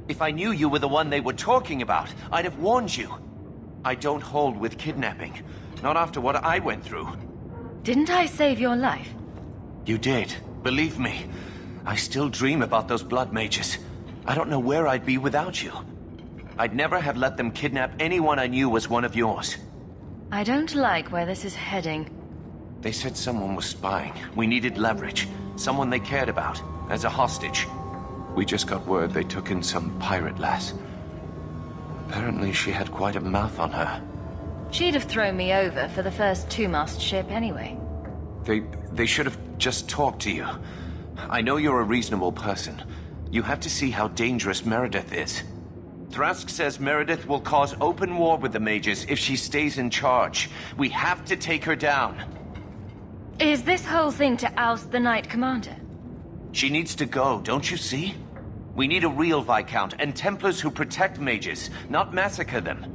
If I knew you were the one they were talking about, I'd have warned you. I don't hold with kidnapping. Not after what I went through. Didn't I save your life? You did. Believe me. I still dream about those blood mages. I don't know where I'd be without you. I'd never have let them kidnap anyone I knew was one of yours. I don't like where this is heading. They said someone was spying. We needed leverage. Someone they cared about. As a hostage. We just got word they took in some pirate lass. Apparently she had quite a mouth on her. She'd have thrown me over for the first two-mast ship anyway. They should have just talked to you. I know you're a reasonable person. You have to see how dangerous Meredith is. Thrask says Meredith will cause open war with the mages if she stays in charge. We have to take her down. Is this whole thing to oust the Knight Commander? She needs to go, don't you see? We need a real Viscount and Templars who protect mages, not massacre them.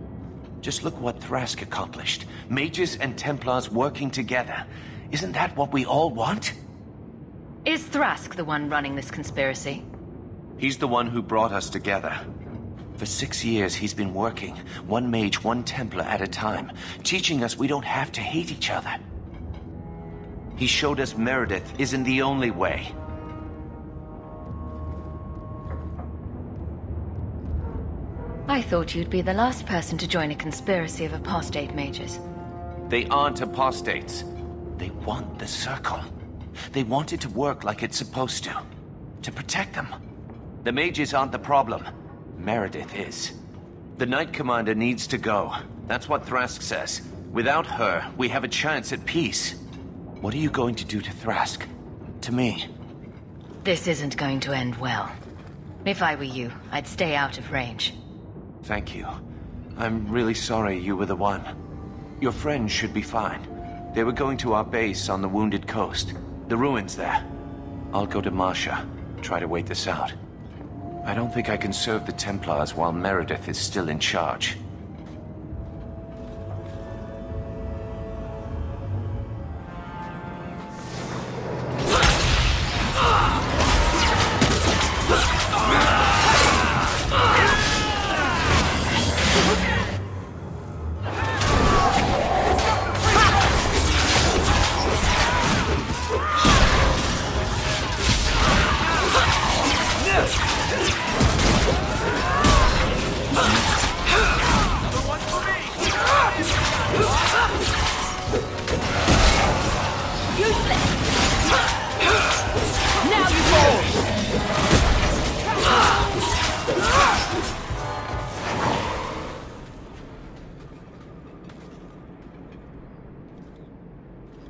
Just look what Thrask accomplished. Mages and Templars working together. Isn't that what we all want? Is Thrask the one running this conspiracy? He's the one who brought us together. For 6 years, he's been working, one mage, one Templar at a time, teaching us we don't have to hate each other. He showed us Meredith isn't the only way. I thought you'd be the last person to join a conspiracy of apostate mages. They aren't apostates. They want the Circle. They want it to work like it's supposed to protect them. The mages aren't the problem. Meredith is. The Knight Commander needs to go. That's what Thrask says. Without her, we have a chance at peace. What are you going to do to Thrask? To me? This isn't going to end well. If I were you, I'd stay out of range. Thank you. I'm really sorry you were the one. Your friends should be fine. They were going to our base on the Wounded Coast. The ruins there. I'll go to Marsha. Try to wait this out. I don't think I can serve the Templars while Meredith is still in charge.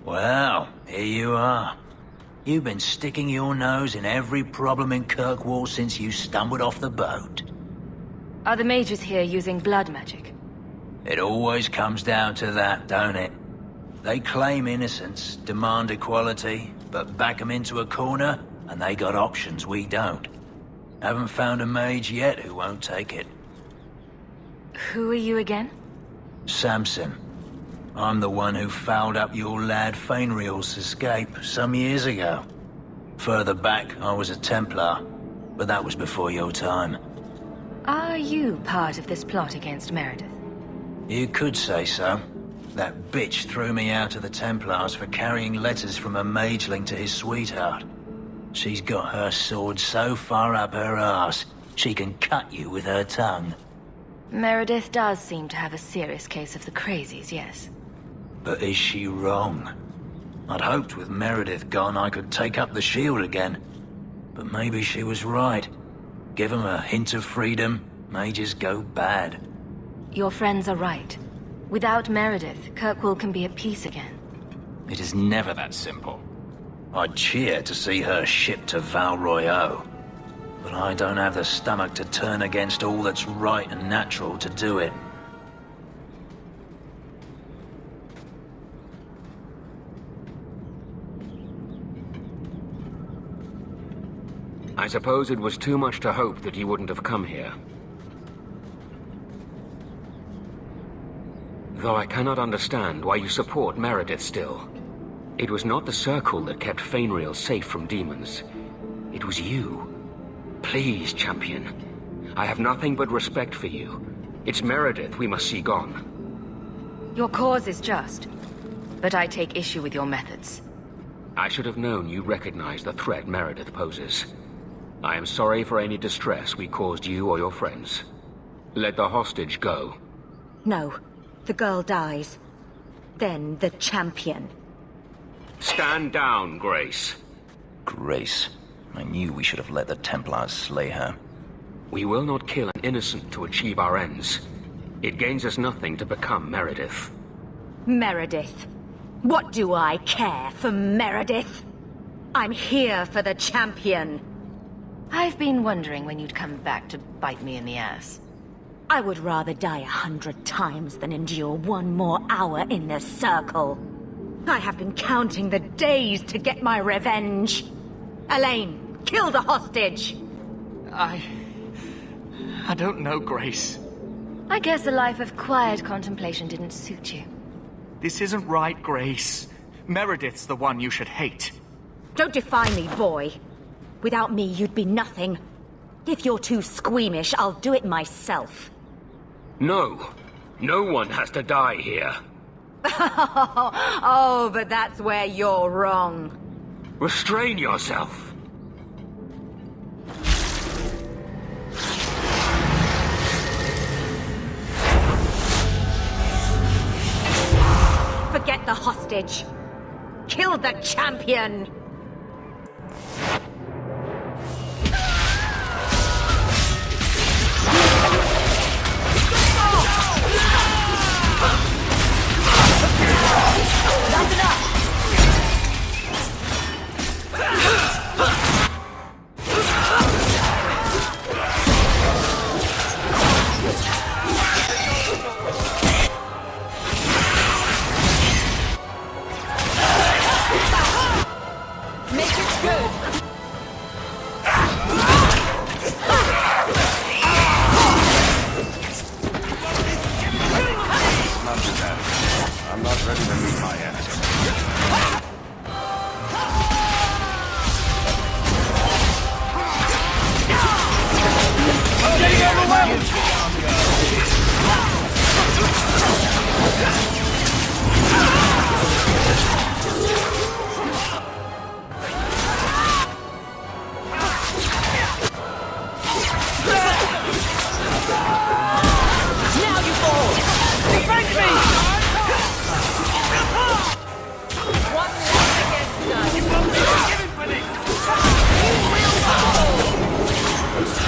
Well, here you are. You've been sticking your nose in every problem in Kirkwall since you stumbled off the boat. Are the mages here using blood magic? It always comes down to that, don't it? They claim innocence, demand equality, but back them into a corner, and they got options we don't. Haven't found a mage yet who won't take it. Who are you again? Samson. I'm the one who fouled up your lad Fainriel's escape some years ago. Further back, I was a Templar, but that was before your time. Are you part of this plot against Meredith? You could say so. That bitch threw me out of the Templars for carrying letters from a mageling to his sweetheart. She's got her sword so far up her arse, she can cut you with her tongue. Meredith does seem to have a serious case of the crazies, yes. But is she wrong? I'd hoped with Meredith gone I could take up the shield again. But maybe she was right. Give 'em a hint of freedom, mages go bad. Your friends are right. Without Meredith, Kirkwall can be at peace again. It is never that simple. I'd cheer to see her shipped to Val Royeaux. But I don't have the stomach to turn against all that's right and natural to do it. I suppose it was too much to hope that you wouldn't have come here. Though I cannot understand why you support Meredith still. It was not the Circle that kept Fainriel safe from demons. It was you. Please, champion. I have nothing but respect for you. It's Meredith we must see gone. Your cause is just, but I take issue with your methods. I should have known you recognize the threat Meredith poses. I am sorry for any distress we caused you or your friends. Let the hostage go. No. The girl dies. Then the champion. Stand down, Grace. Grace. I knew we should have let the Templars slay her. We will not kill an innocent to achieve our ends. It gains us nothing to become Meredith. Meredith. What do I care for Meredith? I'm here for the champion. I've been wondering when you'd come back to bite me in the ass. I would rather die 100 times than endure one more hour in the circle. I have been counting the days to get my revenge. Elaine, kill the hostage! I don't know, Grace. I guess a life of quiet contemplation didn't suit you. This isn't right, Grace. Meredith's the one you should hate. Don't define me, boy. Without me, you'd be nothing. If you're too squeamish, I'll do it myself. No. No one has to die here. Oh, but that's where you're wrong. Restrain yourself. Forget the hostage. Kill the champion! That's enough! I'm not ready to meet my enemy. Now you fall! Defend me! One left against us! You won't be forgiven for this! You will fall! That's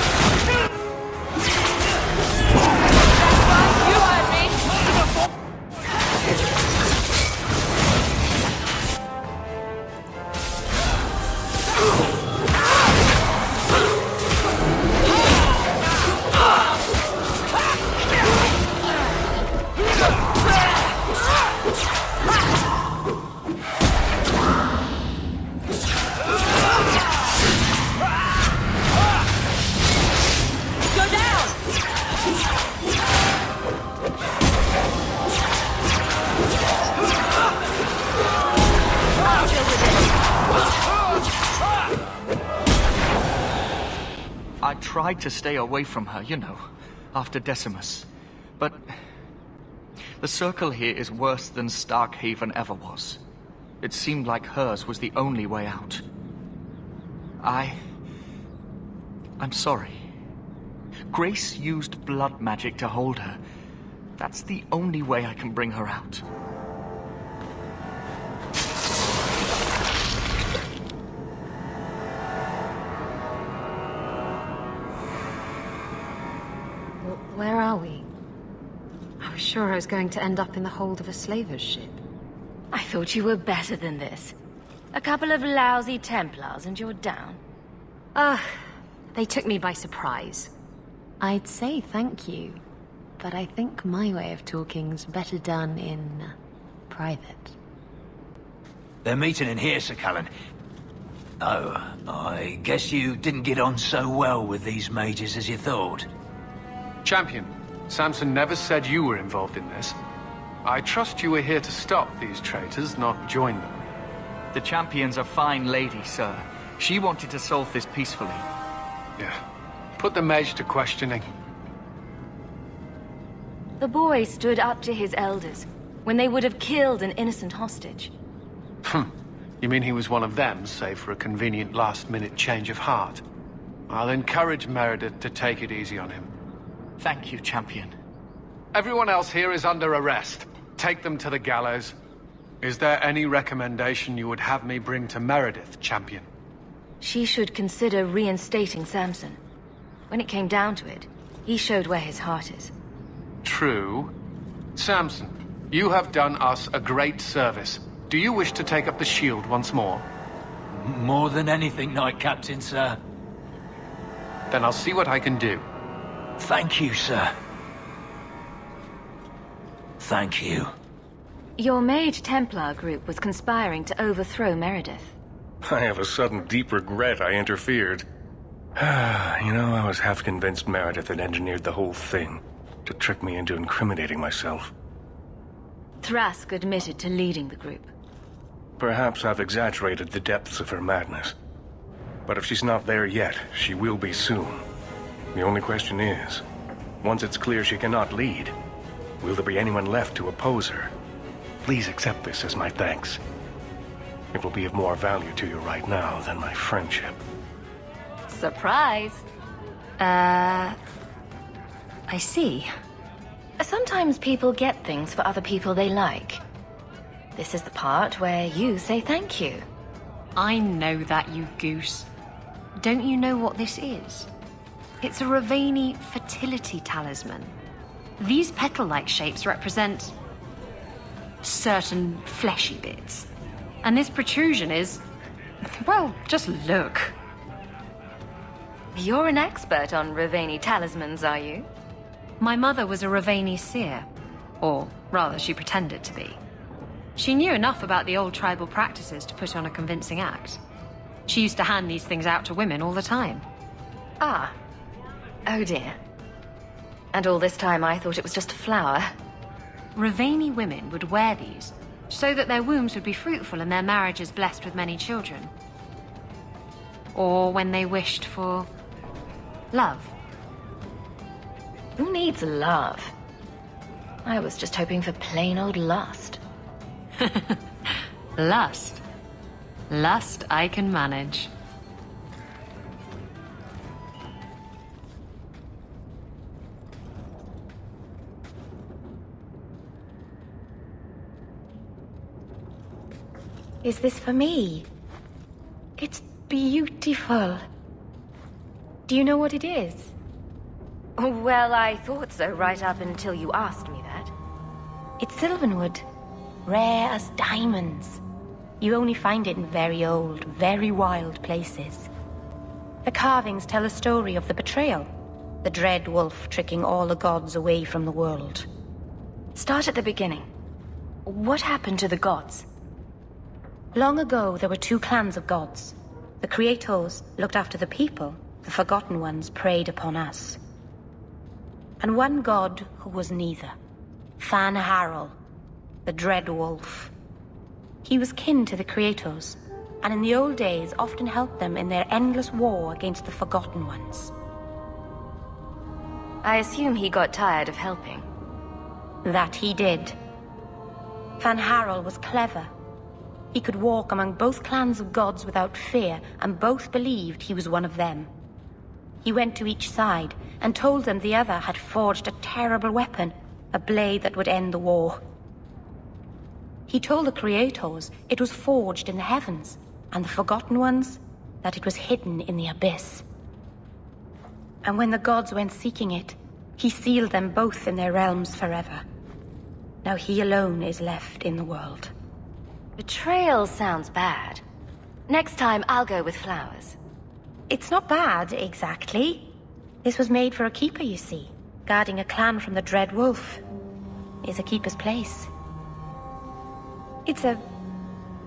right, you heard me! Go down! I'll deal with it. I tried to stay away from her, you know, after Decimus. But the circle here is worse than Starkhaven ever was. It seemed like hers was the only way out. I'm sorry. Grace used blood magic to hold her. That's the only way I can bring her out. Where are we? I was sure I was going to end up in the hold of a slaver's ship. I thought you were better than this. A couple of lousy Templars and you're down. They took me by surprise. I'd say thank you, but I think my way of talking's better done in private. They're meeting in here, Sir Callan. Oh, I guess you didn't get on so well with these mages as you thought. Champion, Samson never said you were involved in this. I trust you were here to stop these traitors, not join them. The champion's a fine lady, sir. She wanted to solve this peacefully. Yeah. Put the Mage to questioning. The boy stood up to his elders when they would have killed an innocent hostage. You mean he was one of them, save for a convenient last-minute change of heart? I'll encourage Meredith to take it easy on him. Thank you, Champion. Everyone else here is under arrest. Take them to the gallows. Is there any recommendation you would have me bring to Meredith, Champion? She should consider reinstating Samson. When it came down to it, he showed where his heart is. True. Samson, you have done us a great service. Do you wish to take up the shield once more? More than anything, Knight Captain, sir. Then I'll see what I can do. Thank you, sir. Thank you. Your Mage Templar group was conspiring to overthrow Meredith. I have a sudden deep regret I interfered. You know, I was half convinced Meredith had engineered the whole thing to trick me into incriminating myself. Thrask admitted to leading the group. Perhaps I've exaggerated the depths of her madness. But if she's not there yet, she will be soon. The only question is, once it's clear she cannot lead, will there be anyone left to oppose her? Please accept this as my thanks. It will be of more value to you right now than my friendship. Surprise! I see. Sometimes people get things for other people they like. This is the part where you say thank you. I know that, you goose. Don't you know what this is? It's a Ravani fertility talisman. These petal-like shapes represent certain fleshy bits. And this protrusion is... well, just look. You're an expert on Ravani talismans, are you? My mother was a Ravani seer. Or, rather, she pretended to be. She knew enough about the old tribal practices to put on a convincing act. She used to hand these things out to women all the time. Ah. Oh dear. And all this time I thought it was just a flower. Ravani women would wear these so that their wombs would be fruitful and their marriages blessed with many children. Or when they wished for... love. Who needs love? I was just hoping for plain old lust. Lust. Lust I can manage. Is this for me? It's beautiful. Do you know what it is? Well, I thought so right up until you asked me that. It's sylvanwood, rare as diamonds. You only find it in very old, very wild places. The carvings tell a story of the betrayal, the dread wolf tricking all the gods away from the world. Start at the beginning. What happened to the gods? Long ago, there were two clans of gods. The Creators looked after the people, the Forgotten Ones preyed upon us. And one god who was neither. Fan Harel, the Dread Wolf. He was kin to the Creators, and in the old days often helped them in their endless war against the Forgotten Ones. I assume he got tired of helping. That he did. Fan Harel was clever. He could walk among both clans of gods without fear, and both believed he was one of them. He went to each side and told them the other had forged a terrible weapon, a blade that would end the war. He told the Creators it was forged in the heavens, and the Forgotten Ones that it was hidden in the abyss. And when the gods went seeking it, he sealed them both in their realms forever. Now he alone is left in the world. Betrayal sounds bad. Next time I'll go with flowers. It's not bad, exactly. This was made for a keeper, you see. Guarding a clan from the Dread Wolf is a keeper's place. It's a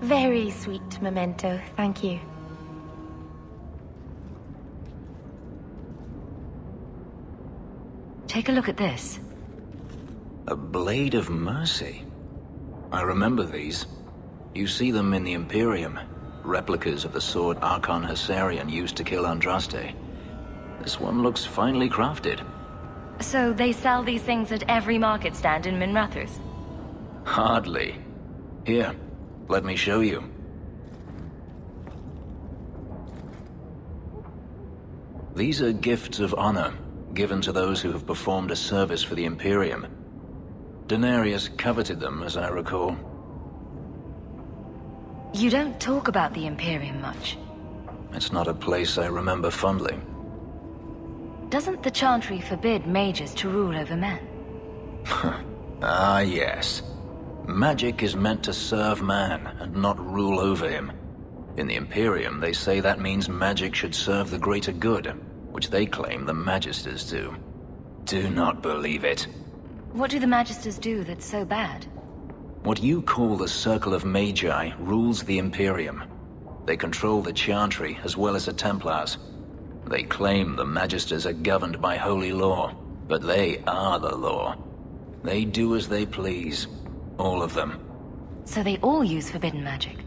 very sweet memento, thank you. Take a look at this. A Blade of Mercy. I remember these. You see them in the Imperium. Replicas of the sword Archon Hessarian used to kill Andraste. This one looks finely crafted. So they sell these things at every market stand in Minrathous? Hardly. Here, let me show you. These are gifts of honor, given to those who have performed a service for the Imperium. Denarius coveted them, as I recall. You don't talk about the Imperium much. It's not a place I remember fondly. Doesn't the Chantry forbid mages to rule over men? Ah, yes. Magic is meant to serve man, and not rule over him. In the Imperium, they say that means magic should serve the greater good, which they claim the Magisters do. Do not believe it. What do the Magisters do that's so bad? What you call the Circle of Magi rules the Imperium. They control the Chantry as well as the Templars. They claim the Magisters are governed by holy law, but they are the law. They do as they please. All of them. So they all use forbidden magic?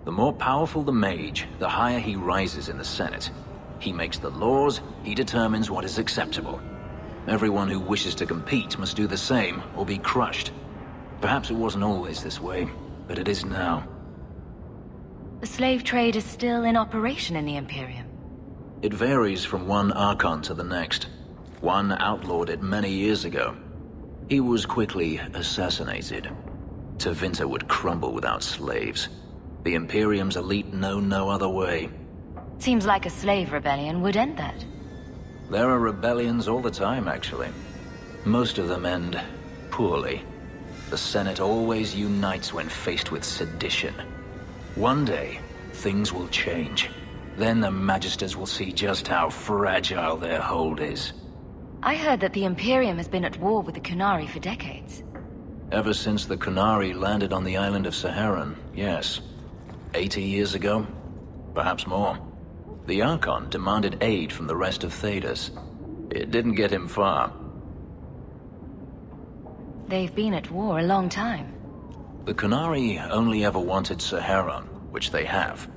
The more powerful the mage, the higher he rises in the Senate. He makes the laws, he determines what is acceptable. Everyone who wishes to compete must do the same, or be crushed. Perhaps it wasn't always this way, but it is now. The slave trade is still in operation in the Imperium? It varies from one Archon to the next. One outlawed it many years ago. He was quickly assassinated. Tevinter would crumble without slaves. The Imperium's elite know no other way. Seems like a slave rebellion would end that. There are rebellions all the time, actually. Most of them end poorly. The Senate always unites when faced with sedition. One day, things will change. Then the Magisters will see just how fragile their hold is. I heard that the Imperium has been at war with the Qunari for decades. Ever since the Qunari landed on the island of Saharan, yes. 80 years ago? Perhaps more. The Archon demanded aid from the rest of Thedas. It didn't get him far. They've been at war a long time. The Qunari only ever wanted Saharan, which they have.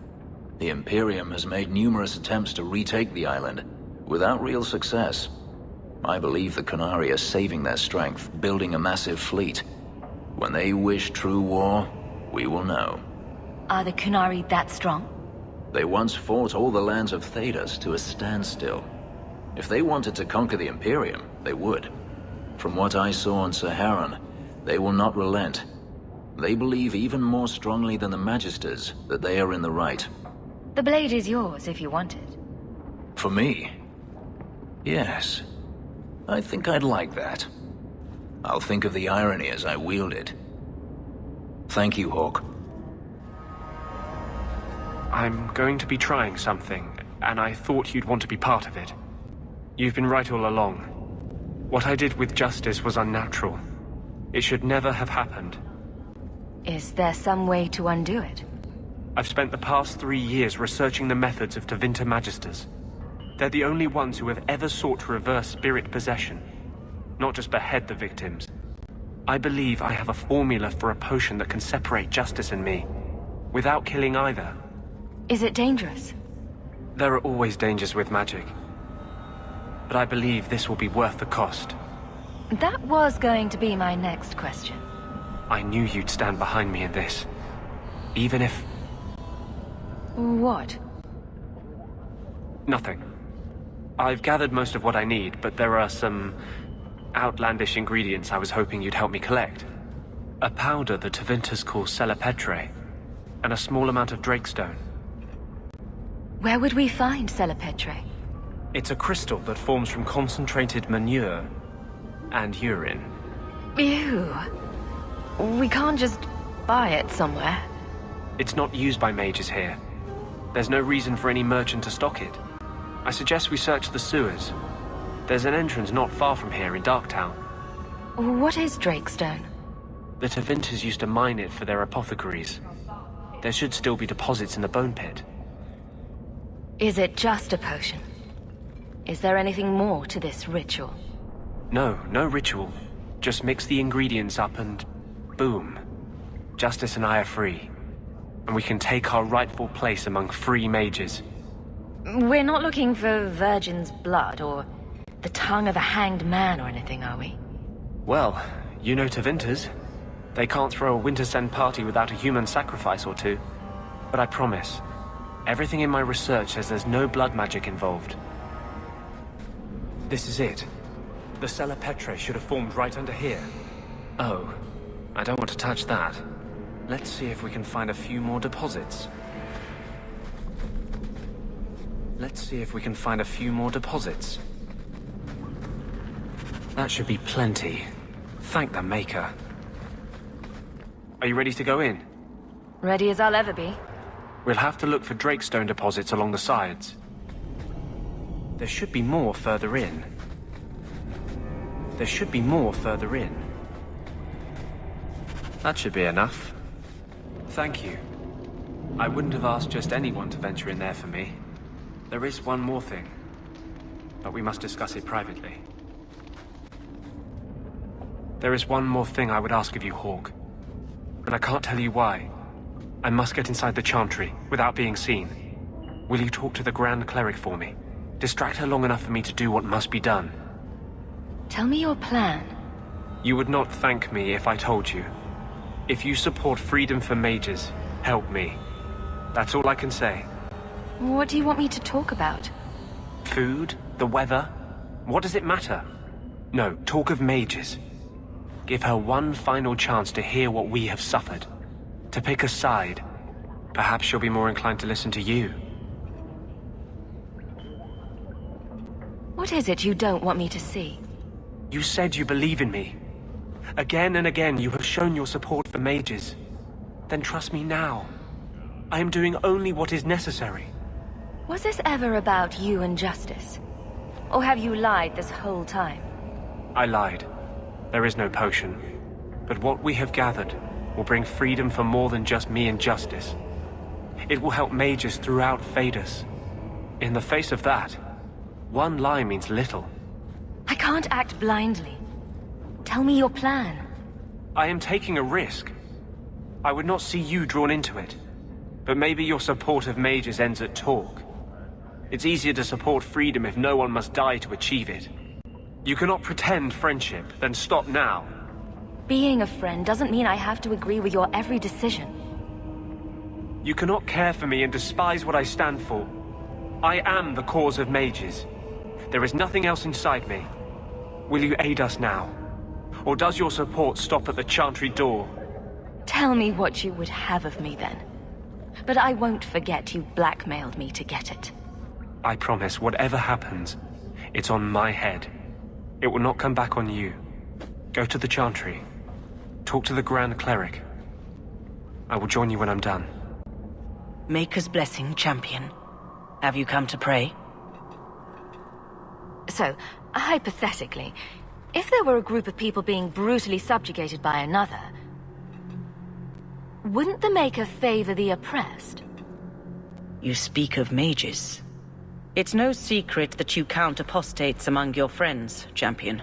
The Imperium has made numerous attempts to retake the island, without real success. I believe the Qunari are saving their strength, building a massive fleet. When they wish true war, we will know. Are the Qunari that strong? They once fought all the lands of Thedas to a standstill. If they wanted to conquer the Imperium, they would. From what I saw on Saharan, they will not relent. They believe even more strongly than the Magisters that they are in the right. The blade is yours if you want it. For me? Yes. I think I'd like that. I'll think of the irony as I wield it. Thank you, Hawke. I'm going to be trying something, and I thought you'd want to be part of it. You've been right all along. What I did with Justice was unnatural. It should never have happened. Is there some way to undo it? I've spent the past 3 years researching the methods of Tevinter Magisters. They're the only ones who have ever sought to reverse spirit possession, not just behead the victims. I believe I have a formula for a potion that can separate Justice and me, without killing either. Is it dangerous? There are always dangers with magic. But I believe this will be worth the cost. That was going to be my next question. I knew you'd stand behind me in this. Even if... What? Nothing. I've gathered most of what I need, but there are some outlandish ingredients I was hoping you'd help me collect. A powder the Tevinters call Celepetre, and a small amount of Drakestone. Where would we find Celepetre? It's a crystal that forms from concentrated manure and urine. Ew. We can't just buy it somewhere. It's not used by mages here. There's no reason for any merchant to stock it. I suggest we search the sewers. There's an entrance not far from here in Darktown. What is Drakestone? The Tevinters used to mine it for their apothecaries. There should still be deposits in the bone pit. Is it just a potion? Is there anything more to this ritual? No ritual. Just mix the ingredients up and... boom. Justice and I are free. and we can take our rightful place among free mages. We're not looking for virgin's blood or the tongue of a hanged man or anything, are we? Well, you know Tevinters. They can't throw a Wintersend party without a human sacrifice or two. But I promise, everything in my research says there's no blood magic involved. This is it. The Cella Petrae should have formed right under here. Oh, I don't want to touch that. Let's see if we can find a few more deposits. That should be plenty. Thank the Maker. Are you ready to go in? Ready as I'll ever be. We'll have to look for Drakestone deposits along the sides. There should be more further in. That should be enough. Thank you. I wouldn't have asked just anyone to venture in there for me. There is one more thing, but we must discuss it privately. There is one more thing I would ask of you, Hawke. And I can't tell you why. I must get inside the Chantry without being seen. Will you talk to the Grand Cleric for me? Distract her long enough for me to do what must be done. Tell me your plan. You would not thank me if I told you. If you support freedom for mages, help me. That's all I can say. What do you want me to talk about? Food? The weather? What does it matter? No, talk of mages. Give her one final chance to hear what we have suffered. To pick a side. Perhaps she'll be more inclined to listen to you. What is it you don't want me to see? You said you believe in me. Again and again you have shown your support for mages. Then trust me now. I am doing only what is necessary. Was this ever about you and justice? Or have you lied this whole time? I lied. There is no potion. But what we have gathered will bring freedom for more than just me and justice. It will help mages throughout Phaedus. In the face of that, one lie means little. I can't act blindly. Tell me your plan. I am taking a risk. I would not see you drawn into it. But maybe your support of mages ends at talk. It's easier to support freedom if no one must die to achieve it. You cannot pretend friendship, then stop now. Being a friend doesn't mean I have to agree with your every decision. You cannot care for me and despise what I stand for. I am the cause of mages. There is nothing else inside me. Will you aid us now? Or does your support stop at the Chantry door? Tell me what you would have of me then. But I won't forget you blackmailed me to get it. I promise, whatever happens, it's on my head. It will not come back on you. Go to the Chantry. Talk to the Grand Cleric. I will join you when I'm done. Maker's blessing, champion. Have you come to pray? So, hypothetically, if there were a group of people being brutally subjugated by another, wouldn't the Maker favor the oppressed? You speak of mages. It's no secret that you count apostates among your friends, champion.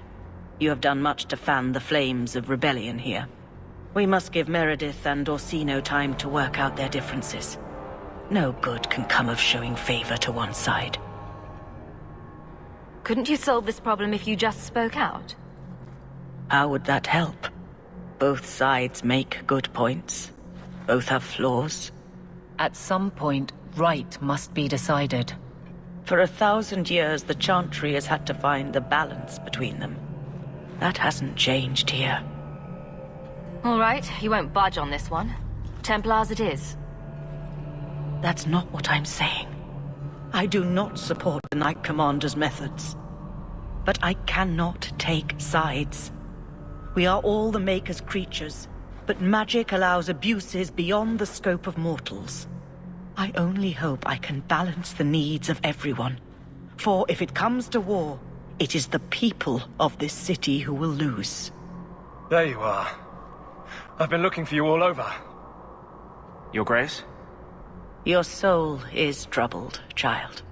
You have done much to fan the flames of rebellion here. We must give Meredith and Orsino time to work out their differences. No good can come of showing favor to one side. Couldn't you solve this problem if you just spoke out? How would that help? Both sides make good points. Both have flaws. At some point, right must be decided. For 1,000 years, the Chantry has had to find the balance between them. That hasn't changed here. All right, you won't budge on this one. Templars it is. That's not what I'm saying. I do not support the Knight Commander's methods. But I cannot take sides. We are all the Maker's creatures, but magic allows abuses beyond the scope of mortals. I only hope I can balance the needs of everyone. For if it comes to war, it is the people of this city who will lose. There you are. I've been looking for you all over. Your Grace? Your soul is troubled, child.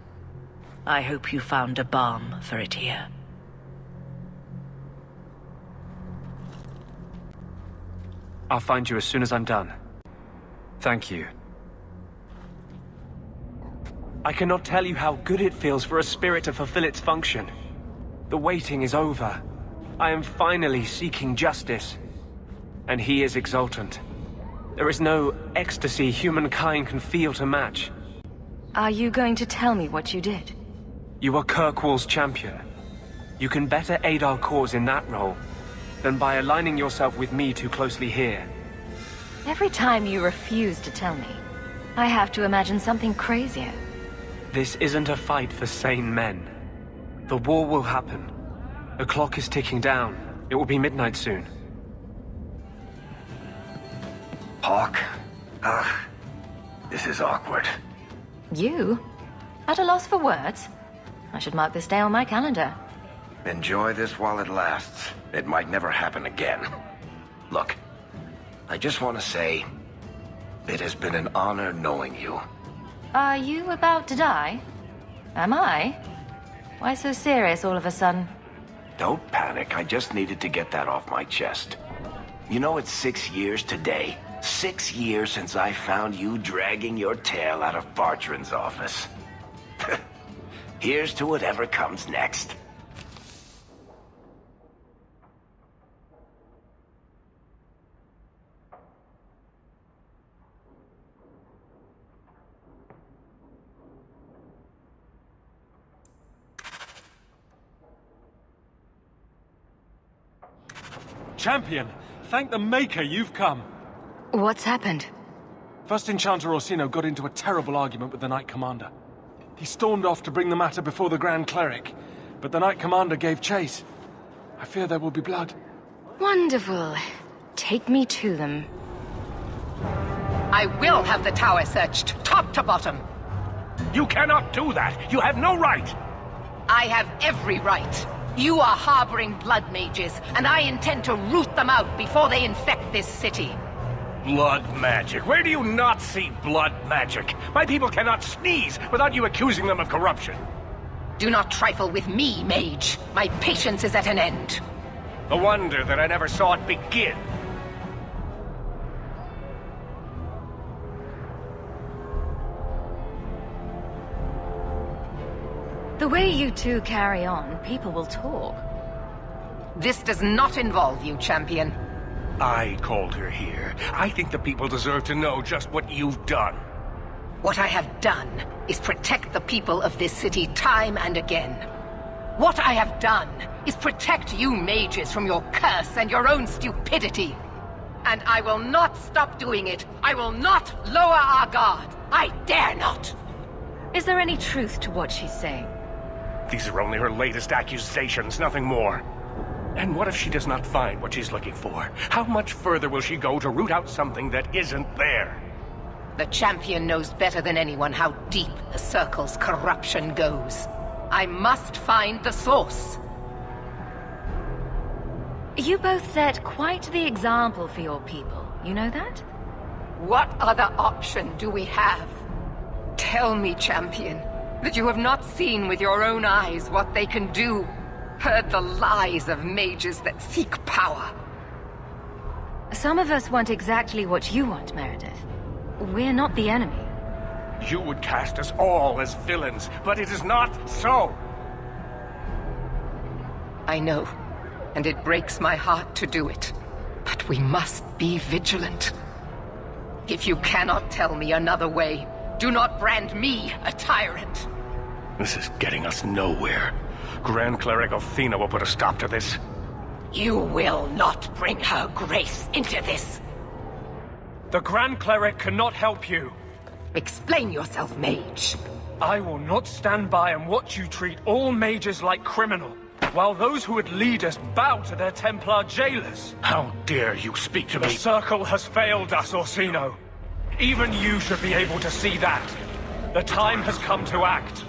I hope you found a balm for it here. I'll find you as soon as I'm done. Thank you. I cannot tell you how good it feels for a spirit to fulfill its function. The waiting is over. I am finally seeking justice. And he is exultant. There is no ecstasy humankind can feel to match. Are you going to tell me what you did? You are Kirkwall's champion. You can better aid our cause in that role than by aligning yourself with me too closely here. Every time you refuse to tell me, I have to imagine something crazier. This isn't a fight for sane men. The war will happen. The clock is ticking down. It will be midnight soon. Hawke? This is awkward. You? At a loss for words? I should mark this day on my calendar. Enjoy this while it lasts. It might never happen again. Look, I just want to say, it has been an honor knowing you. Are you about to die? Am I? Why so serious all of a sudden? Don't panic, I just needed to get that off my chest. You know, it's 6 years today. 6 years since I found you dragging your tail out of Bartran's office. Here's to whatever comes next. Champion, thank the Maker you've come. What's happened? First Enchanter Orsino got into a terrible argument with the Knight Commander. He stormed off to bring the matter before the Grand Cleric, but the Knight Commander gave chase. I fear there will be blood. Wonderful. Take me to them. I will have the tower searched, top to bottom. You cannot do that! You have no right! I have every right. You are harboring blood mages, and I intend to root them out before they infect this city. Blood magic? Where do you not see blood magic? My people cannot sneeze without you accusing them of corruption. Do not trifle with me, mage. My patience is at an end. The wonder that I never saw it begin. The way you two carry on, people will talk. This does not involve you, champion. I called her here. I think the people deserve to know just what you've done. What I have done is protect the people of this city time and again. What I have done is protect you mages from your curse and your own stupidity. And I will not stop doing it. I will not lower our guard. I dare not. Is there any truth to what she's saying? These are only her latest accusations, nothing more. And what if she does not find what she's looking for? How much further will she go to root out something that isn't there? The champion knows better than anyone how deep the Circle's corruption goes. I must find the source. You both set quite the example for your people. You know that? What other option do we have? Tell me, champion, that you have not seen with your own eyes what they can do. Heard the lies of mages that seek power. Some of us want exactly what you want, Meredith. We're not the enemy. You would cast us all as villains, but it is not so. I know, and it breaks my heart to do it. But we must be vigilant. If you cannot tell me another way, do not brand me a tyrant. This is getting us nowhere. Grand Cleric Athena will put a stop to this. You will not bring her grace into this. The Grand Cleric cannot help you. Explain yourself, mage. I will not stand by and watch you treat all mages like criminal, while those who would lead us bow to their Templar jailers. How dare you speak to me? The Circle has failed us, Orsino. Even you should be able to see that. The time has come to act.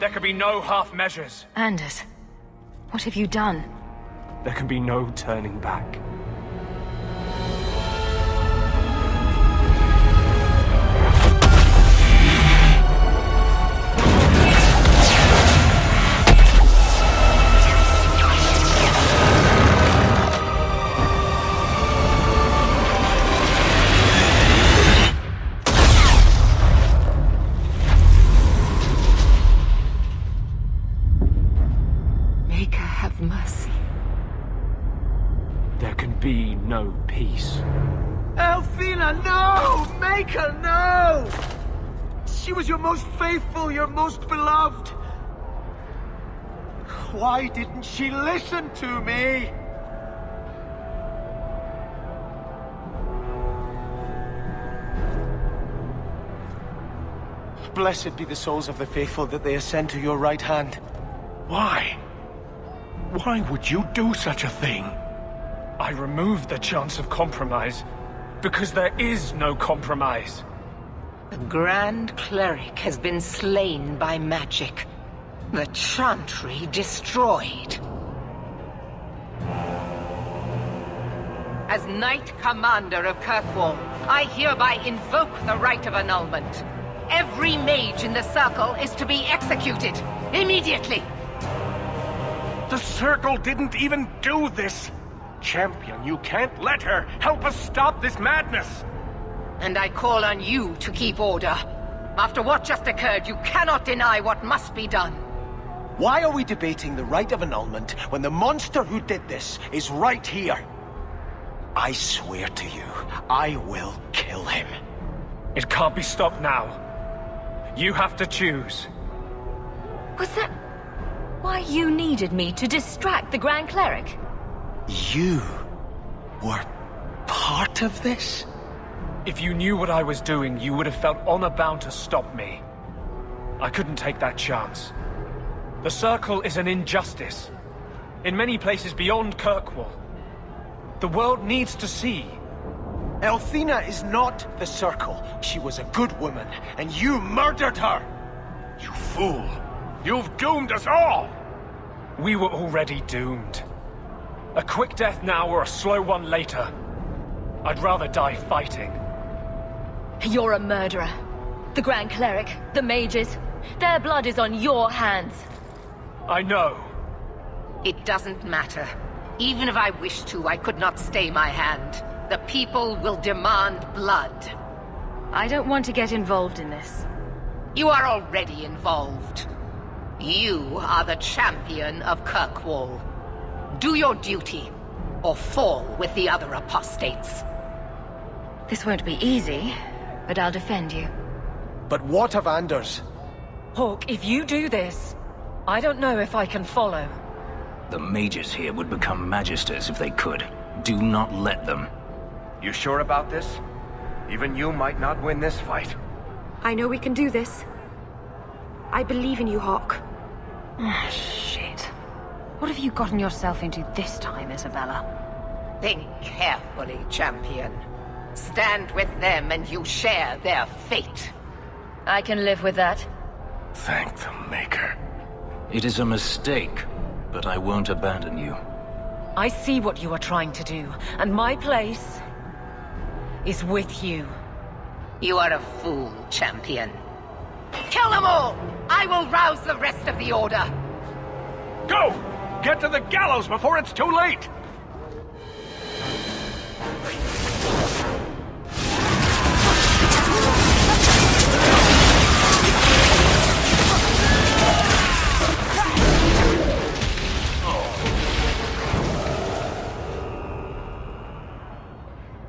There can be no half measures. Anders, what have you done? There can be no turning back. no peace. Elfina, no! Make her, no! She was your most faithful, your most beloved. Why didn't she listen to me? Blessed be the souls of the faithful that they ascend to your right hand. Why? Why would you do such a thing? I removed the chance of compromise, because there is no compromise. The Grand Cleric has been slain by magic. The Chantry destroyed. As Knight Commander of Kirkwall, I hereby invoke the right of annulment. Every mage in the Circle is to be executed, immediately! The Circle didn't even do this! Champion, you can't let her! Help us stop this madness! And I call on you to keep order. After what just occurred, you cannot deny what must be done. Why are we debating the right of annulment when the monster who did this is right here? I swear to you, I will kill him. It can't be stopped now. You have to choose. Was that why you needed me to distract the Grand Cleric? You were part of this? If you knew what I was doing, you would have felt honor-bound to stop me. I couldn't take that chance. The Circle is an injustice. In many places beyond Kirkwall. The world needs to see. Elfina is not the Circle. She was a good woman, and you murdered her! You fool! You've doomed us all! We were already doomed. A quick death now or a slow one later. I'd rather die fighting. You're a murderer. The Grand Cleric, the mages, their blood is on your hands. I know. It doesn't matter. Even if I wished to, I could not stay my hand. The people will demand blood. I don't want to get involved in this. You are already involved. You are the champion of Kirkwall. Do your duty, or fall with the other apostates. This won't be easy, but I'll defend you. But what of Anders? Hawke, if you do this, I don't know if I can follow. The mages here would become magisters if they could. Do not let them. You sure about this? Even you might not win this fight. I know we can do this. I believe in you, Hawke. Shit. What have you gotten yourself into this time, Isabella? Think carefully, champion. Stand with them and you share their fate. I can live with that. Thank the Maker. It is a mistake, but I won't abandon you. I see what you are trying to do, and my place is with you. You are a fool, champion. Kill them all! I will rouse the rest of the Order! Go! Get to the gallows before it's too late!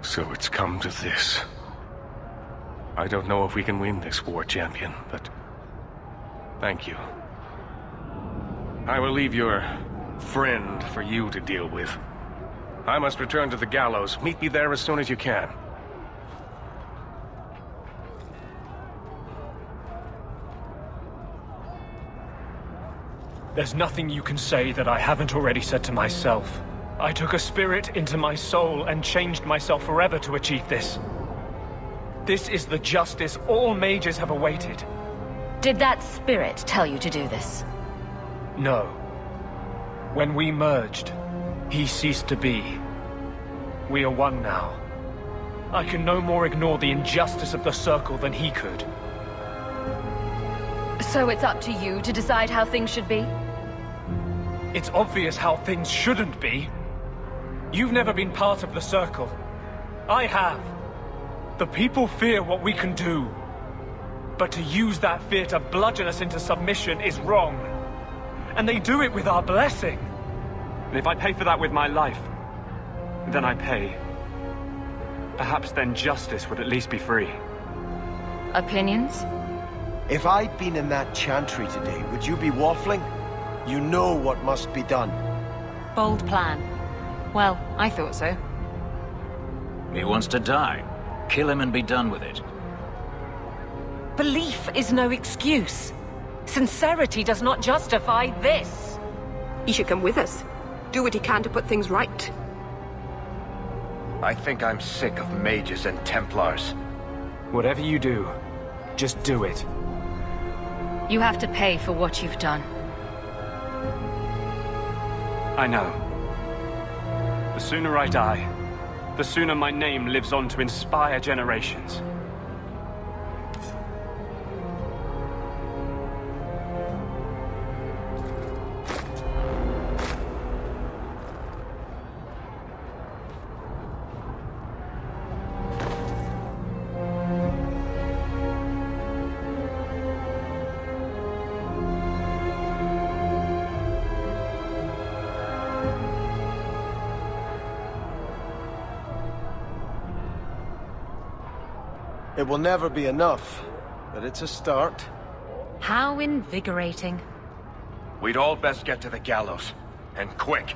So it's come to this. I don't know if we can win this war, champion, but thank you. I will leave your friend for you to deal with. I must return to the gallows. Meet me there as soon as you can. There's nothing you can say that I haven't already said to myself. I took a spirit into my soul and changed myself forever to achieve this. This is the justice all mages have awaited. Did that spirit tell you to do this? No. When we merged, he ceased to be. We are one now. I can no more ignore the injustice of the Circle than he could. So it's up to you to decide how things should be? It's obvious how things shouldn't be. You've never been part of the Circle. I have. The people fear what we can do. But to use that fear to bludgeon us into submission is wrong. And they do it with our blessing. And if I pay for that with my life, then I pay Perhaps then justice would at least be free. Opinions? If I'd been in that chantry today, would you be waffling? You know what must be done. Bold plan. Well, I thought so. He wants to die. Kill him and be done with it. Belief is no excuse. Sincerity does not justify this. He should come with us. Do what he can to put things right. I think I'm sick of mages and Templars. Whatever you do, just do it. You have to pay for what you've done. I know. The sooner I die, the sooner my name lives on to inspire generations. It will never be enough, but it's a start. How invigorating. We'd all best get to the gallows. And quick.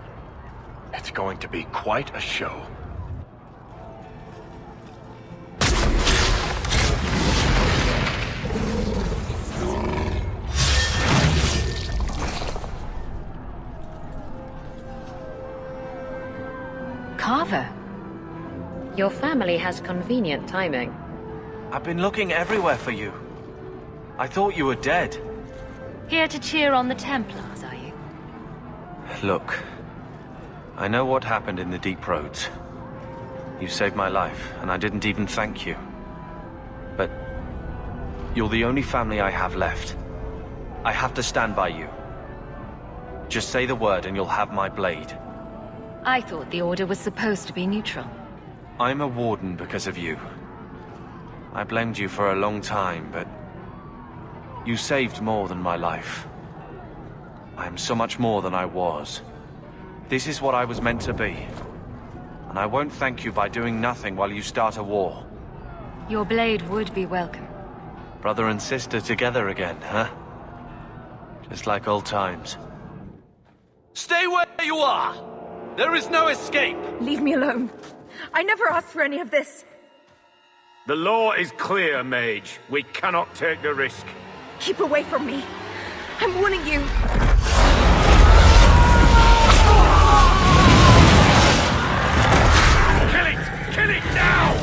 It's going to be quite a show. Carver. Your family has convenient timing. I've been looking everywhere for you. I thought you were dead. Here to cheer on the Templars, are you? Look, I know what happened in the deep roads. You saved my life, and I didn't even thank you. But you're the only family I have left. I have to stand by you. Just say the word and you'll have my blade. I thought the Order was supposed to be neutral. I'm a warden because of you. I blamed you for a long time, but you saved more than my life. I am so much more than I was. This is what I was meant to be. And I won't thank you by doing nothing while you start a war. Your blade would be welcome. Brother and sister together again, huh? Just like old times. Stay where you are! There is no escape! Leave me alone. I never asked for any of this. The law is clear, Mage. We cannot take the risk. Keep away from me. I'm warning you. Kill it! Kill it now!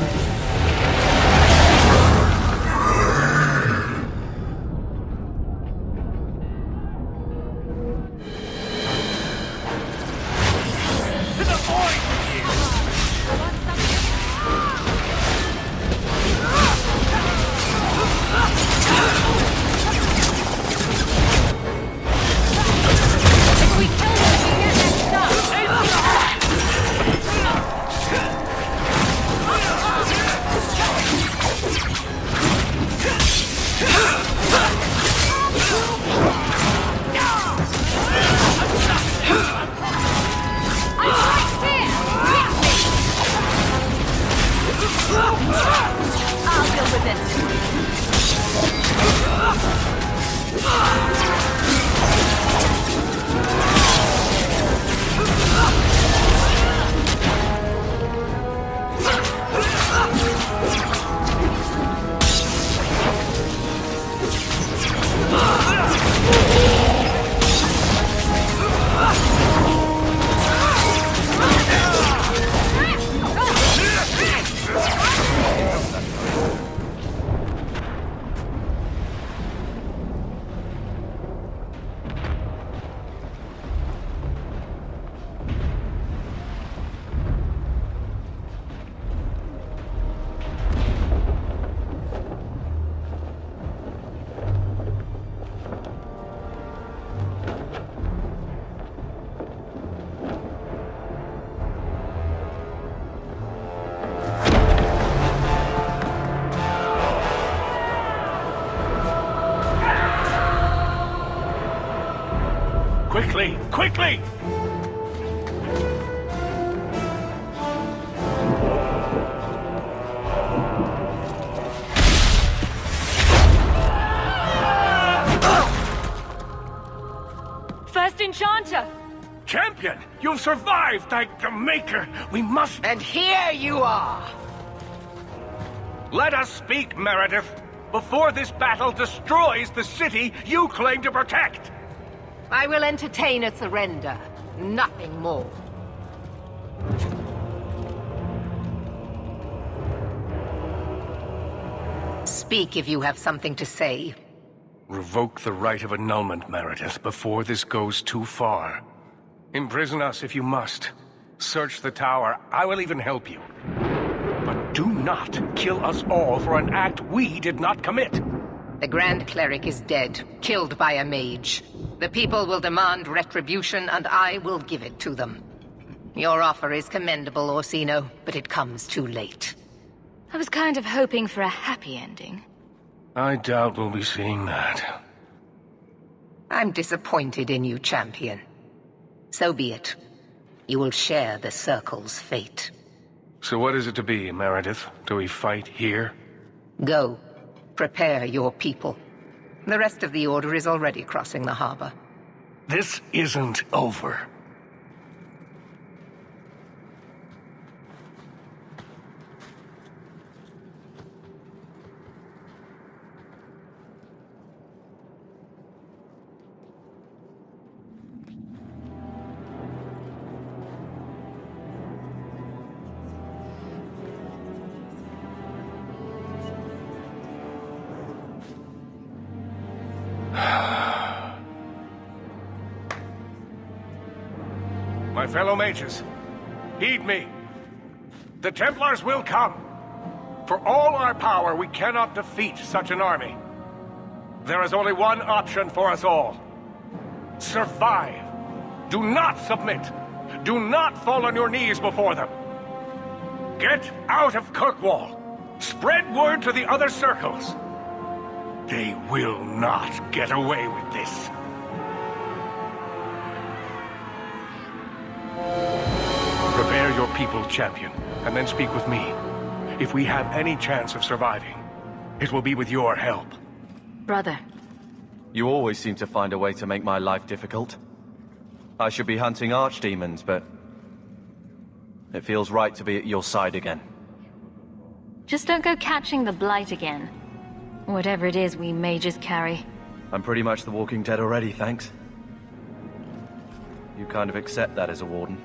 To the void with you! I'll deal with this. Quickly! Quickly! Enchanter! Champion, you've survived, thank the Maker. We must... And here you are! Let us speak, Meredith, before this battle destroys the city you claim to protect. I will entertain a surrender, nothing more. Speak if you have something to say. Revoke the right of annulment, Meredith, before this goes too far. Imprison us if you must. Search the tower. I will even help you. But do not kill us all for an act we did not commit. The Grand Cleric is dead, killed by a mage. The people will demand retribution, and I will give it to them. Your offer is commendable, Orsino, but it comes too late. I was kind of hoping for a happy ending. I doubt we'll be seeing that. I'm disappointed in you, Champion. So be it. You will share the Circle's fate. So what is it to be, Meredith? Do we fight here? Go. Prepare your people. The rest of the Order is already crossing the harbor. This isn't over. My fellow mages, heed me. The Templars will come. For all our power, we cannot defeat such an army. There is only one option for us all. Survive. Do not submit. Do not fall on your knees before them. Get out of Kirkwall. Spread word to the other circles. They will not get away with this. Prepare your people, Champion, and then speak with me. If we have any chance of surviving, it will be with your help. Brother. You always seem to find a way to make my life difficult. I should be hunting archdemons, but it feels right to be at your side again. Just don't go catching the blight again. Whatever it is we mages carry. I'm pretty much the Walking Dead already, thanks. You kind of accept that as a warden.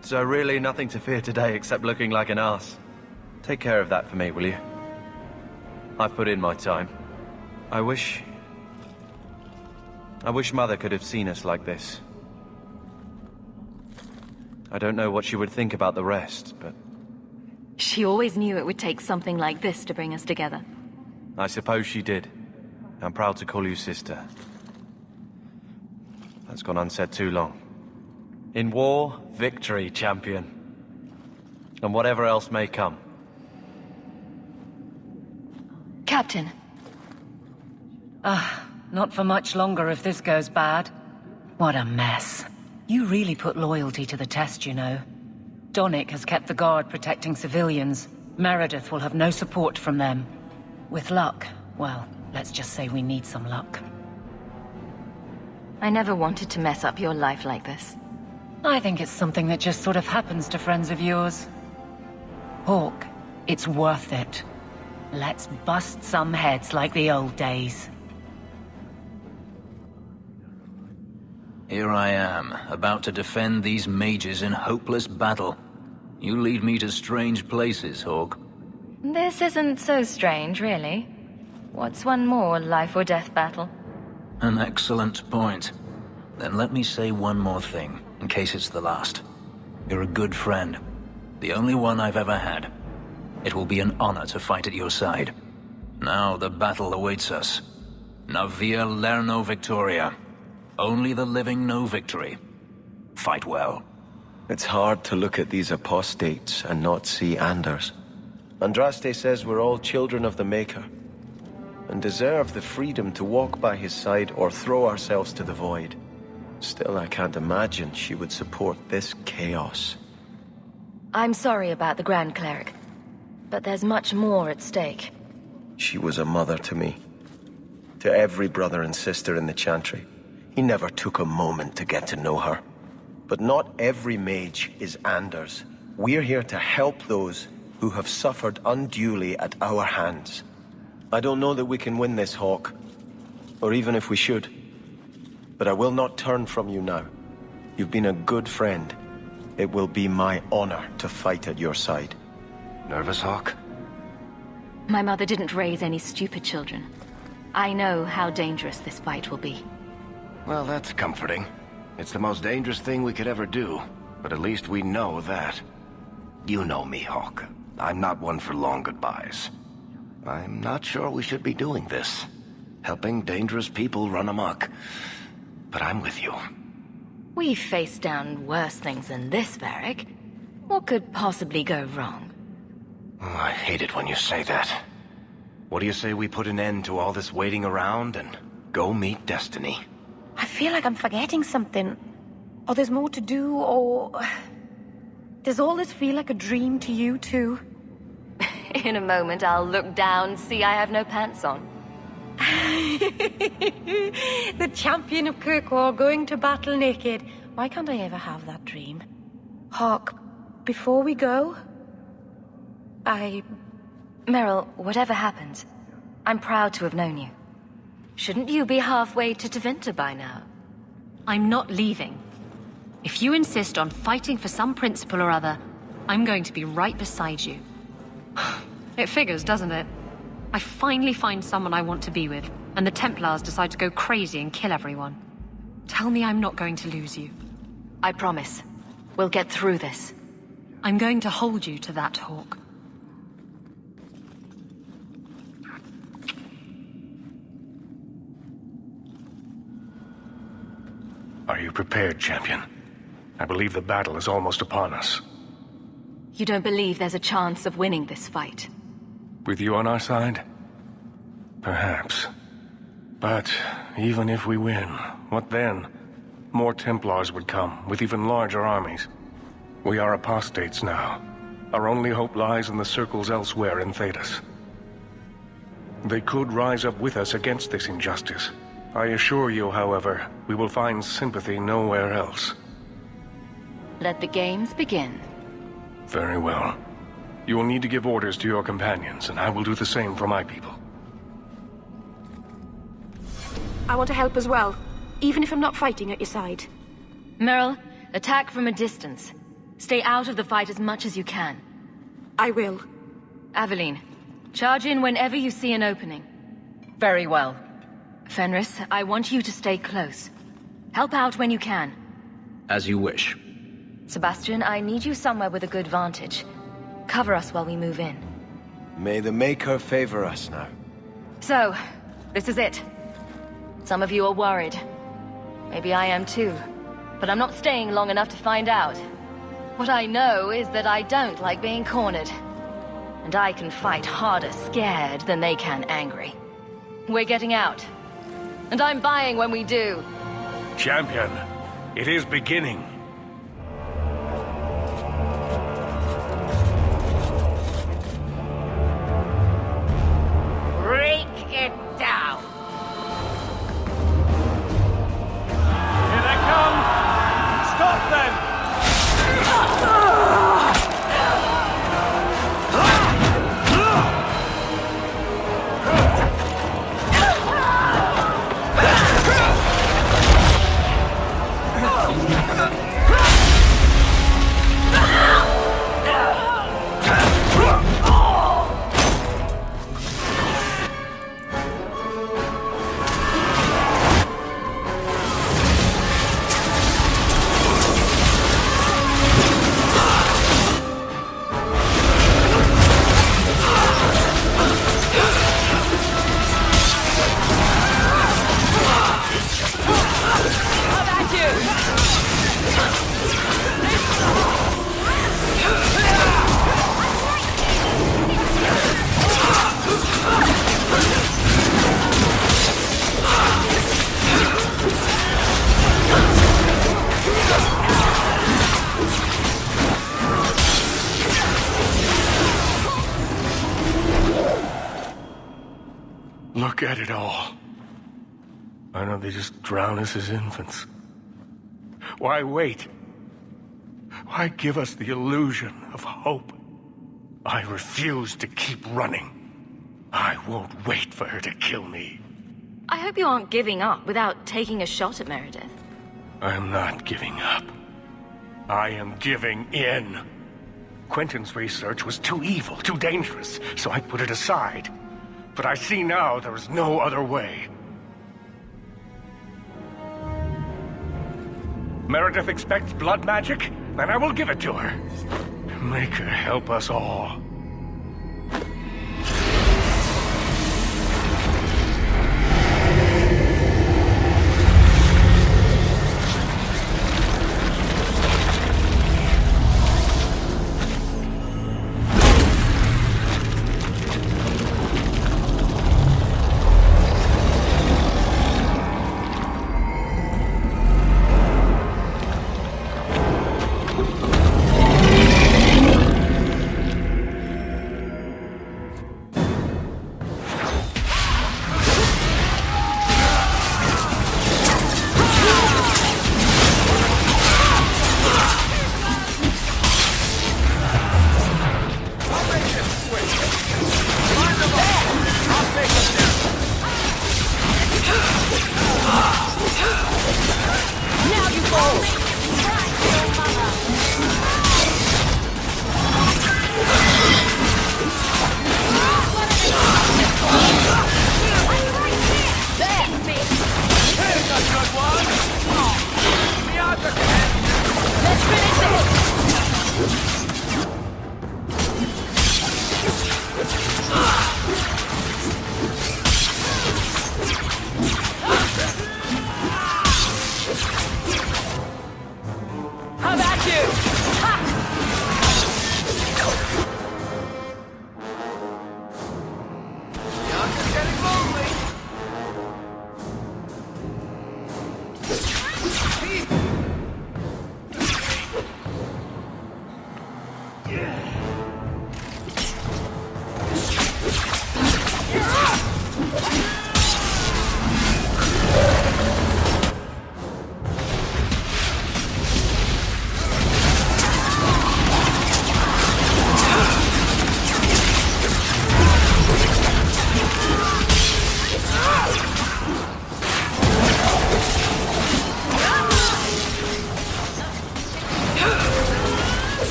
So really nothing to fear today except looking like an ass. Take care of that for me, will you? I've put in my time. I wish Mother could have seen us like this. I don't know what she would think about the rest, but... She always knew it would take something like this to bring us together. I suppose she did. I'm proud to call you sister. That's gone unsaid too long. In war, victory, Champion. And whatever else may come. Captain. Not for much longer if this goes bad. What a mess. You really put loyalty to the test, you know. Donnic has kept the guard protecting civilians. Meredith will have no support from them. With luck, well, let's just say we need some luck. I never wanted to mess up your life like this. I think it's something that just sort of happens to friends of yours. Hawke, it's worth it. Let's bust some heads like the old days. Here I am, about to defend these mages in hopeless battle. You lead me to strange places, Hawke. This isn't so strange, really. What's one more life or death battle? An excellent point. Then let me say one more thing, in case it's the last. You're a good friend. The only one I've ever had. It will be an honor to fight at your side. Now the battle awaits us. Navia Lerno Victoria. Only the living know victory. Fight well. It's hard to look at these apostates and not see Anders. Andraste says we're all children of the Maker, and deserve the freedom to walk by his side or throw ourselves to the void. Still, I can't imagine she would support this chaos. I'm sorry about the Grand Cleric, but there's much more at stake. She was a mother to me. To every brother and sister in the Chantry. He never took a moment to get to know her. But not every mage is Anders. We're here to help those who have suffered unduly at our hands. I don't know that we can win this, Hawke, or even if we should. But I will not turn from you now. You've been a good friend. It will be my honor to fight at your side. Nervous, Hawke? My mother didn't raise any stupid children. I know how dangerous this fight will be. Well, that's comforting. It's the most dangerous thing we could ever do, but at least we know that. You know me, Hawke. I'm not one for long goodbyes. I'm not sure we should be doing this. Helping dangerous people run amok. But I'm with you. We've faced down worse things than this, Varric. What could possibly go wrong? Oh, I hate it when you say that. What do you say we put an end to all this waiting around and go meet Destiny? I feel like I'm forgetting something. Or there's more to do, or... Does all this feel like a dream to you, too? In a moment, I'll look down, see I have no pants on. The champion of Kirkwall going to battle naked. Why can't I ever have that dream? Hawke, before we go... Meryl, whatever happens, I'm proud to have known you. Shouldn't you be halfway to Tevinter by now? I'm not leaving. If you insist on fighting for some principle or other, I'm going to be right beside you. It figures, doesn't it? I finally find someone I want to be with, and the Templars decide to go crazy and kill everyone. Tell me I'm not going to lose you. I promise. We'll get through this. I'm going to hold you to that, Hawke. Are you prepared, champion? I believe the battle is almost upon us. You don't believe there's a chance of winning this fight? With you on our side? Perhaps. But even if we win, what then? More Templars would come, with even larger armies. We are apostates now. Our only hope lies in the circles elsewhere in Thedas. They could rise up with us against this injustice. I assure you, however, we will find sympathy nowhere else. Let the games begin. Very well. You will need to give orders to your companions, and I will do the same for my people. I want to help as well, even if I'm not fighting at your side. Meryl, attack from a distance. Stay out of the fight as much as you can. I will. Aveline, charge in whenever you see an opening. Very well. Fenris, I want you to stay close. Help out when you can. As you wish. Sebastian, I need you somewhere with a good vantage. Cover us while we move in. May the Maker favor us now. So, this is it. Some of you are worried. Maybe I am too. But I'm not staying long enough to find out. What I know is that I don't like being cornered. And I can fight harder scared than they can angry. We're getting out. And I'm buying when we do. Champion, it is beginning. Break it down! Here they come! Stop them! Look at it all. Why don't they just drown us as infants? Why wait? Why give us the illusion of hope? I refuse to keep running. I won't wait for her to kill me. I hope you aren't giving up without taking a shot at Meredith. I'm not giving up. I am giving in. Quentin's research was too evil, too dangerous, so I put it aside. But I see now there is no other way. Meredith expects blood magic? Then I will give it to her. Make her help us all.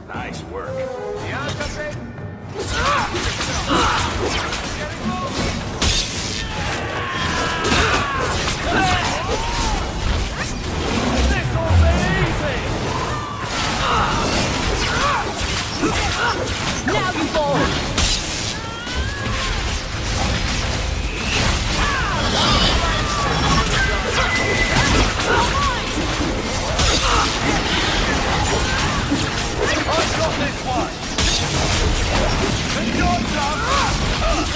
Nice work. Now you fall! I've got this one! It's your turn!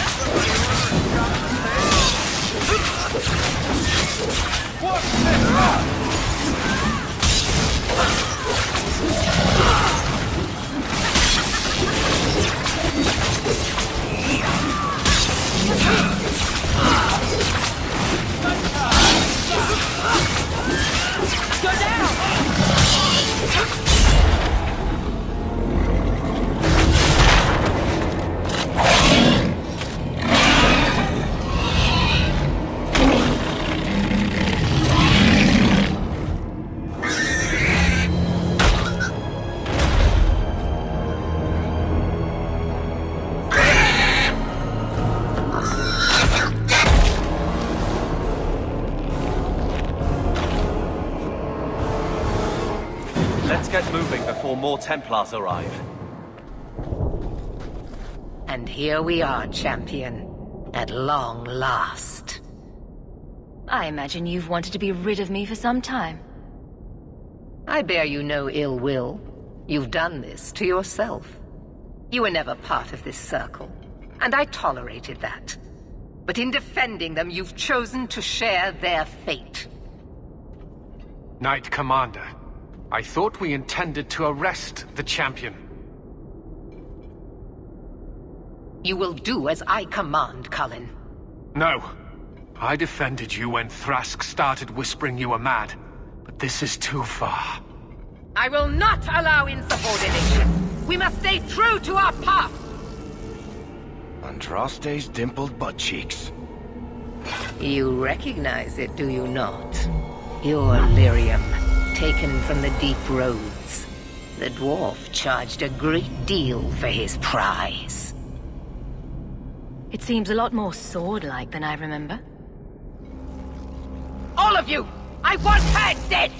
before more Templars arrive. And here we are, champion. At long last. I imagine you've wanted to be rid of me for some time. I bear you no ill will. You've done this to yourself. You were never part of this circle, and I tolerated that. But in defending them, you've chosen to share their fate. Knight Commander, I thought we intended to arrest the champion. You will do as I command, Cullen. No. I defended you when Thrask started whispering you were mad. But this is too far. I will not allow insubordination. We must stay true to our path. Andraste's dimpled butt cheeks. You recognize it, do you not? Your lyrium, taken from the deep roads. The dwarf charged a great deal for his prize. It seems a lot more sword-like than I remember. All of you! I want her dead!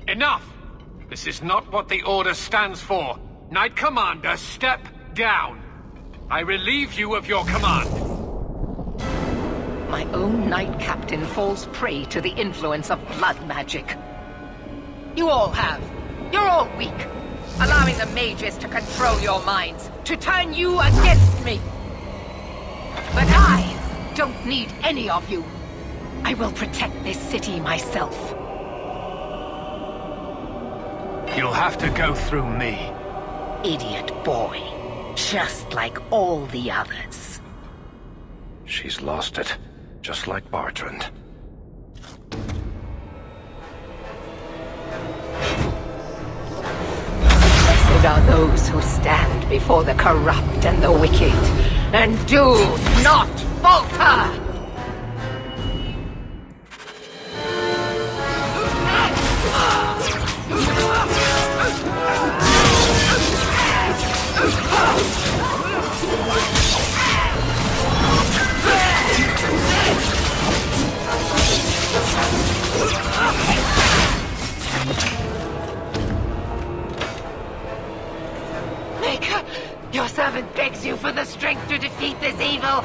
Enough! This is not what the Order stands for. Knight Commander, step down. I relieve you of your command. My own Knight Captain falls prey to the influence of blood magic. You all have. You're all weak. Allowing the mages to control your minds, to turn you against me. But I don't need any of you. I will protect this city myself. You'll have to go through me. Idiot boy. Just like all the others. She's lost it, just like Bartrand. Blessed are those who stand before the corrupt and the wicked, and do not falter! Maker, your servant begs you for the strength to defeat this evil.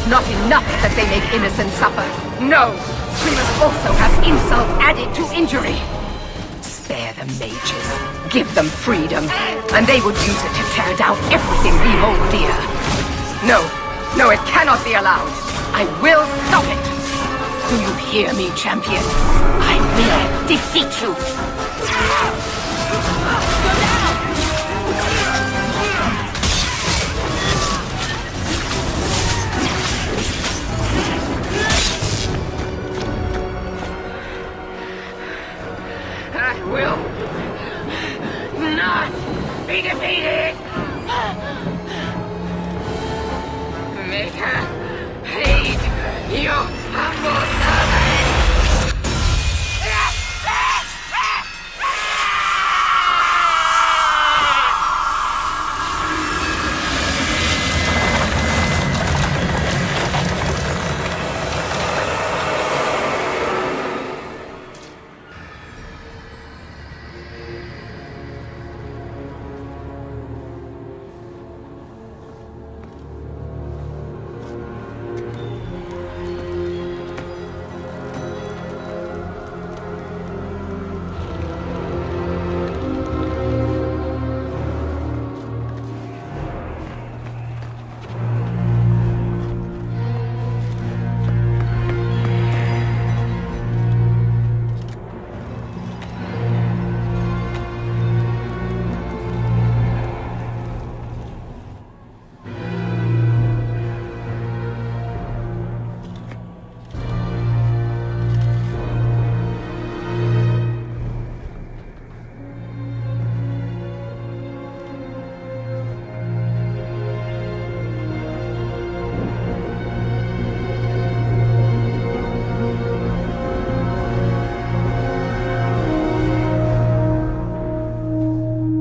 not enough that they make innocents suffer. No! We must also have insult added to injury. Spare the mages. Give them freedom. And they would use it to tear down everything we hold dear. No. No, it cannot be allowed. I will stop it. Do you hear me, champion? I will defeat you. I will not be defeated! Make her hate your humble servant!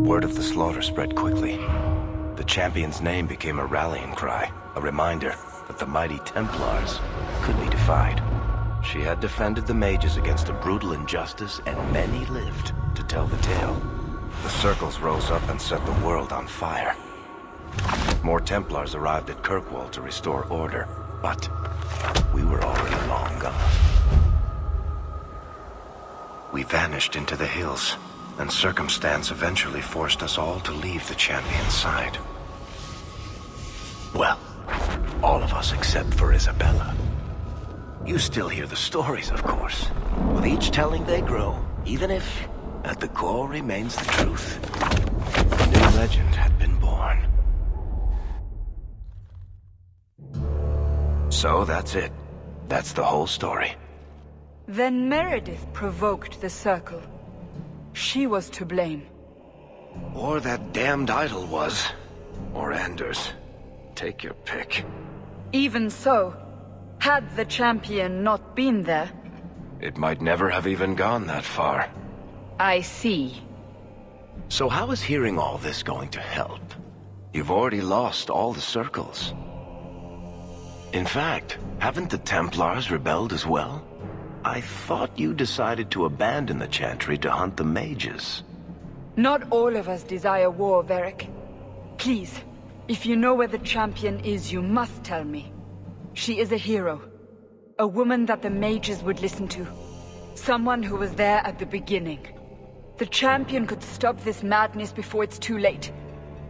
Word of the slaughter spread quickly. The champion's name became a rallying cry, a reminder that the mighty Templars could be defied. She had defended the mages against a brutal injustice, and many lived to tell the tale. The circles rose up and set the world on fire. More Templars arrived at Kirkwall to restore order, but we were already long gone. We vanished into the hills, and circumstance eventually forced us all to leave the champion's side. Well, all of us except for Isabella. You still hear the stories, of course. With each telling they grow, even if, at the core, remains the truth. A new legend had been born. So that's it. That's the whole story. Then Meredith provoked the Circle. She was to blame. Or that damned idol was. Or Anders. Take your pick. Even so, had the champion not been there... It might never have even gone that far. I see. So how is hearing all this going to help? You've already lost all the circles. In fact, haven't the Templars rebelled as well? I thought you decided to abandon the Chantry to hunt the mages. Not all of us desire war, Varric. Please, if you know where the champion is, you must tell me. She is a hero. A woman that the mages would listen to. Someone who was there at the beginning. The champion could stop this madness before it's too late.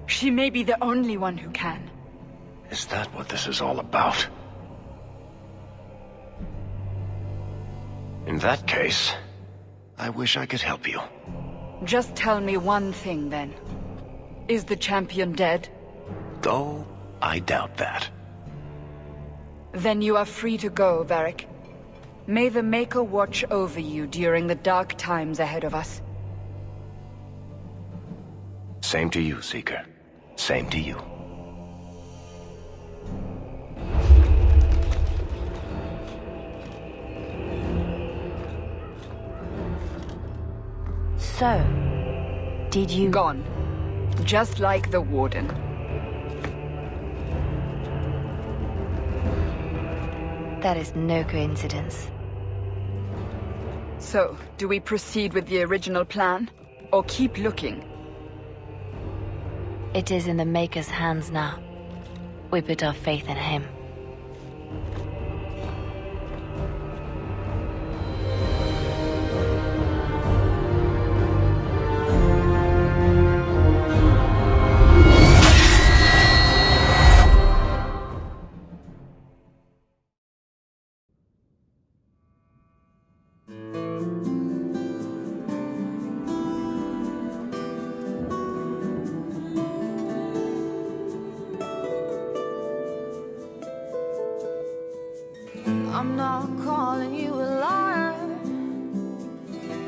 She may be the only one who can. Is that what this is all about? In that case, I wish I could help you. Just tell me one thing, then. Is the champion dead? Though, I doubt that. Then you are free to go, Varric. May the Maker watch over you during the dark times ahead of us. Same to you, Seeker. Same to you. So, did you... Gone. Just like the Warden. That is no coincidence. So, do we proceed with the original plan? Or keep looking? It is in the Maker's hands now. We put our faith in him. I'm not calling you a liar,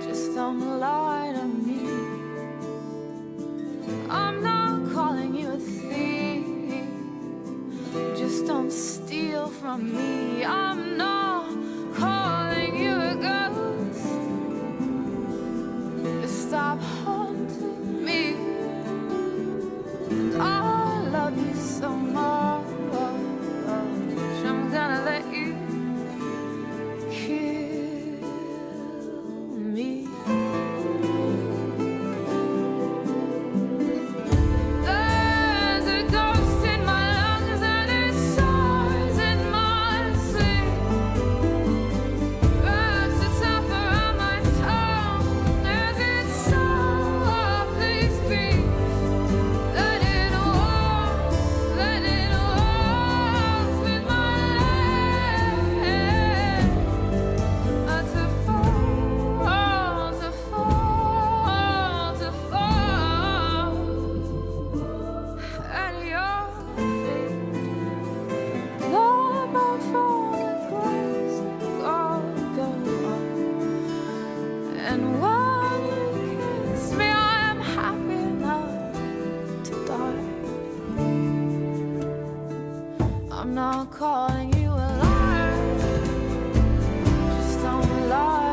just don't lie to me. I'm not calling you a thief, just don't steal from me. I'm not calling you a ghost, just stop haunting me. And I love you so much, I'm gonna let you I'm not calling you a liar, just don't lie.